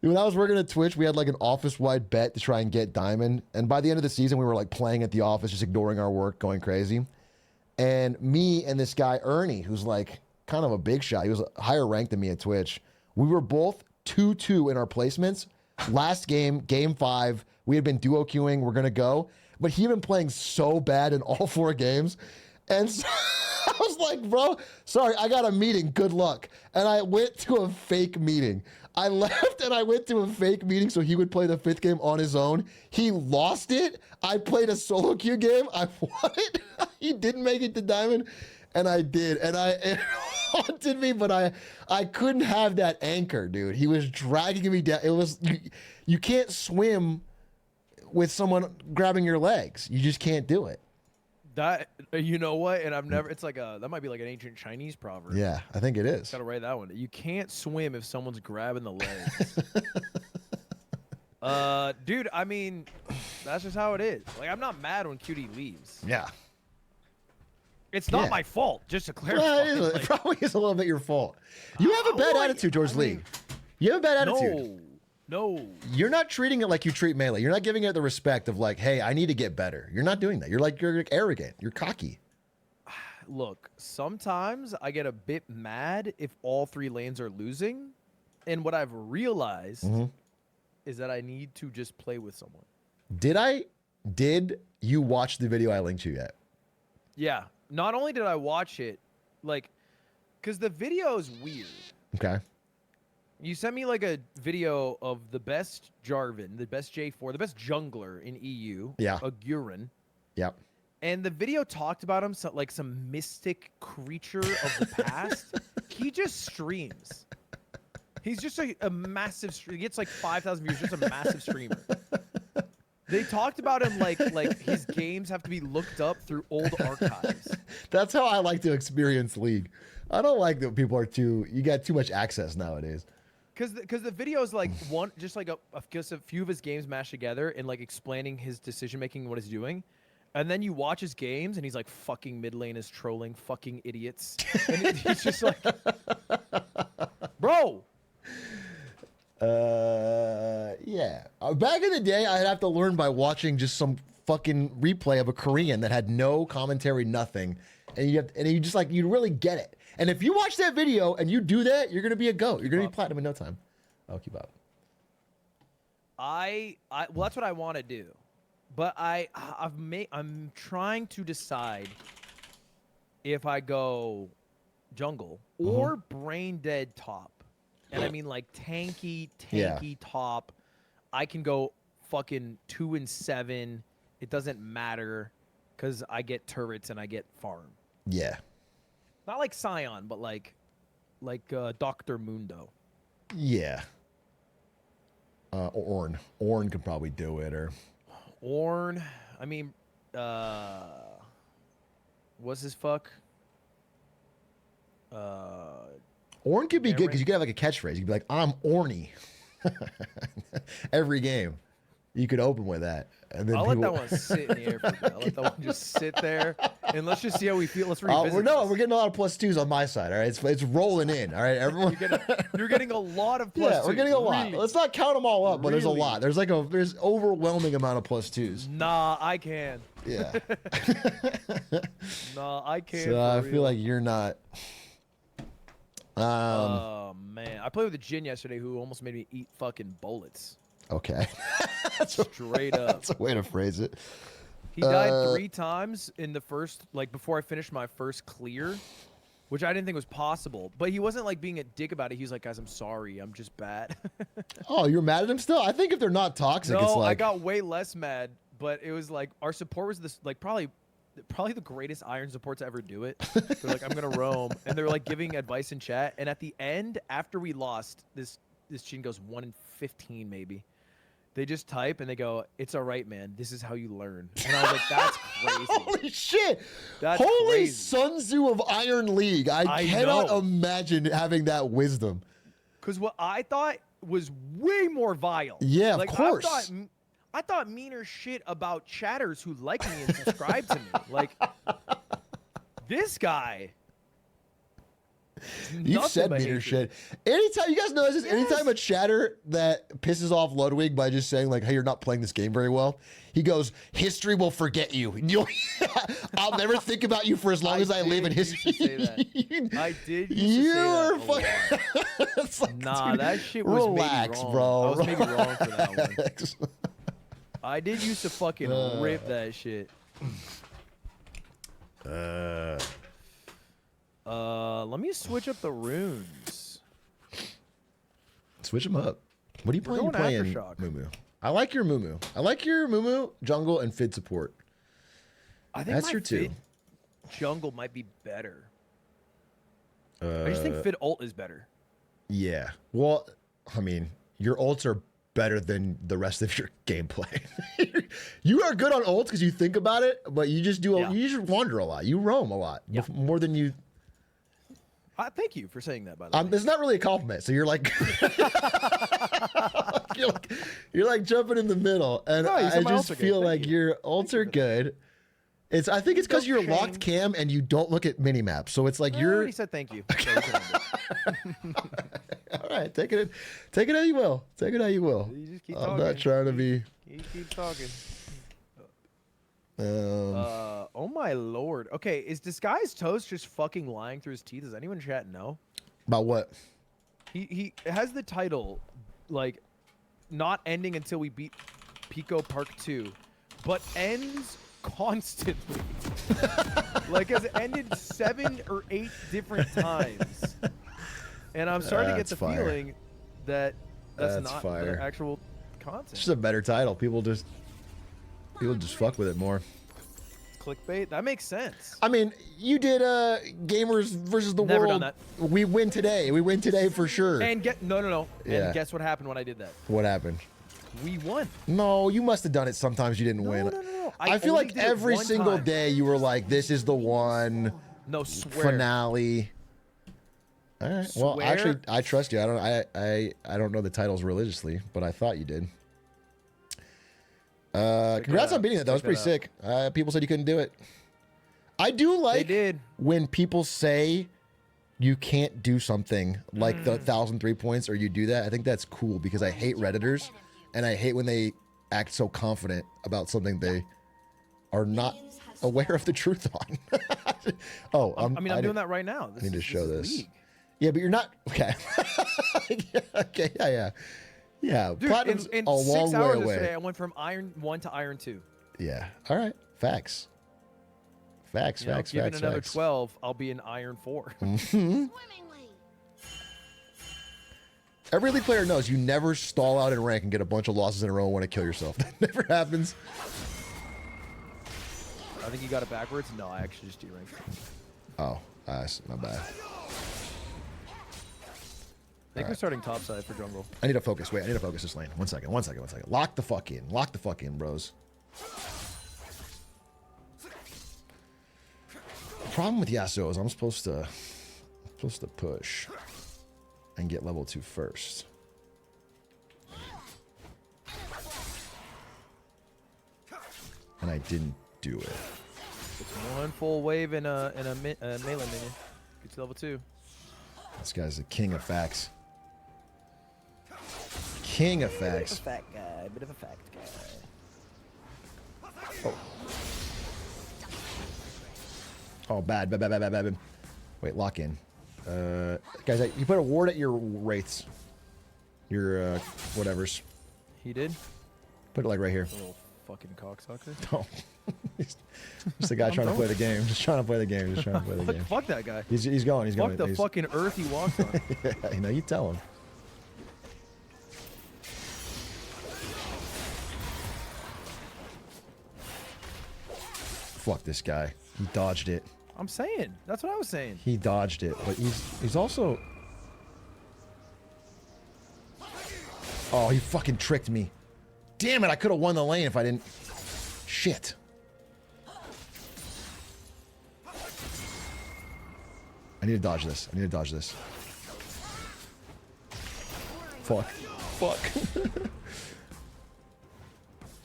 When I was working at Twitch, we had like an office-wide bet to try and get Diamond. And by the end of the season, we were like playing at the office, just ignoring our work, going crazy. And me and this guy, Ernie, who's like kind of a big shot. He was higher ranked than me at Twitch. We were both 2-2 in our placements. Last game, game 5, we had been duo queuing. We're going to go. But he had been playing so bad in all 4 games. And so I was like, bro, sorry, I got a meeting. Good luck. And I went to a fake meeting. I left and I went to a fake meeting so he would play the 5th game on his own. He lost it. I played a solo queue game. I won it. He didn't make it to Diamond. And I did. And it haunted me, but I couldn't have that anchor, dude. He was dragging me down. It was, you can't swim with someone grabbing your legs. You just can't do it. That, you know what? And I've never, it's like that might be like an ancient Chinese proverb. Yeah, I think it is. Gotta write that one. You can't swim if someone's grabbing the legs. Dude, I mean, that's just how it is. Like, I'm not mad when Cutie leaves. Yeah. It's not my fault, just to clarify. Well, it probably is a little bit your fault. You have a bad attitude towards League. You have a bad attitude. No. You're not treating it like you treat Melee. You're not giving it the respect of like, hey, I need to get better. You're not doing that. You're arrogant. You're cocky. Look, sometimes I get a bit mad if all 3 lanes are losing. And what I've realized is that I need to just play with someone. Did you watch the video I linked you yet? Yeah. Not only did I watch it, like, because the video is weird. Okay. You sent me like a video of the best Jarvan, the best J4, the best jungler in EU. Yeah. A Gurin. Yep. And the video talked about him like some mystic creature of the past. He just streams. He's just a massive. He gets like 5,000 views. Just a massive streamer. They talked about him like his games have to be looked up through old archives. That's how I like to experience League. I don't like that people are you got too much access nowadays. Because the video is like just like a few of his games mashed together and like explaining his decision making and what he's doing. And then you watch his games and he's like, fucking mid lane is trolling, fucking idiots. And he's just like, bro. Yeah. Back in the day, I'd have to learn by watching just some fucking replay of a Korean that had no commentary, nothing. And you really get it. And if you watch that video and you do that, you're gonna be a GOAT. You're gonna be platinum in no time. I'll keep up. Well, that's what I want to do, but I'm trying to decide if I go jungle or brain dead top, and I mean like tanky top. I can go fucking 2 and 7. It doesn't matter because I get turrets and I get farm. Yeah. Not like Scion, but like Dr. Mundo. Yeah. Ornn. Ornn could probably do it, or Ornn. I mean, what's his fuck? Ornn could be good because you could have like a catchphrase. You could be like, "I'm Orny." Every game, you could open with that, and then I'll let that one sit in the air for a bit. I'll let that one just sit there, and let's just see how we feel. Let's revisit. We're getting a lot of +2s on my side. All right, it's rolling in. All right, everyone. You're getting a lot of +2s. Yeah, we're getting a lot. Really? Let's not count them all up, but there's a lot. There's there's overwhelming amount of +2s. Nah, I can. Yeah. Nah, I can't. So I feel like you're not. Oh man, I played with a Jin yesterday who almost made me eat fucking bullets. Okay. Straight up. That's a way to phrase it. He died 3 times in the first, like before I finished my first clear. which I didn't think was possible. But he wasn't like being a dick about it. He was like, guys, I'm sorry. I'm just bad. Oh, you're mad at him still? I think if they're not toxic, No, it's like... I got way less mad, but it was like our support was this like probably the greatest Iron support to ever do it. They're like, I'm gonna roam, and they were like giving advice in chat. And at the end, after we lost, this team goes 1 in 15 maybe. They just type and they go, "It's all right, man. This is how you learn." And I was like, "That's crazy." Holy shit! That's Holy crazy. Sun Tzu of Iron League. I cannot know. imagine having that wisdom. Because what I thought was way more vile. Yeah, like, of course. I thought meaner shit about chatters who like me and subscribe to me. Like, this guy. You've said meaner shit. Anytime, you guys know this, anytime a chatter that pisses off Ludwig by just saying like, hey, you're not playing this game very well, he goes, history will forget you. I'll never think about you for as long as I live in history. I did used to say that a lot. It's like, Nah, dude, that shit was relax, maybe wrong. bro. I was maybe wrong for that one. Relax. I did used to fucking rip that shit. Let me switch up the runes. Switch them up. What are you playing? You're going playing Aftershock. Mumu. I like your Mumu. I like your Mumu, jungle, and Fid support. I think That's my your two. Fid jungle might be better. I just think Fid ult is better. Yeah. Well, I mean, your ults are better than the rest of your gameplay. You are good on ults because you think about it, but you just do. You just wander a lot. You roam a lot, more than you. Thank you for saying that, by the way. It's not really a compliment. So you're like, you're like jumping in the middle, and No, you said I my just ults are good. feel Thank like your ults are good. I think it's because you're locked cam and you don't look at mini maps. So it's like I you're. already said thank you. So you can end it. All right, take it how you will. Take it how you will. You just keep I'm talking. not trying to be. You keep talking. Um, Oh my lord. Okay, is Disguised Toast just fucking lying through his teeth? Does anyone in chat know? About what? He has the title, like, not ending until we beat Pico Park 2, but ends constantly. Like, has ended 7 or 8 different times. And I'm starting to get That's the fire. feeling that that's not fire. the actual content. It's just a better title. People just fuck with it more. Clickbait? That makes sense. I mean, you did Gamers versus the Never World. done that. We win today. We win today for sure. And no. Yeah. And guess what happened when I did that? What happened? We won. No, you must have done it sometimes you didn't win. No. I feel only like did it every one single time. day you were like, this is the one No, swear. finale. All right. Well, Swear. actually, I trust you. I don't know the titles religiously, but I thought you did. Congrats on beating that. That was pretty sick. People said you couldn't do it. I do like when people say you can't do something like the 1,003 points or you do that. I think that's cool because I hate Redditors and I hate when they act so confident about something they are not aware of the truth on. I'm doing that right now. I need to show this. League. Yeah, but you're not. Okay. Okay. Yeah. Dude, Platinum's in a long 6 way hours away. yesterday, I went from Iron 1 to Iron 2. Yeah. All right. Facts. Facts. You know, given another 12, I'll be in Iron 4. Mhm. Every League player knows you never stall out in rank and get a bunch of losses in a row and want to kill yourself. That never happens. I think you got it backwards. No, I actually just deranked. Oh, my bad. I think we're starting topside for jungle. I need to focus. Wait, I need to focus this lane. One second. Lock the fuck in. Lock the fuck in, bros. The problem with Yasuo is I'm supposed to push and get level 2 first. And I didn't do it. It's one full wave in a melee minion. Get to level 2. This guy's the king of facts. King of facts. Bit of a fact guy. Oh, bad. Wait, lock in. Guys, you put a ward at your wraiths. Your, whatevers. He did? Put it like right here. Little fucking cocksucker. Oh. Just the guy trying to play the game. Just trying to play the game. Just trying to play the game. Fuck that guy. He's going. He's going. Fuck the fucking earth he walks on. Yeah, you know, you tell him. Fuck this guy. He dodged it. I'm saying. That's what I was saying. He dodged it, but he's also. Oh, he fucking tricked me. Damn it! I could have won the lane if I didn't. Shit. I need to dodge this. I need to dodge this. Fuck. Fuck.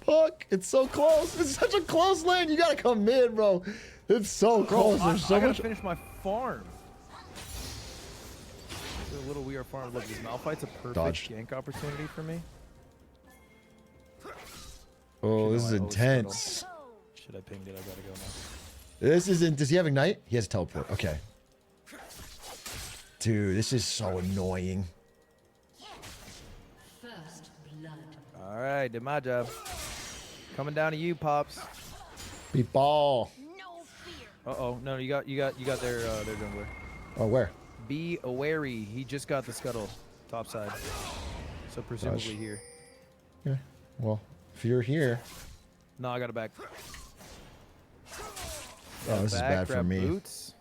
Fuck. It's so close. It's such a close lane. You gotta come mid, bro. It's so close. Bro, There's so I gotta much. finish my farm. The little We Are Farm. Look, this Malphite's a perfect Dodged. gank opportunity for me. Oh, this is I always intense. Should I pinged it? I gotta go now. This isn't. Does he have Ignite? He has teleport. Okay. Dude, this is so annoying. All right, did my job. Coming down to you, Pops. Beat ball. Uh-oh. No, you got their jungler. Oh, where? Be wary. He just got the scuttle top side. So presumably Gosh. here. Yeah. Well, if you're here. No, I got it back. Oh, this is bad for grab me. Boots.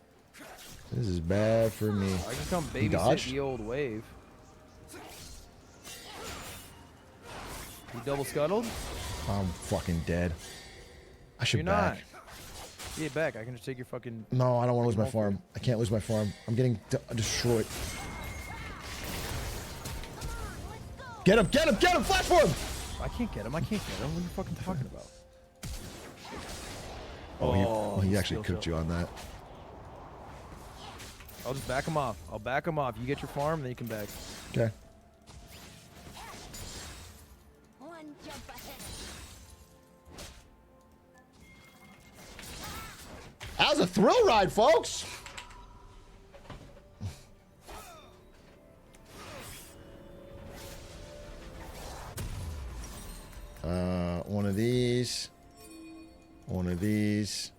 This is bad for me. I can come He babysit dodged? the old wave. You double scuttled? I'm fucking dead. I should You're back. not. Get back. I can just take your fucking. No, I don't want to lose my farm. I can't lose my farm. I'm getting destroyed. Get him! Get him! Get him! Flash for him! I can't get him. I can't get him. What are you fucking talking about? Oh, he actually skill cooked shot. you on that. I'll just back him off. I'll back him off. You get your farm, then you can back. Okay. That was a thrill ride, folks. One of these. One of these.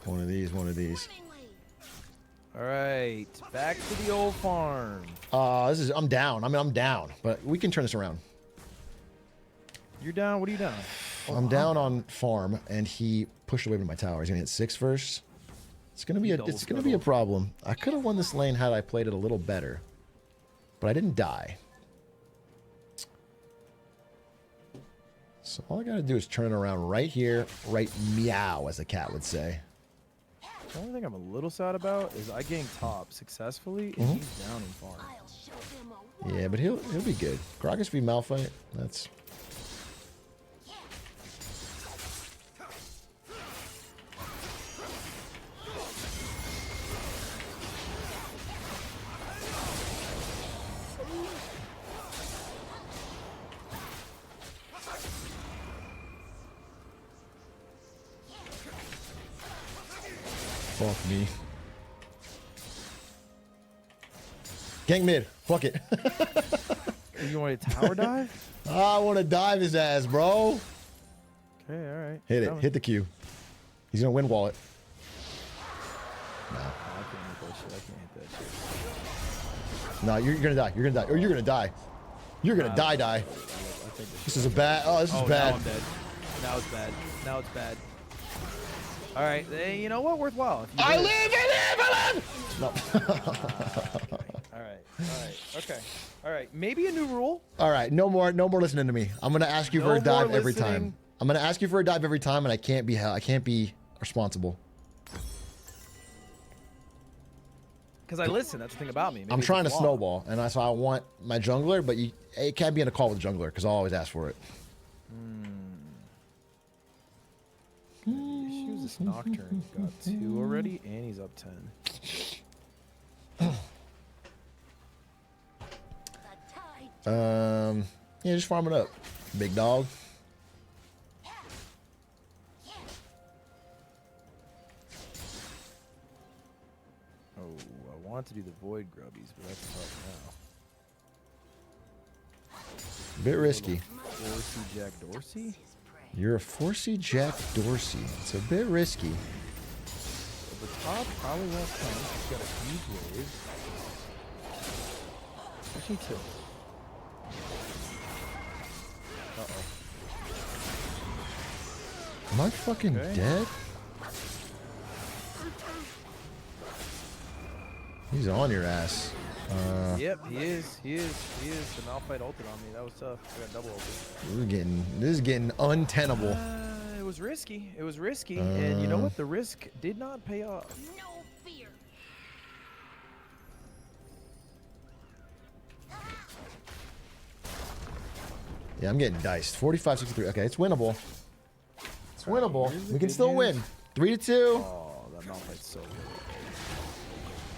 One of these. One of these. All right, back to the old farm. I'm down. I mean, I'm down, but we can turn this around. You're down. What are you down? I'm down on farm, and he pushed away from my tower. He's gonna hit 6 first. It's gonna be a problem. I could have won this lane had I played it a little better, but I didn't die. So all I gotta do is turn it around right here, right meow, as the cat would say. The only thing I'm a little sad about is I ganked top successfully, and he's down in farm. Yeah, but he'll be good. Gragas v Malphite. That's. Fuck me. Gank mid. Fuck it. You want a tower dive? I want to dive his ass, bro. Okay, all right. Hit it. Coming. Hit the Q. He's gonna win wallet. I can't hit that shit. I can't hit that shit. No, you're gonna die. You're gonna die. Or you're gonna die. You're gonna die. I think This is a bad. Oh, this is bad. Now I'm dead. Now it's bad. Now it's bad. All right, you know what? Worthwhile. If you I do it. live. I live. No. All right. Okay. All right. Maybe a new rule. All right. No more listening to me. I'm gonna ask you for No a dive more every listening. time. I'm gonna ask you for a dive every time, and I can't be responsible. Because I listen. That's the thing about me. Maybe I'm it's trying a to flaw. snowball, and so I want my jungler, but it can't be in a call with the jungler because I'll always ask for it. Issues. This Nocturne got 2 already, and he's up 10. Yeah, just farm it up, big dog. Oh, I want to do the Void Grubbies, but that's tough now. Bit risky. Dorsey, Jack Dorsey? You're a 4C Jack Dorsey. It's a bit risky. the top probably won't come. He's got a huge wave. Actually, two. Uh-oh. Am I fucking dead? He's on your ass. Yep, he is. The Malphite ulted on me. That was tough. I got double ulted. This is getting untenable. It was risky. And you know what? The risk did not pay off. No fear. Yeah, I'm getting diced. 45-63. Okay, it's winnable. It's winnable. We can still win. 3-2. Oh, that Malphite's so good.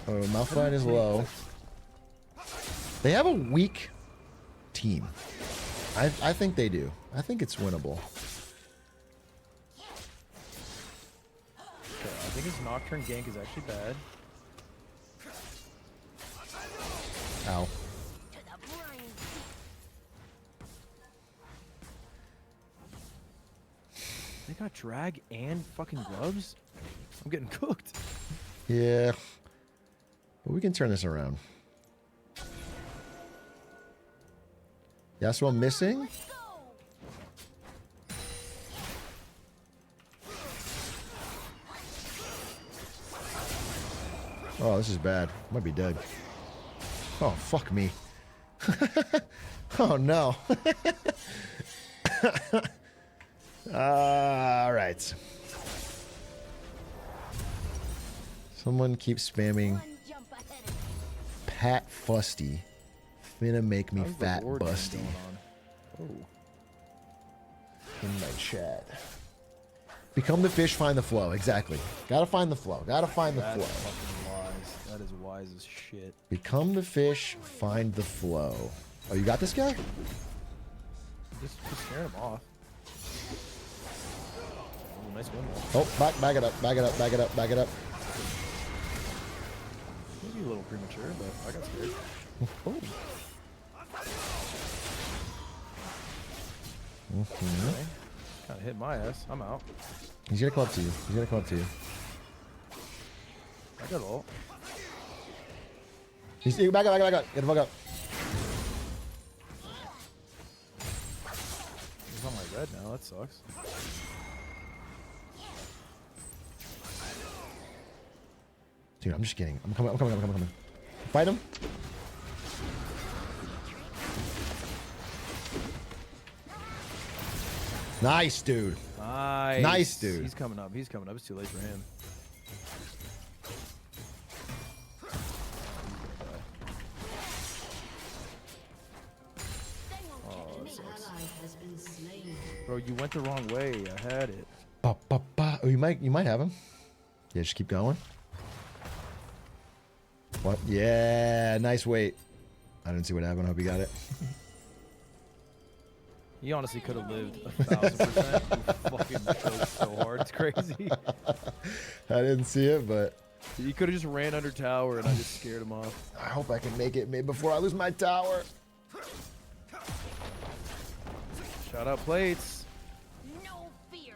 Oh, Malphite is low. They have a weak team. I think they do. I think it's winnable. Okay, I think his Nocturne gank is actually bad. Ow. They got drag and fucking gloves? I'm getting cooked. Yeah. But we can turn this around. Yasuo missing? Oh, this is bad. Might be dead. Oh, fuck me. Oh, no. All right. Someone keeps spamming Pat Fusty. Finna make me fat busty. Oh. In my chat. Become the fish, find the flow. Exactly. Gotta find the flow. Gotta find the That's flow. fucking wise. That is wise as shit. Become the fish, find the flow. Oh, you got this guy? Just scaring him off. Ooh, nice win. Oh, back it up, back it up, back it up, back it up. Maybe a little premature, but I got scared. Oh. Okay. Kind of hit my ass. I'm out. He's gonna come up to you. He's gonna come up to you. I got ult. He's back up, back up, back up. Get the fuck up. He's on my red now. That sucks. Dude, I'm just kidding. I'm coming. Fight him. Nice, dude. Nice. Nice, dude. He's coming up. It's too late for him. Oh, that sucks. Bro, you went the wrong way. I had it. Oh, you might have him. Yeah, just keep going. What? Yeah, nice weight. I didn't see what happened. I hope you got it. He honestly could have lived 1,000%. He fucking choked so hard. It's crazy. I didn't see it, but He could have just ran under tower and I just scared him off. I hope I can make it before I lose my tower. Shout out plates. No fear.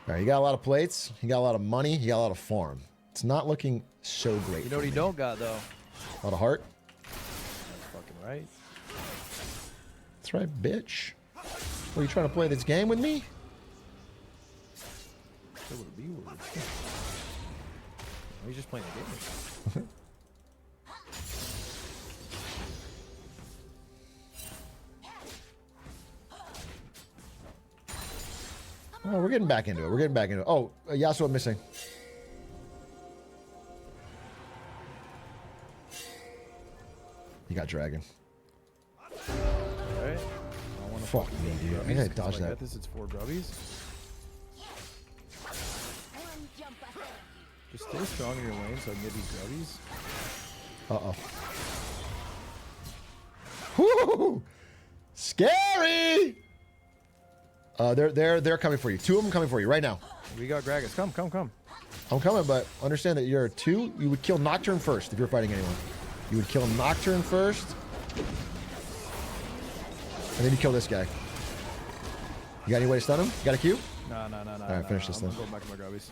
All right, you got a lot of plates. You got a lot of money. You got a lot of farm. It's not looking so great. You know what he don't got though? A lot of heart. That's fucking right. That's right, bitch. What, are you trying to play this game with me? Say what a B word. He's just playing the game. Oh, we're getting back into it. Oh, Yasuo missing. You got dragon. Alright. Fuck me, dude. I gotta dodge I that. got this. It's 4 grubbies. Just stay strong in your lane so I can get these grubbies. Uh-oh. Woo! Scary! They're coming for you. 2 of them coming for you right now. We got Gragas. Come. I'm coming, but understand that you're a 2. You would kill Nocturne first if you're fighting anyone. You would kill Nocturne first. And then you kill this guy. You got any way to stun him? You got a Q? No. All right, finish this I'm then. going back to my grubbies.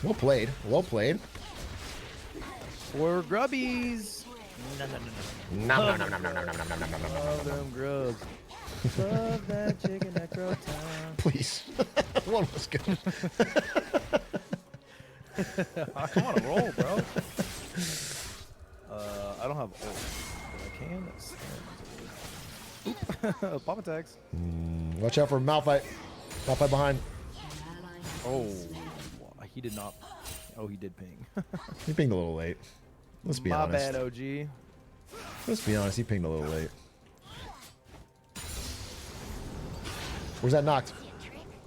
Well played. Well played. For grubbies. No. Love them grubs. Love that chicken at grub time. Please. One was good. I'm on a roll, bro. I don't have ult, but I can. Oop. Pop attacks. Watch out for Malphite. Malphite behind. Oh, he did not. Oh, he did ping. He pinged a little late. Let's be honest. My bad, OG. Let's be honest. He pinged a little late. Where's that knocked?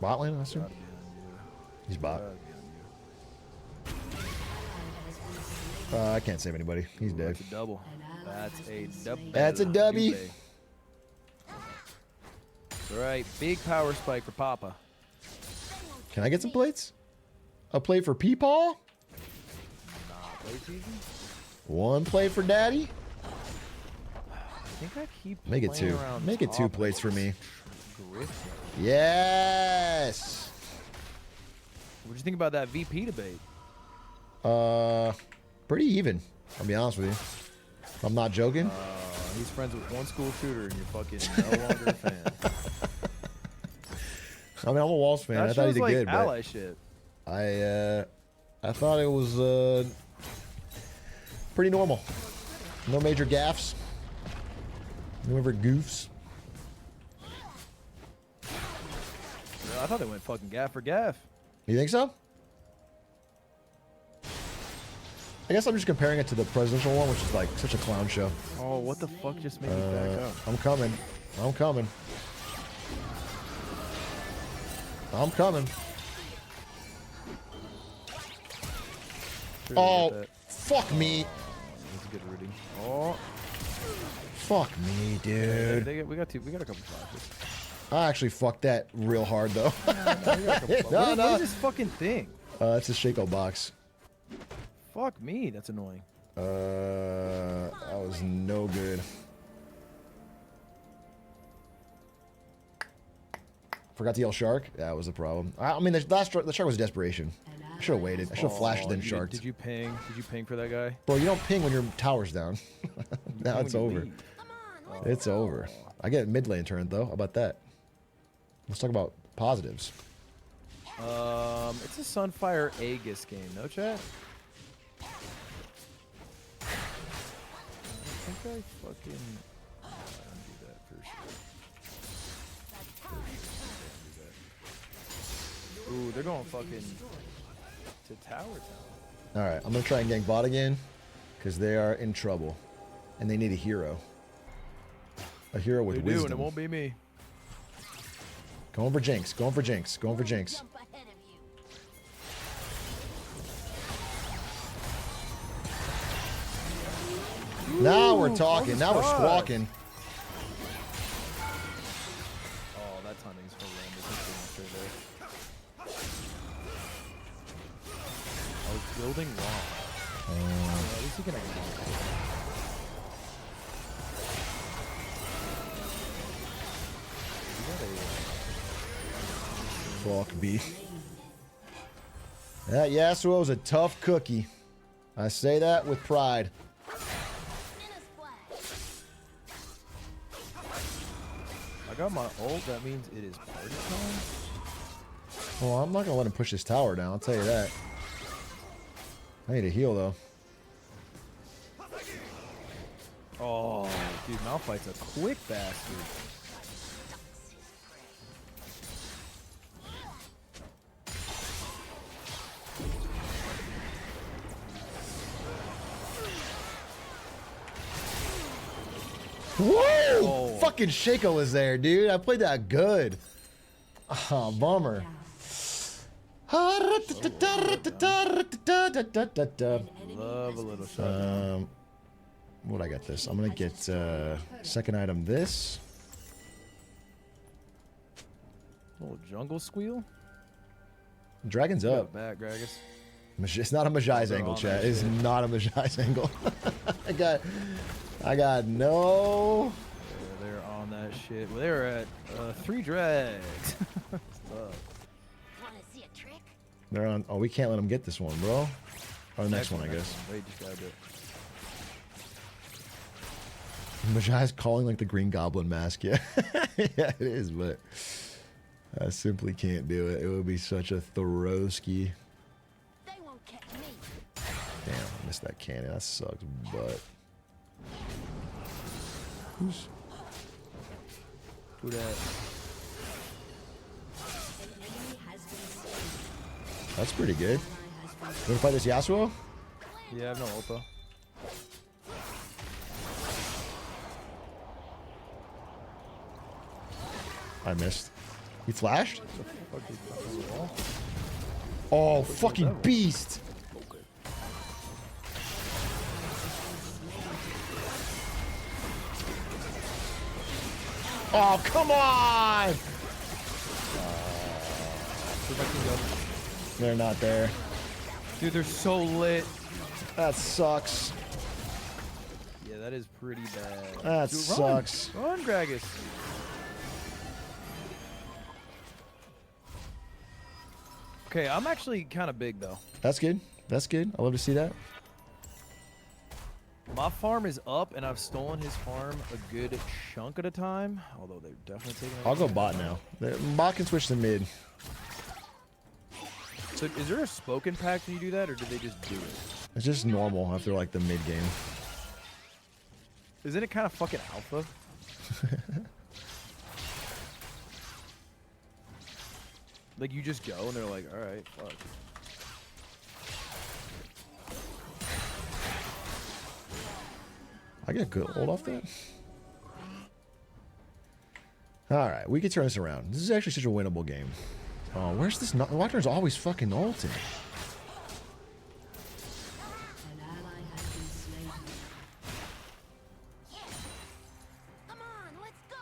Bot lane, I assume? He's bot. I can't save anybody. He's dead. That's a double. That's a double. That's a dubby. All right, big power spike for Papa. Can I get some plates? A plate for Peepaw? One plate for Daddy? I think I keep Make it playing two. around Make it two top plates for me. Griffin. Yes. What'd you think about that VP debate? Pretty even. I'll be honest with you. If I'm not joking. He's friends with one school shooter, and you're fucking no longer a fan. I mean, I'm a Walls fan. That I thought he shows did like good, ally but shit. I thought it was pretty normal. No major gaffes. No ever goofs. I thought they went fucking gaff for gaff. You think so? I guess I'm just comparing it to the presidential one, which is like such a clown show. Oh, what the fuck just made me back up? I'm coming. I'm coming. I'm coming. Oh, fuck me. That's a good rooting. Oh. Fuck me, dude. We got a couple flashes. I actually fucked that real hard, though. What is this fucking thing? It's a Shaco box. Fuck me, that's annoying. That was no good. Forgot to yell shark. That was the problem. I mean, the shark was desperation. I should have waited. I should have flashed then sharked. Did you ping? Did you ping for that guy? Bro, you don't ping when your tower's down. Now it's over. leave. It's over. I get mid lane turn though. How about that? Let's talk about positives. It's a Sunfire Aegis game, no chat? I think I fucking do that for sure. Ooh, they're going fucking to tower. All right, I'm gonna try and gank bot again, because they are in trouble, and they need a hero. A hero with They do, wisdom. and it won't be me. Going for Jinx. Going for Jinx. Going for Jinx. Now we're talking. Now we're squawking. Oh, that timing's horrendous. I was building wrong. At least he can Fuck B. That Yasuo's a tough cookie. I say that with pride. I got my ult, that means it is party time? Well, I'm not gonna let him push his tower down, I'll tell you that. I need a heal though. Oh, dude, Malphite's a quick bastard. Whoa! Oh. Fucking Shaco is there, dude. I played that good. Oh, bummer. Love a little shot. What I got this? I'm gonna get second item this. Little jungle squeal. Dragon's You got up. back, Gragas. It's not a Majai's They're angle, on chat. that It's shit. not a Majai's angle. I got no. Yeah, they're on that shit. Well, they're at 3 drags. Wanna see a trick? They're on. Oh, we can't let them get this one, bro. Or the next one, I guess. Wait, just gotta do it. Majai's calling like the Green Goblin mask. Yeah, yeah, it is, but I simply can't do it. It would be such a Throwski. They won't catch me. Damn, I missed that cannon. That sucks, but. Who that? That's pretty good. You wanna fight this Yasuo? Yeah, I have no ulta. I missed. He flashed? Oh, fucking beast! Oh, come on! They're not there. Dude, they're so lit. That sucks. Yeah, that is pretty bad. That Dude, sucks. Run, Gragas. Okay, I'm actually kind of big though. That's good. That's good. I love to see that. My farm is up, and I've stolen his farm a good chunk at a time. Although they're definitely taking. I'll go bot now. Bot can switch to mid. So, is there a spoken pack when you do that, or do they just do it? It's just normal after like the mid game. Isn't it kind of fucking alpha? Like you just go, and they're like, "All right, fuck." I get good hold off that. All right, we can turn this around. This is actually such a winnable game. Oh, where's this? Watcher's always fucking ulting. Come on, let's go.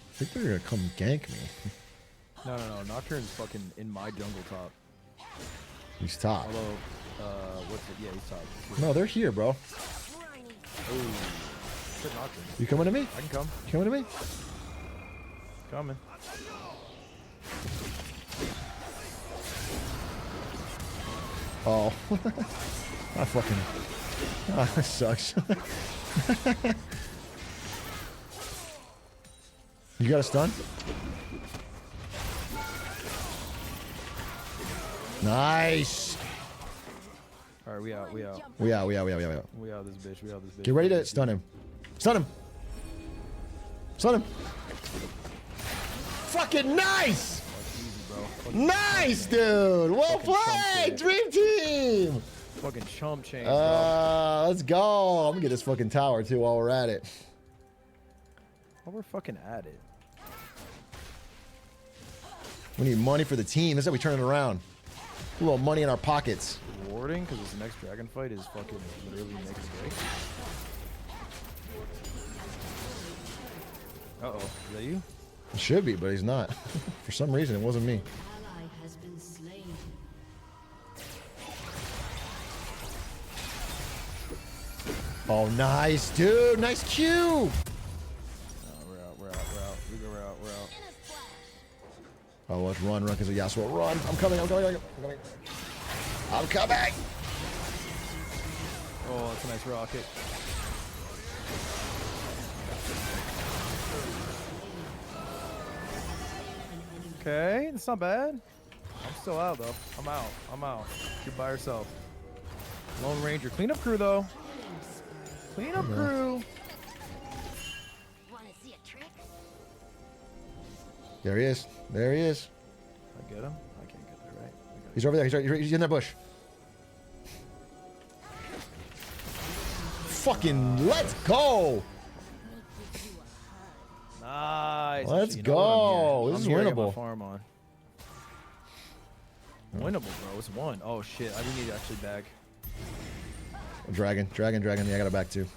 I think they're gonna come gank me. No. Nocturne's fucking in my jungle top. He's top. Although, what's it? Yeah, he's top. No, they're here, bro. Oh, shit, Nocturne. You coming to me? I can come. Coming to me? Coming. Oh. I fucking. Ah, this sucks. You got a stun? Nice. All right, we out. We out. We out this bitch. Get ready to stun him. Stun him. Stun him. Fucking nice. Nice, dude. Well played. Dream team. Fucking chump change. Let's go. I'm gonna get this fucking tower too while we're at it. While we're fucking at it. We need money for the team. That's how we turn it around. A little money in our pockets. Rewarding because this next dragon fight is fucking literally make or break. Uh oh, is that you? It should be, but he's not. For some reason, it wasn't me. Oh, nice, dude. Nice Q. We're out. Oh, let's run because of Yasuo. Run. I'm coming. I'm coming. Oh, that's a nice rocket. Okay, that's not bad. I'm still out though. I'm out. You're by yourself. Lone Ranger. Cleanup crew though. Cleanup crew. Wanna see a trick? There he is. There he is. I get him. I can't get there, right? He's over there. He's in that bush. Fucking let's go. Nice. Let's You know what? go. This is I'm here to get my winnable. farm on. Winnable, bro. It's one. Oh shit. I do need to actually bag. Dragon. Yeah, I got it back too.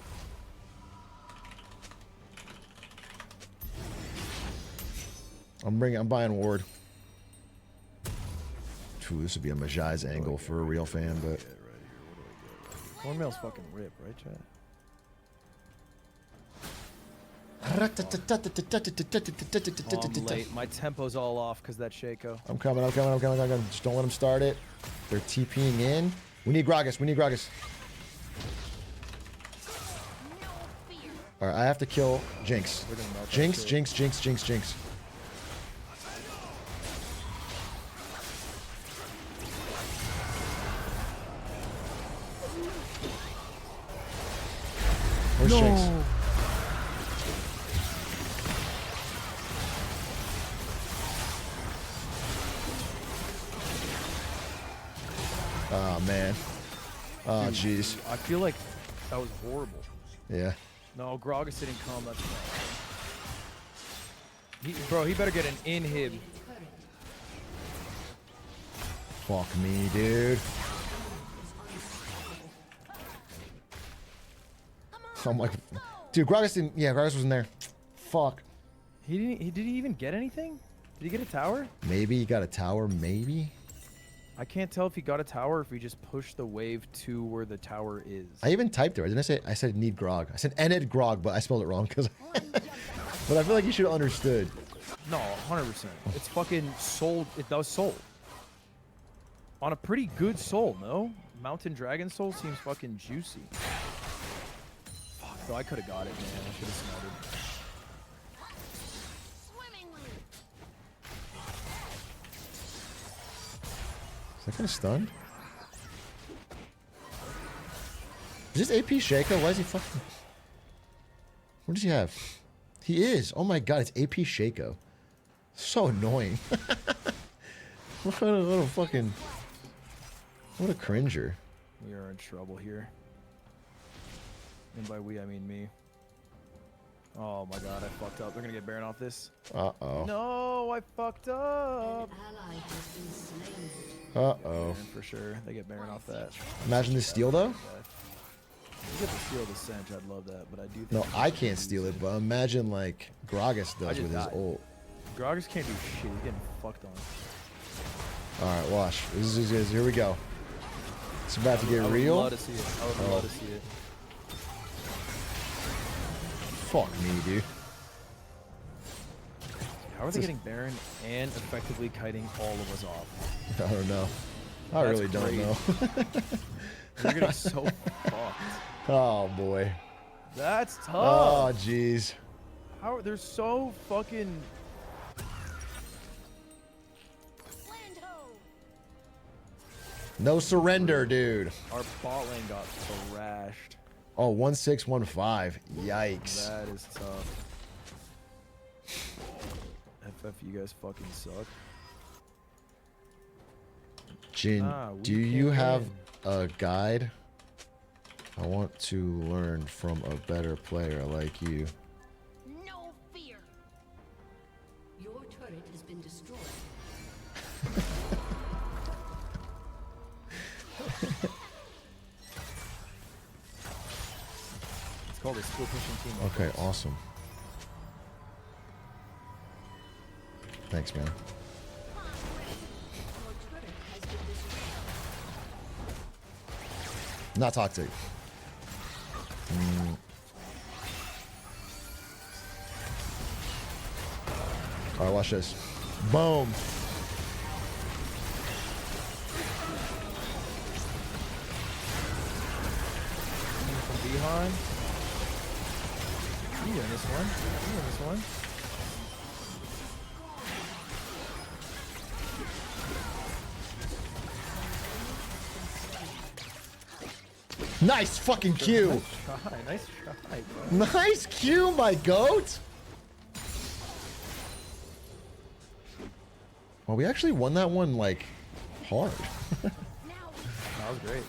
I'm buying ward. Ooh, this would be a Majai's angle for a real fan, but Cornmeal's fucking rip, right, chat? I'm late. My tempo's all off because that Shaco. I'm coming. Just don't let him start it. They're TPing in. We need Gragas. Alright, I have to kill Jinx. Jinx. Where's Jinx? Oh, man. Oh, jeez. I feel like that was horrible. Yeah. No, Gragas didn't come. That's bro, he better get an inhib. Fuck me, dude. I'm like, dude, Gragas didn't. Yeah, Gragas wasn't there. Fuck. He didn't. Did he even get anything? Did he get a tower? Maybe he got a tower. Maybe. I can't tell if he got a tower or if he just pushed the wave to where the tower is. I even typed it. Didn't I say? I said need grog. I said Enid grog, but I spelled it wrong because. But I feel like you should have understood. No, 100%. It's fucking sold. That was sold. On a pretty good soul, no? Mountain Dragon soul seems fucking juicy. Fuck, though, I could have got it, man. I should have smelted. Is that kind of stunned? Is this AP Shaco? Why is he fucking... What does he have? He is. Oh my god, it's AP Shaco. So annoying. What a fucking... What a cringer. We are in trouble here. And by we, I mean me. Oh my god, I fucked up. They're gonna get Baron off this. Uh-oh. No, I fucked up. Uh-oh. For sure. They get Baron off that. Imagine this steal, though. You get to steal the Sench, I'd love that, but I do think No, I can't steal it, but imagine, like, Gragas does with his ult. Gragas can't do shit. He's getting fucked on. Alright, watch. This is here we go. It's about to get real. I would love to see it. I would love to see it. Fuck me, dude. How are they getting Baron and effectively kiting all of us off? I don't know. I really don't know. They're getting so fucked. Oh boy. That's tough. Oh jeez. How they're so fucking. No surrender, dude. Our bot lane got thrashed. Oh, 1615. Yikes. That is tough. FF, you guys fucking suck. Jin, do you have a guide? I want to learn from a better player like you. No fear. Your turret has been destroyed. It's called a skill pushing team. Okay, awesome. Thanks, man. Not toxic. Alright, watch this. Boom. From behind. You doing this one? You doing this one? Nice fucking Q. Nice try. Nice try, bro. Nice Q, my goat. Well, we actually won that one, like, hard. That was great.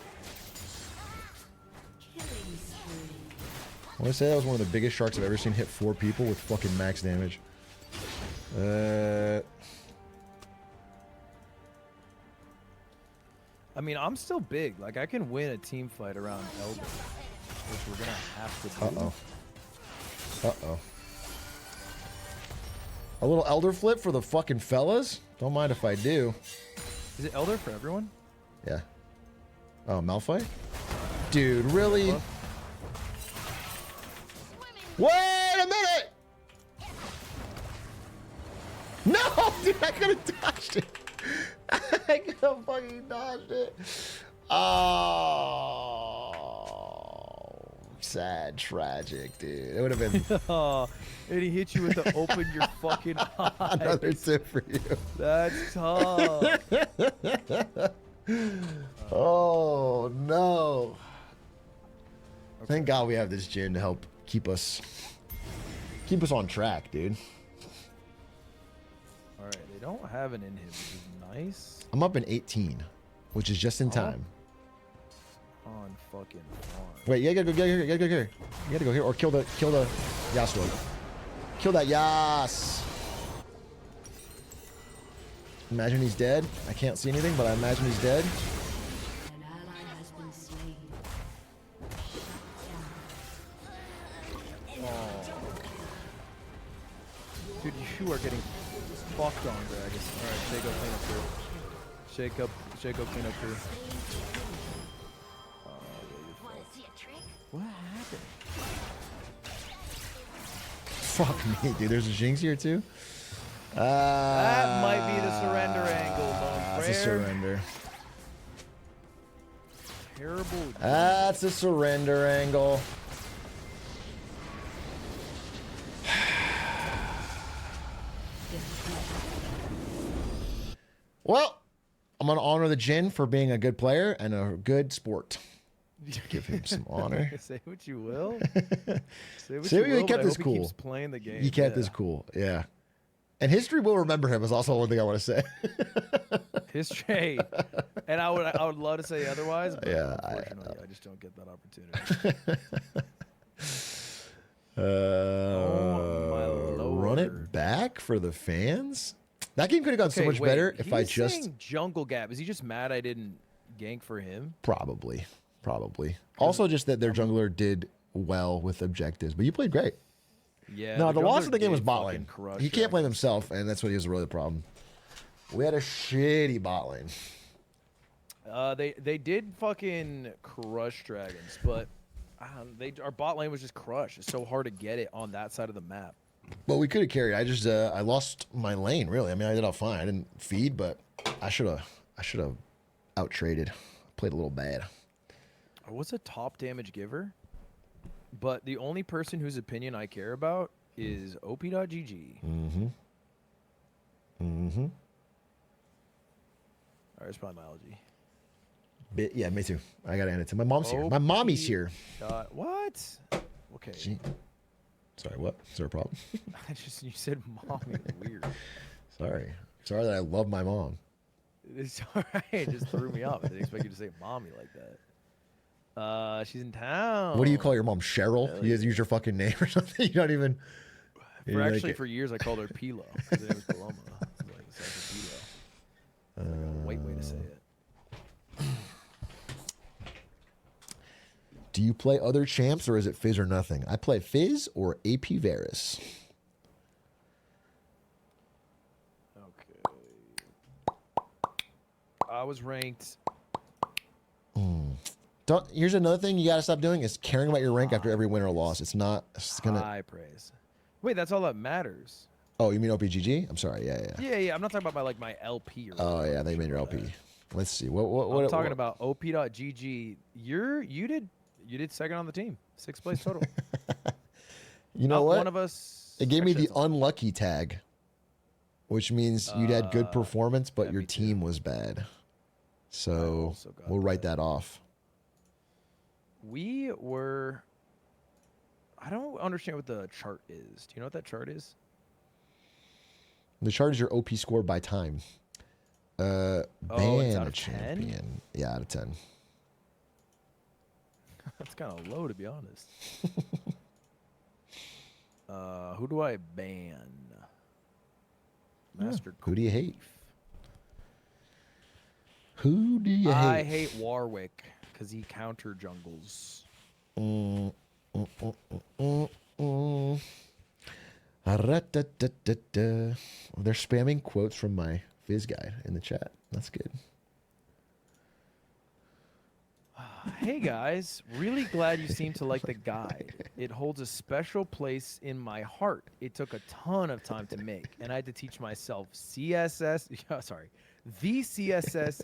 I want to say that was one of the biggest sharks I've ever seen hit 4 people with fucking max damage. I mean, I'm still big. Like, I can win a team fight around Elder, which we're gonna have to do. Uh-oh. Uh-oh. A little Elder flip for the fucking fellas? Don't mind if I do. Is it Elder for everyone? Yeah. Oh, Malphite? Dude, really? Wait a minute! No, dude, I could have dodged it. I could have fucking dodged it. Oh, sad, tragic, dude. It would have been. Oh, and he hit you with the open your fucking eyes. Another tip for you. That's tough. Oh no! Thank God we have this Jin to help keep us on track, dude. All right, they don't have an inhib, which is nice. I'm up in 18, which is just in time. On fucking farm. Wait, you gotta go here. You gotta go here. You gotta go here or kill the Yasuo. Kill that Yas. Imagine he's dead. I can't see anything, but I imagine he's dead. An ally has been slain. Dude, you are getting fucked on, Gragas. Alright, Shaco, clean up crew. Shaco, clean up crew. What happened? Fuck me, dude. There's a Jinx here too. That might be the surrender angle, That's a surrender. Terrible. That's a surrender angle. Well, I'm gonna honor the Jin for being a good player and a good sport. Give him some honor. Say what you will. Say what See, you he will. kept But I this hope cool. He keeps playing the game. He kept this cool. Yeah. And history will remember him is also one thing I want to say. History. And I would love to say otherwise, but Yeah, unfortunately, I just don't get that opportunity. Run it back for the fans? That game could have gone so much better if I just... saying jungle gap. Is he just mad I didn't gank for him? Probably. Also just that their jungler did well with objectives, but you played great. Yeah. No, the loss jungler of the game was did bot fucking lane. crush He can't us. blame himself, and that's what was really the problem. We had a shitty bot lane. They did fucking crush dragons, but our bot lane was just crushed. It's so hard to get it on that side of the map. But we could have carried. I just I lost my lane, really. I mean, I did all fine. I didn't feed, but I should have out traded. Played a little bad. I was a top damage giver, but the only person whose opinion I care about is op.gg. Mm-hmm. Alright, it's probably my allergy. Yeah, me too. I gotta end it too. My mom's here. My mommy's here. What? Okay. Sorry, what? Is there a problem? You said mommy. Weird. Sorry that I love my mom. It's alright. It just threw me off. I didn't expect you to say mommy like that. She's in town. What do you call your mom? Cheryl? You use your fucking name or something? You don't even. For years, I called her Pilo because it was Paloma. Like, it sounds like Pilo. White way to say it. Do you play other champs or is it Fizz or nothing? I play Fizz or AP Varus. Okay. I was ranked. Here's another thing you gotta stop doing is caring about your rank after every win or loss. It's not. It's gonna. High praise. Wait, that's all that matters. Oh, you mean OPGG? I'm sorry. Yeah. Yeah. I'm not talking about my LP. Or Oh yeah, they made your LP. Let's see. I'm What? talking about op.gg. You did second on the team, 6th place total. You know Not what? One of us. It gave me the unlucky tag, which means you'd had good performance, but your team was bad. So we'll write that off. We were. I don't understand what the chart is. Do you know what that chart is? The chart is your OP score by time. It's Ban out a of 10? champion. Yeah, out of 10. That's kind of low, to be honest. Who do I ban? Master. Who do you hate? Who do you hate? I hate Warwick because he counter jungles. They're spamming quotes from my Fizz guide in the chat. That's good. Hey guys, really glad you seem to like the guide. It holds a special place in my heart. It took a ton of time to make, and I had to teach myself the CSS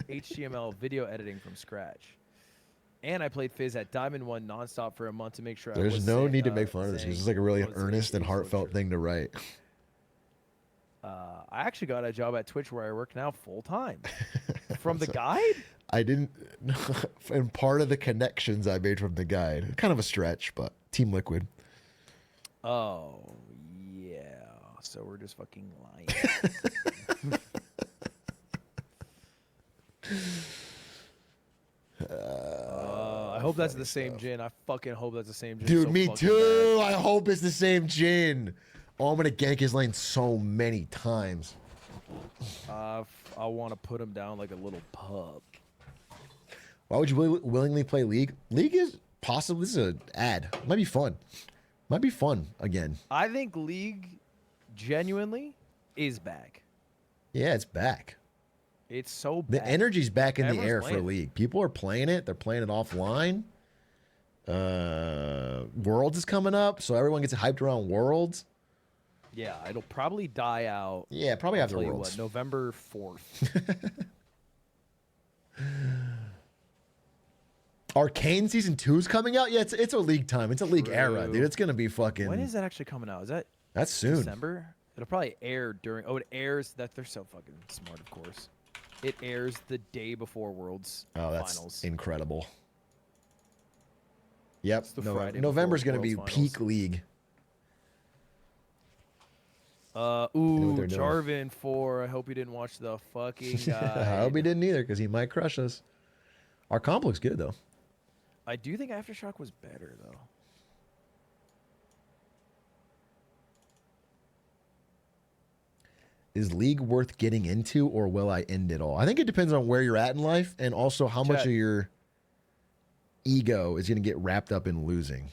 HTML video editing from scratch. And I played Fizz at Diamond 1 nonstop for a month to make sure I There's was no need to make fun of this. This is like a really earnest and heartfelt thing to write. I actually got a job at Twitch where I work now full time. From the guide? I didn't, and part of the connections I made from the guide, kind of a stretch, but Team Liquid. Oh, yeah. So we're just fucking lying. I hope that's the same Jin. I fucking hope that's the same Jin. Dude, so me fucking too. I hope it's the same Jin. Oh, I'm going to gank his lane so many times. bad. I want to put him down like a little pup. Why would you willingly play League? League is possibly, this is an ad. Might be fun. Might be fun again. I think League genuinely is back. Yeah, it's back. It's so The bad. energy's back in the Everyone's air playing for it. League. People are playing it. They're playing it offline. Worlds is coming up, so everyone gets hyped around Worlds. Yeah, it'll probably die out. Yeah, probably I'll after tell you Worlds. what, November 4th. Arcane Season 2 is coming out? Yeah, it's a League time. It's a League era, dude. It's going to be fucking... When is that actually coming out? Is that That's soon. December? It'll probably air during... Oh, it airs... They're so fucking smart, of course. It airs the day before Worlds Oh, that's Finals. incredible. Yep. the Friday before November's going to be Worlds peak League. Ooh, what they're doing. Jarvan 4. I hope you didn't watch the fucking I guy. hope he didn't either, because he might crush us. Our comp looks good, though. I do think Aftershock was better, though. Is League worth getting into, or will I end it all? I think it depends on where you're at in life, and also how much Chat. of your ego is going to get wrapped up in losing.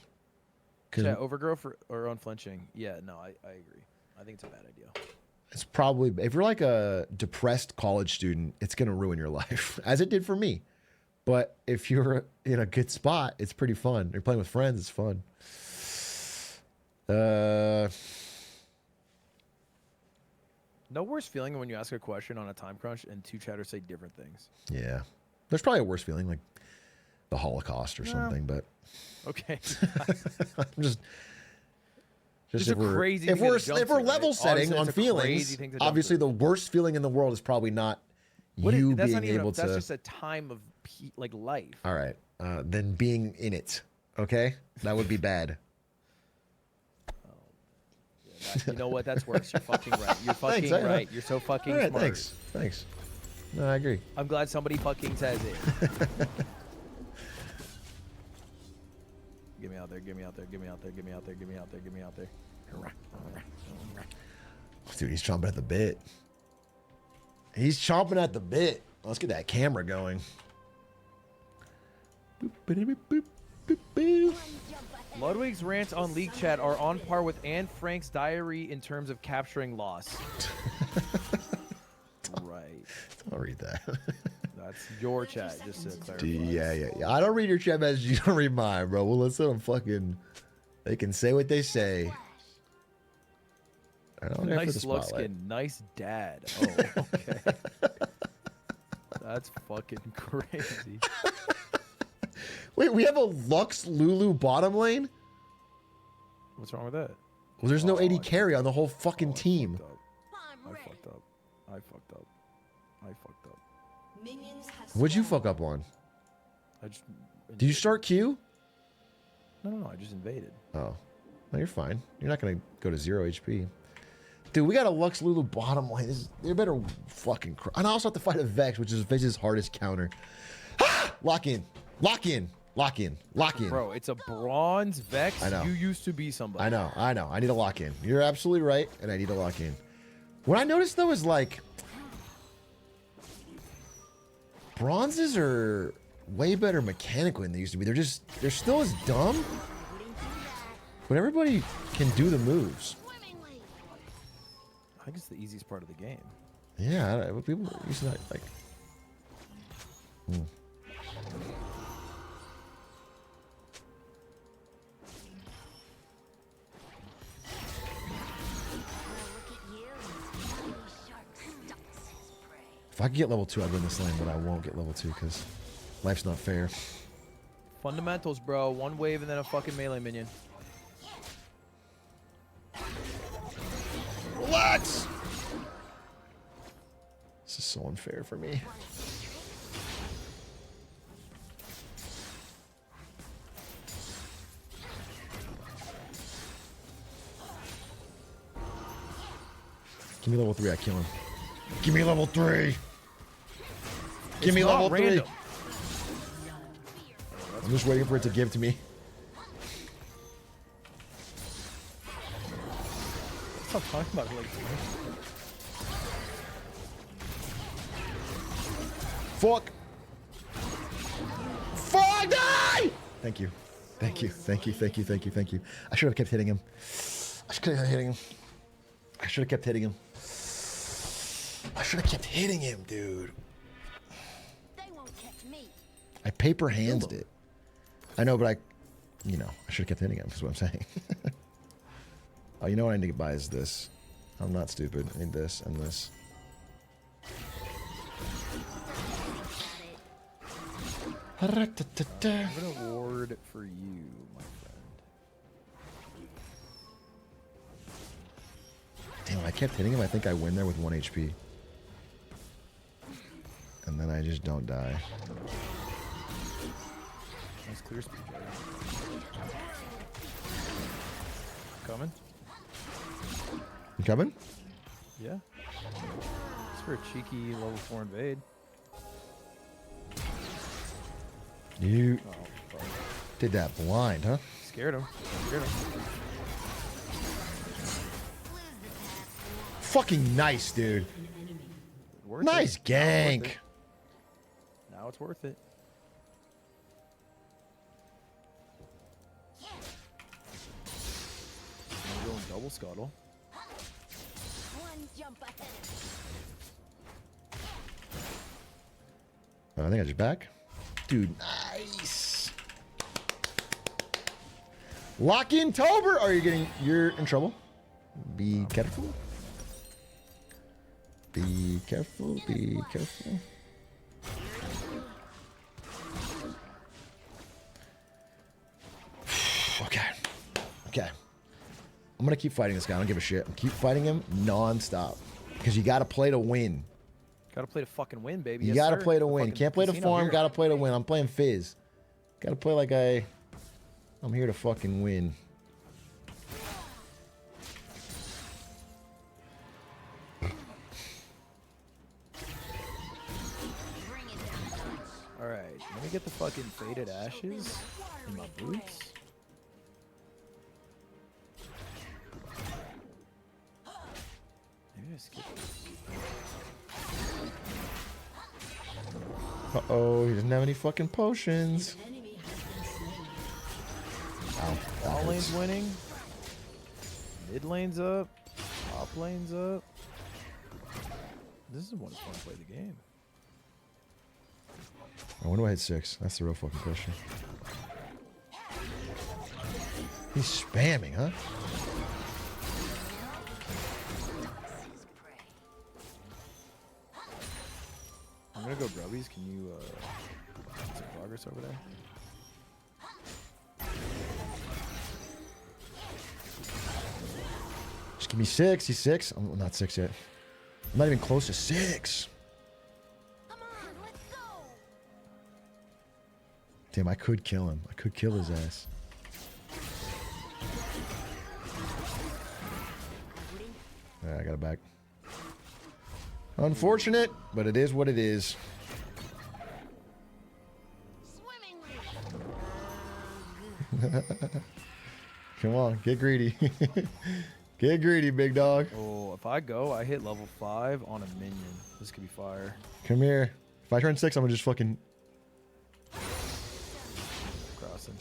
'Cause Chat, Overgrowth or Unflinching? Yeah, no, I agree. I think it's a bad idea. it's probably, if you're like a depressed college student, it's going to ruin your life, as it did for me. But if you're in a good spot, it's pretty fun. You're playing with friends, it's fun. No worse feeling than when you ask a question on a time crunch and two chatters say different things. Yeah. There's probably a worse feeling, like the Holocaust or No. something, but Okay. I'm just Just if a we're crazy if thing we're to jump if we're to, level right? setting Obviously, on it's a crazy feelings, thing to jump obviously to. the worst feeling in the world is probably not you That's being not even able that's to. just a time of like life. All right, then being in it, okay, that would be bad. You know what? That's worse. You're fucking right. You're fucking Thanks, right. You're so fucking All right, smart. thanks. No, I agree. I'm glad somebody fucking says it. Get me out there. Get me out there. Get me out there. Get me out there. Get me out there. Get me out there. Dude, he's chomping at the bit. He's chomping at the bit. Let's get that camera going. Ludwig's rants on League Chat are on par with Anne Frank's diary in terms of capturing loss. Right. I'll read that. That's your chat, just to clarify. Yeah. I don't read your chat messages. You don't read mine, bro. Well, let's let them fucking. They can say what they say. I don't care for the Nice look spotlight. skin. Nice dad. Oh, okay. That's fucking crazy. Wait, we have a Lux Lulu bottom lane? What's wrong with that? Well, there's no AD carry on the whole fucking team. I fucked up. I fucked up. I fucked up. What'd you fuck up on? I just. Did you start Q? No. I just invaded. Oh. No, you're fine. You're not going to go to 0 HP. Dude, we got a Lux Lulu bottom lane. They better fucking cry. And I also have to fight a Vex, which is Vex's hardest counter. Lock in. Lock in. Lock in. Lock in. Bro, it's a bronze Vex. I know. You used to be somebody. I know. I need to lock in. You're absolutely right, and I need to lock in. What I noticed, though, is like... bronzes are way better mechanically than they used to be. They're still as dumb, but everybody can do the moves. I think it's the easiest part of the game. Yeah, people used to like. If I could get level 2, I'd win this lane, but I won't get level 2 because life's not fair. Fundamentals, bro. One wave and then a fucking melee minion. Relax! This is so unfair for me. Give me level 3, I kill him. Give me level 3! Give me level 3! I'm just waiting for it to give to me. Stop talking about it like Fuck! Fuck! Die! Thank you. Thank you. Thank you. Thank you. Thank you. Thank you. I should have kept hitting him. I should have kept hitting him. I should have kept hitting him. I should have kept hitting him, dude. I paper handsed it. I know, but I should have kept hitting him, is what I'm saying. Oh, you know what I need to buy is this. I'm not stupid. I need this and this. I'm gonna ward for you, my friend. Damn, I kept hitting him. I think I win there with 1 HP. And then I just don't die. Nice clear speed, Jerry. Coming? You coming? Yeah. It's for a cheeky level 4 invade. You Oh, fuck. did that blind, huh? Scared him. Scared him. Fucking nice, dude. Worth Nice it. gank. Now it's worth it. I'm going double scuttle. One jump ahead. I think I just back. Dude, nice. Lock in Tober. Are you getting? You're in trouble. Be careful. Be careful. Be careful. Okay. Okay. I'm gonna keep fighting this guy. I don't give a shit. I'm keep fighting him non-stop because you got to play to win. Gotta play to fucking win, baby. You Yes, gotta sir. play to The win. fucking Can't play to casino farm, hero. gotta play to win. I'm playing Fizz. Gotta play like I'm here to fucking win. Alright, let me get the fucking faded ashes in my boots. Maybe I skip this. Uh-oh, he doesn't have any fucking potions. Ow, that All hurts. lanes winning. Mid lane's up. Top lane's up. This is when it's fun to play the game. Oh, when do I hit 6? That's the real fucking question. He's spamming, huh? I'm gonna go grubbies. Can you get some progress over there? Just give me 6. He's 6. I'm not 6 yet. I'm not even close to 6. Damn, I could kill him. I could kill his ass. Alright, I got it back. Unfortunate, but it is what it is. Come on, get greedy. Get greedy, big dog. Oh, if I go, I hit level 5 on a minion. This could be fire. Come here. If I turn 6, I'm gonna just fucking... Crossing.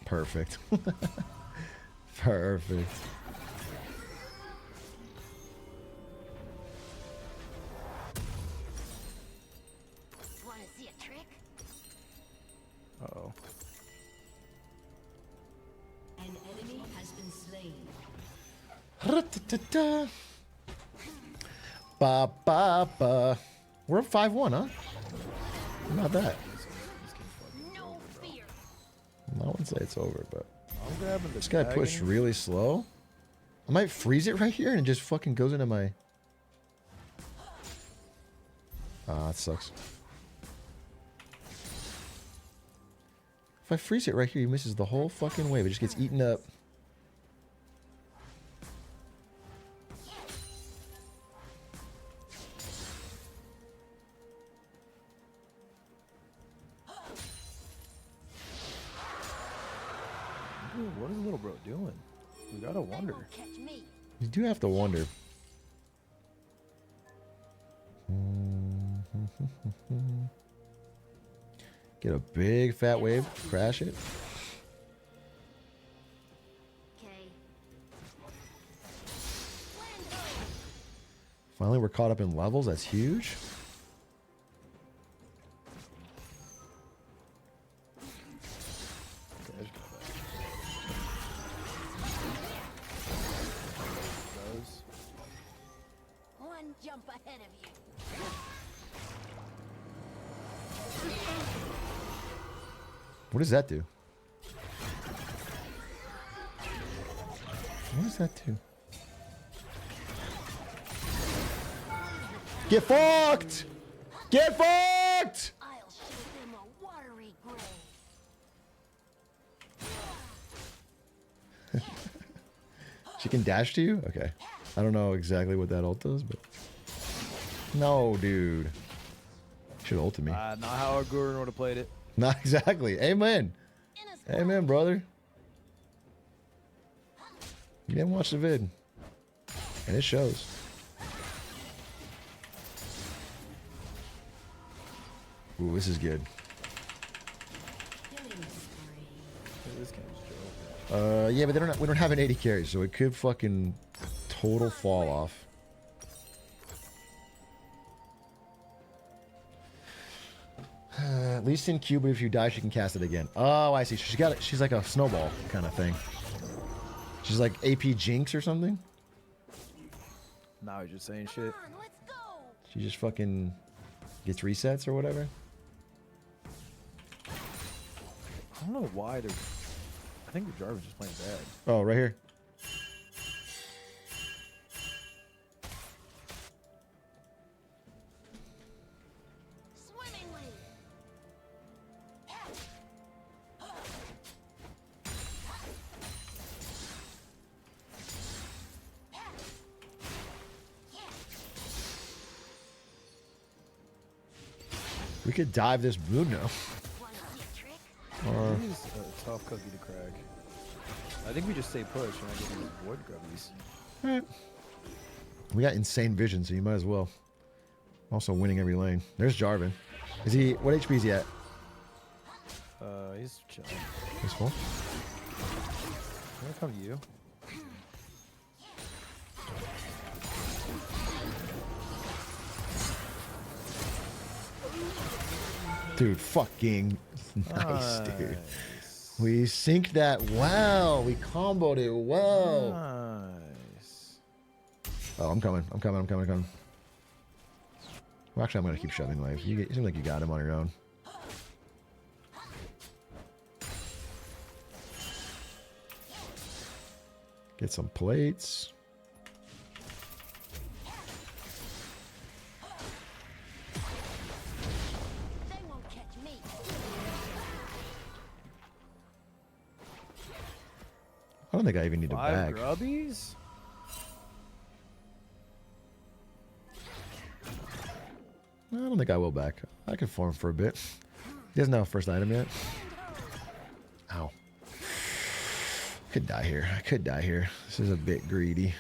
Perfect. Perfect. Want to see a trick? Uh-oh. An enemy has Ra-ta-ta-ta. Ba ba ba. We're up 5-1, huh? Not bad. I wouldn't say it's over, but I'm grabbing this guy pushed really slow. I might freeze it right here and it just fucking goes into my. Ah, that sucks. If I freeze it right here, he misses the whole fucking wave. It just gets eaten up. Dude, what is little bro doing? We gotta wonder. You do have to wonder. Get a big fat wave, crash it. Finally, we're caught up in levels. That's huge. One jump ahead of you. What does that do? What does that do? Get fucked! Get fucked! I'll show them a watery grave. She can dash to you? Okay. I don't know exactly what that ult does, but... No, dude. Should have ulted me. Not how our guru would have played it. Not exactly. Amen. Amen, brother. You didn't watch the vid. And it shows. Ooh, this is good. Yeah, but we don't have an 80 carry, so it could fucking total fall off. At least in Q, but if you die, she can cast it again. Oh, I see. She's got it. She's like a snowball kind of thing. She's like AP Jinx or something. Now he's just saying shit. She just fucking gets resets or whatever. I don't know why they're. I think the Jarvan's just playing bad. Oh, right here. We could dive this moon now. Or He's a tough cookie to crack. I think we just stay push and I get these void grubbies. Alright. We got insane vision, so you might as well. Also winning every lane. There's Jarvan. Is he? What HP is he at? He's chilling. He's full. I'm gonna come to you. Dude, fucking nice, dude. We synced that well. We comboed it well. Nice. Oh, I'm coming. I'm coming. I'm coming. I'm coming. Well, actually, I'm going to keep shoving wave. You seem like you got him on your own. Get some plates. I don't think I even need a bag. 5 grubbies? I don't think I will back. I can farm for a bit. He doesn't have a first item yet. Ow. Could die here. I could die here. This is a bit greedy.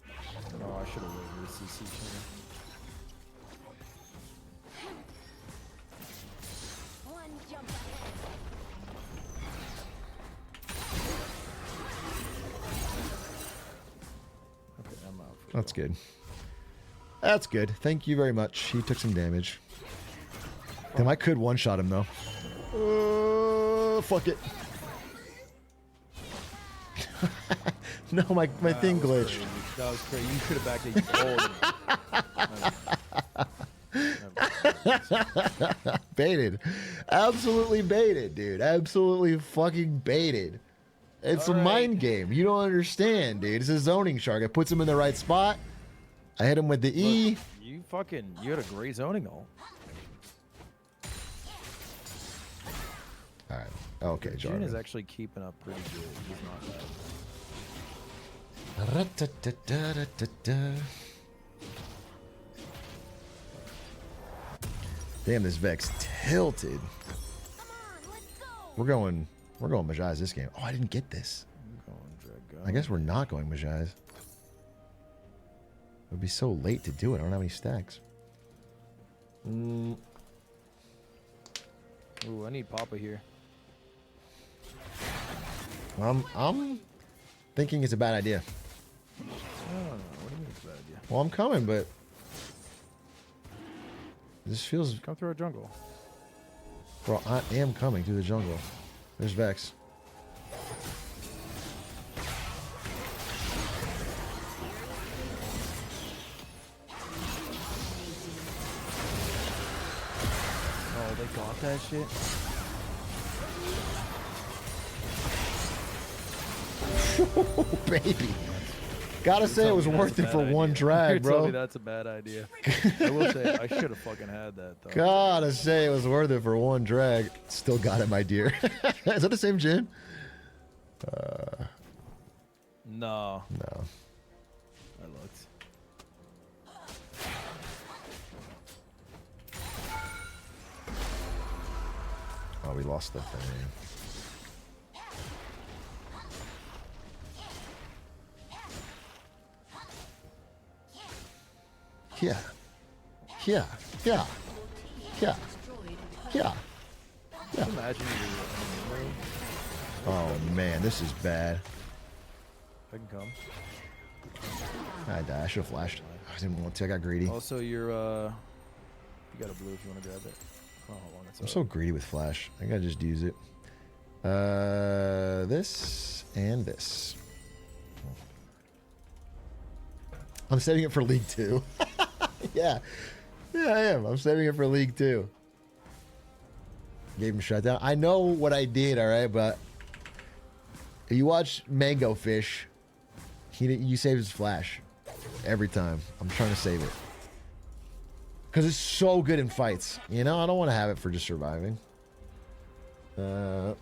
Oh, I should have waited the CC channel. That's good. That's good. Thank you very much. He took some damage. Damn, I could one-shot him, though. Fuck it. No, my thing glitched. Crazy. That was crazy. You should have backed it. Baited. Absolutely baited, dude. Absolutely fucking baited. It's a mind game. You don't understand, dude. It's a zoning shark. It puts him in the right spot. I hit him with the E. Look, you had a great zoning ult. All right. Okay, Jin Jarvan. is actually keeping up pretty good. He's not bad. Ra-ta-ta-ta-ta-ta-ta. Damn, this Vex tilted. We're going Majai's this game. Oh, I didn't get this. I guess we're not going Majai's. It would be so late to do it. I don't have any stacks. Ooh, I need Papa here. I'm thinking it's a bad idea. I don't know. What do you mean it's a bad idea? Well, I'm coming, but this feels. Come through our jungle. Bro, I am coming through the jungle. There's Vex. Oh, they got that shit. Baby. Gotta say it was worth it for one drag, You're telling me bro. that's a bad idea. I will say I should have fucking had that though. Gotta say it was worth it for one drag. Still got it, my dear. Is that the same Jin? No. No. I looked. Oh, we lost the thing. Yeah. Yeah. Yeah. Yeah. Yeah. Yeah. Imagine Oh man, this is bad. I can come. I died. I should have flashed. I didn't want to. I got greedy. Also, you're you got a blue if you want to grab it. Oh, hold on, it's I'm up. so greedy with flash. I gotta just use it. This and this. I'm saving it for League 2. Yeah. Yeah, I am. I'm saving it for League 2. Gave him shutdown. I know what I did, alright, but if you watch Mango Fish, you save his flash. Every time. I'm trying to save it. Because it's so good in fights. You know, I don't want to have it for just surviving. Jarvan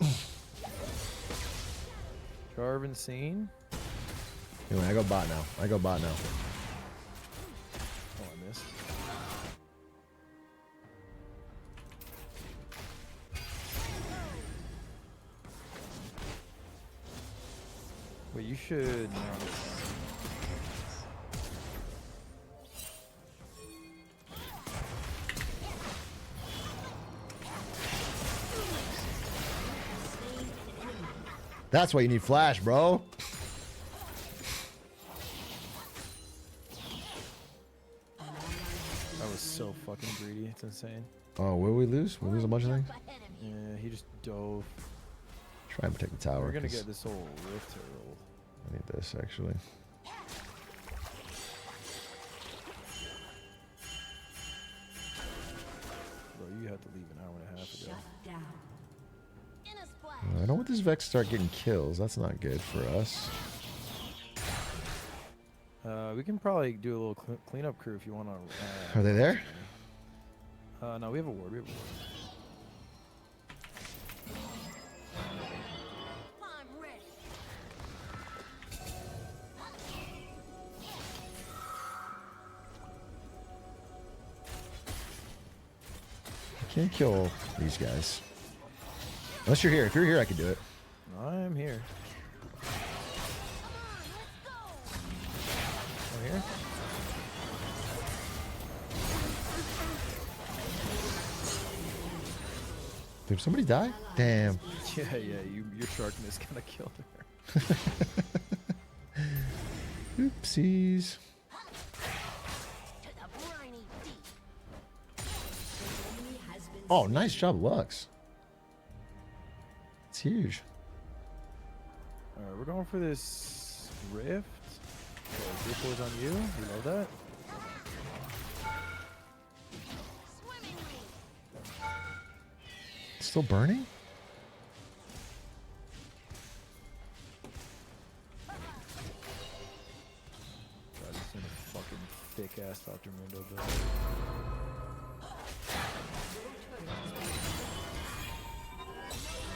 seen. Anyway, I go bot now. I go bot now. Oh, I missed. Wait, you should. That's why you need flash, bro. That was so fucking greedy. It's insane. Oh, will we lose? We'll lose a bunch of things? Yeah, he just dove. Try and protect the tower. We're gonna 'cause get this whole rift turtle. I need this, actually. Bro, you had to leave an hour and a half ago. I don't want this Vex to start getting kills. That's not good for us. We can probably do a little cleanup crew if you want to. Are they there? No, we have a ward. We have a ward. I can't kill these guys. Unless you're here. If you're here, I can do it. I'm here. Oh, here? Did somebody die? Damn. Yeah, your sharkness kind of killed her. Oopsies. Oh, nice job, Lux. It's huge. Alright, we're going for this rift. Okay, Group Wars on you. We love that. Still burning? God, this is a fucking thick ass Dr. Mundo build.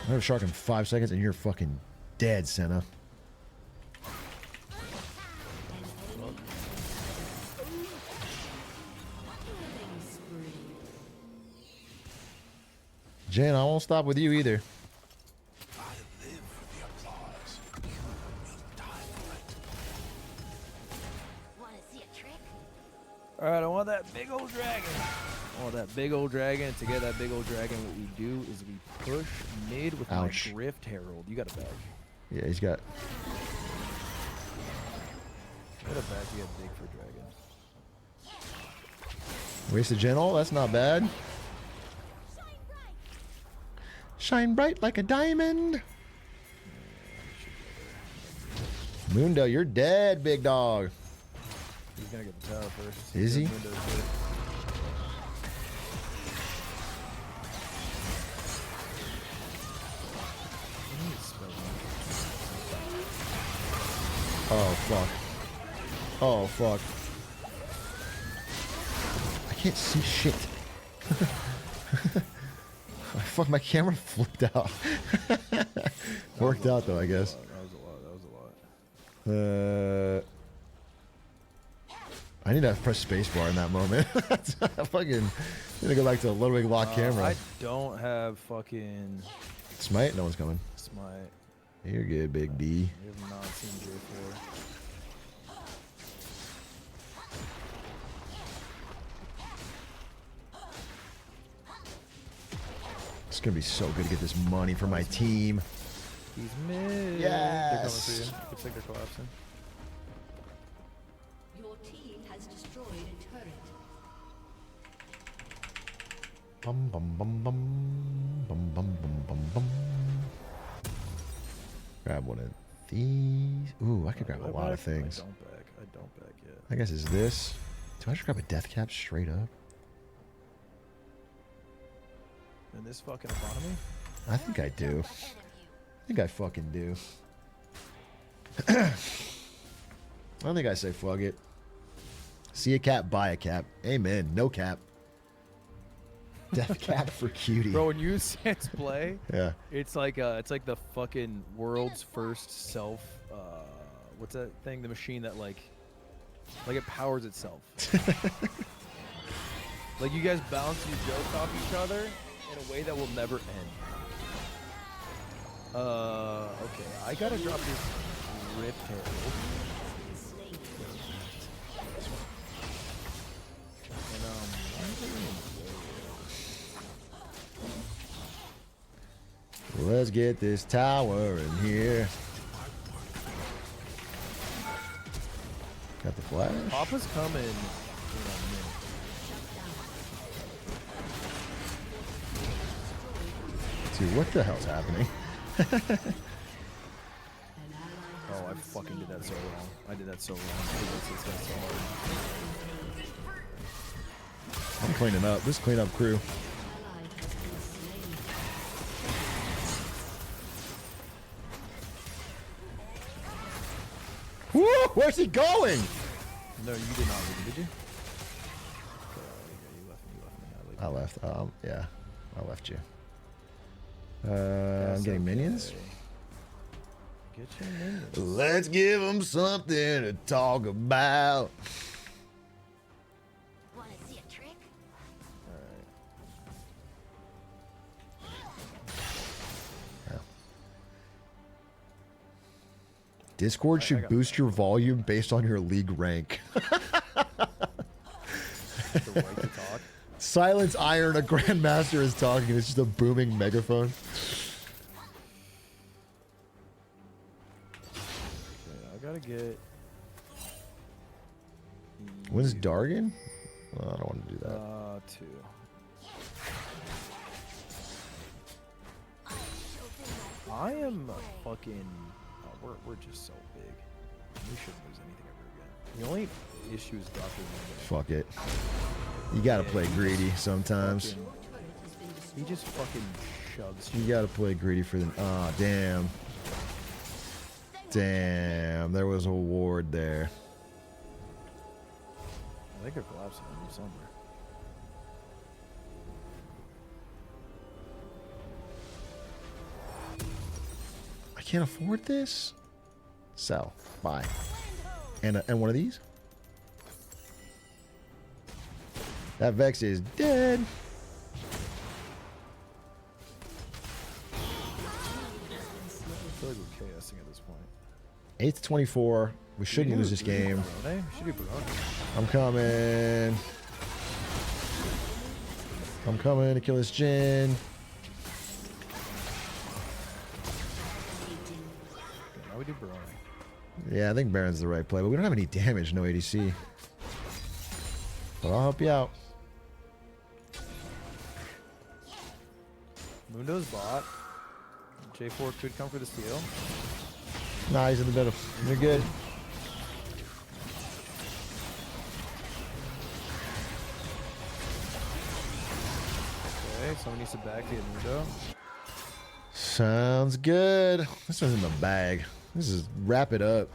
I have a shark in 5 seconds and you're fucking dead, Senna. Jan, I won't stop with you either. Alright, I want that big old dragon. I want that big old dragon. To get that big old dragon, what we do is we push mid with my Drift Herald. You got a bag. Yeah, he's got... What a bag you got big for dragon. Wasted Gen ult? That's not bad. Shine bright like a diamond. Mundo, you're dead, big dog. He's gonna get the tower first. Is he? Oh, fuck. Oh, fuck. I can't see shit. Fuck, my camera flipped out. Worked out, though, I guess. That was a lot. I need to press spacebar in that moment. Fucking, I'm gonna go back to a Little Big Lock camera. I don't have fucking Smite? No one's coming. Smite. You're good, Big D. We have not seen J4. It's gonna be so good to get this money for my team. He's mid. Yes. They're coming for you. Looks like they're collapsing. Your team has destroyed a turret. Bum bum bum bum bum bum bum bum bum. Grab one of these. Ooh, I could grab a lot of things. I don't back yet. I guess it's this. Do I just grab a death cap straight up? In this fucking economy? I think I do. I think I fucking do. I don't think I say fuck it. See a cap, buy a cap. Amen. No cap. Death cap for cutie. Bro, when you sense play, Yeah. it's like the fucking world's first self. What's that thing? The machine that like it powers itself. Like you guys bounce your jokes off each other in a way that will never end. Okay, I gotta drop this Rift Herald. Let's get this tower in here. Got the flash. Papa's coming. Dude, what the hell's happening? Oh, I fucking did that so wrong. I did that so wrong. This guy's so hard. I'm cleaning up. This cleanup crew. Woo! Where's he going? No, you did not leave, did you? I left. Yeah, I left you. I'm getting minions. Get your minions. Let's give them something to talk about. Want to see a trick? Discord should boost your volume based on your league rank. Silence Iron, a grandmaster is talking. It's just a booming megaphone. Okay, I gotta get. When's Dargan? Well, I don't want to do that. 2. I am fucking. Oh, we're just so big. We shouldn't lose anything ever again. The only issue is Dr. Mundo. Fuck it. You gotta play greedy sometimes. He just fucking shoves. You gotta play greedy for them. Ah, damn. Damn, there was a ward there. I think they're collapsing on you somewhere. I can't afford this. Sell. Buy. And one of these. That Vex is dead. I feel like we're chaosing at this point. 8 to 24. We shouldn't lose this game. We should do Barone. I'm coming. I'm coming to kill this Jin. Okay, now we do Barone. Yeah, I think Baron's the right play, but we don't have any damage, no ADC. But I'll help you out. Mundo's bot. J4 could come for the steal. Nah, he's in the middle. You're good. Okay, someone needs to back the Mundo. Sounds good. This one's in the bag. This is wrap it up.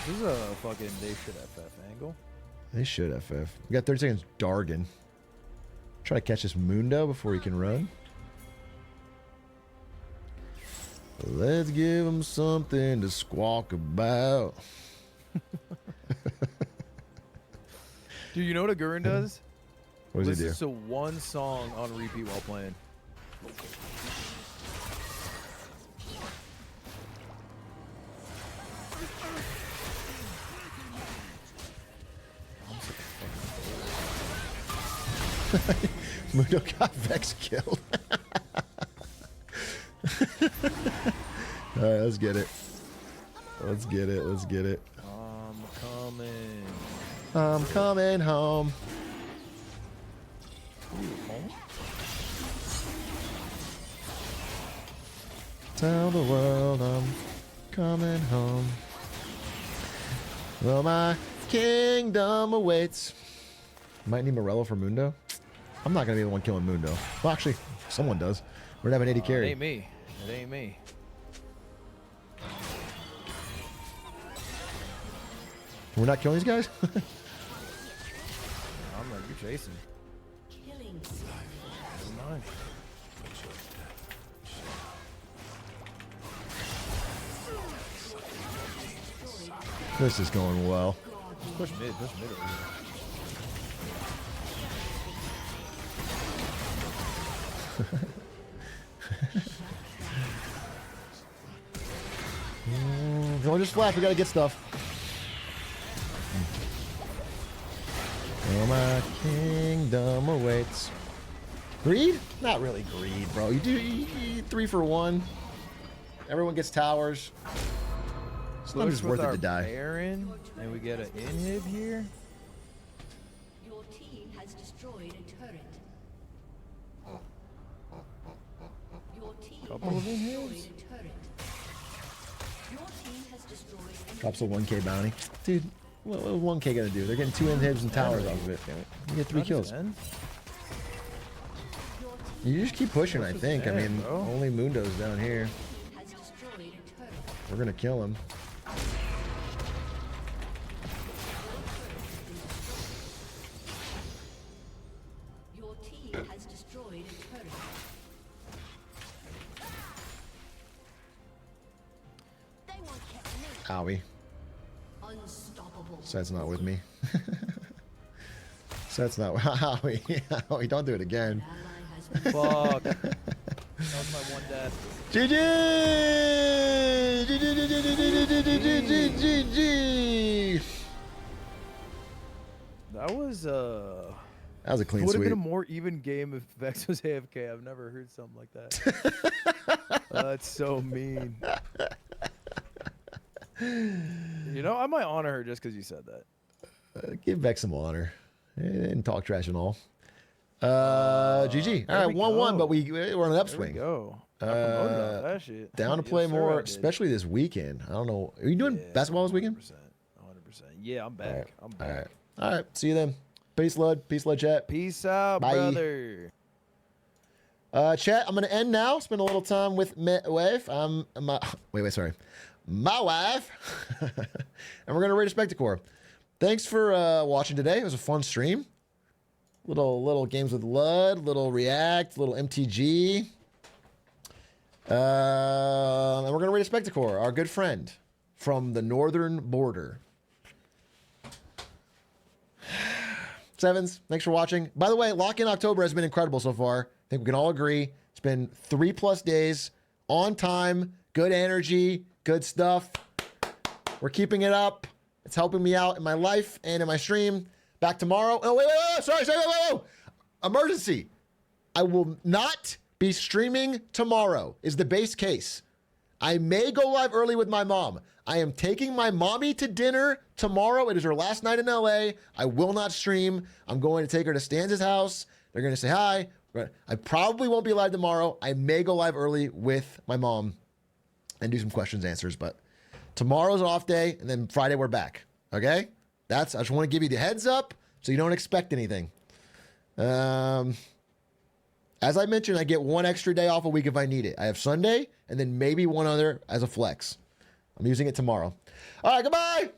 This is a fucking they should FF angle. They should FF. We got 30 seconds. Dargan. Try to catch this Mundo before he can run. Let's give him something to squawk about. Dude, you know what a Gurren does? What does he do? Listens to one song on repeat while playing. Mundo got Vex killed. Alright, let's get it. Let's get it. Let's get it. I'm coming. I'm coming home. Tell the world I'm coming home. Well, my kingdom awaits. Might need Morello for Mundo. I'm not going to be the one killing Mundo. Well, actually, someone does. We're going to have an 80 It carry. ain't me. It ain't me. We're not killing these guys? I'm like, you're chasing. Killing. Mine. This is going well. Push mid over here. Don't just flash, we gotta get stuff. Oh, my kingdom awaits. Greed? Not really greed, bro. You do 3 for 1. Everyone gets towers. Sometimes it's worth it to die. Baron, and we get an inhib here. Your team has destroyed a turret. Your team Couple has of destroyed inhibs. a turret. Your team has destroyed an Drops a 1k bounty. Dude, what was 1k gonna do? They're getting 2 inhibs and towers off of it. You get 3 kills. You just keep pushing, I think. I mean, only Mundo's down here. has destroyed a turret. We're gonna kill him. Your team has destroyed a turret. They won't catch me. Owie. Unstoppable. Seth's not with me. Seth's not. Owie. Owie, don't do it again. Fuck. That was my one death. GG! GG! That was That was a clean would have sweep. been a more even game if Vex was AFK. I've never heard something like that. That's so mean. You know, I might honor her just because you said that. Give Vex some honor. And talk trash and all. GG. All right, 1-1, but we're on an upswing. There we go. promoted off that shit. Down to Yes, play sir, more, I did. especially this weekend. I don't know. Are you doing basketball this weekend? 100%. Yeah, I'm back. I'm back. All right. See you then. Peace, Lud. Peace, Lud, chat. Peace out, Bye. brother. Chat, I'm going to end now. Spend a little time with my wife. My wife. And we're going to rate a Spectacor. Thanks for watching today. It was a fun stream. Little games with Lud, little React, little MTG. And we're going to rate a Spectacor, our good friend from the northern border. Sevens, thanks for watching. By the way, Lock-in October has been incredible so far. I think we can all agree. It's been 3+ days, on time, good energy, good stuff. We're keeping it up. It's helping me out in my life and in my stream. Back tomorrow. Oh, wait. Sorry. Emergency. I will not be streaming tomorrow is the base case. I may go live early with my mom. I am taking my mommy to dinner tomorrow. It is her last night in LA. I will not stream. I'm going to take her to Stan's house. They're going to say hi. I probably won't be live tomorrow. I may go live early with my mom and do some questions, answers. But tomorrow's an off day, and then Friday we're back. Okay? I just want to give you the heads up so you don't expect anything. As I mentioned, I get one extra day off a week if I need it. I have Sunday and then maybe one other as a flex. I'm using it tomorrow. All right, goodbye.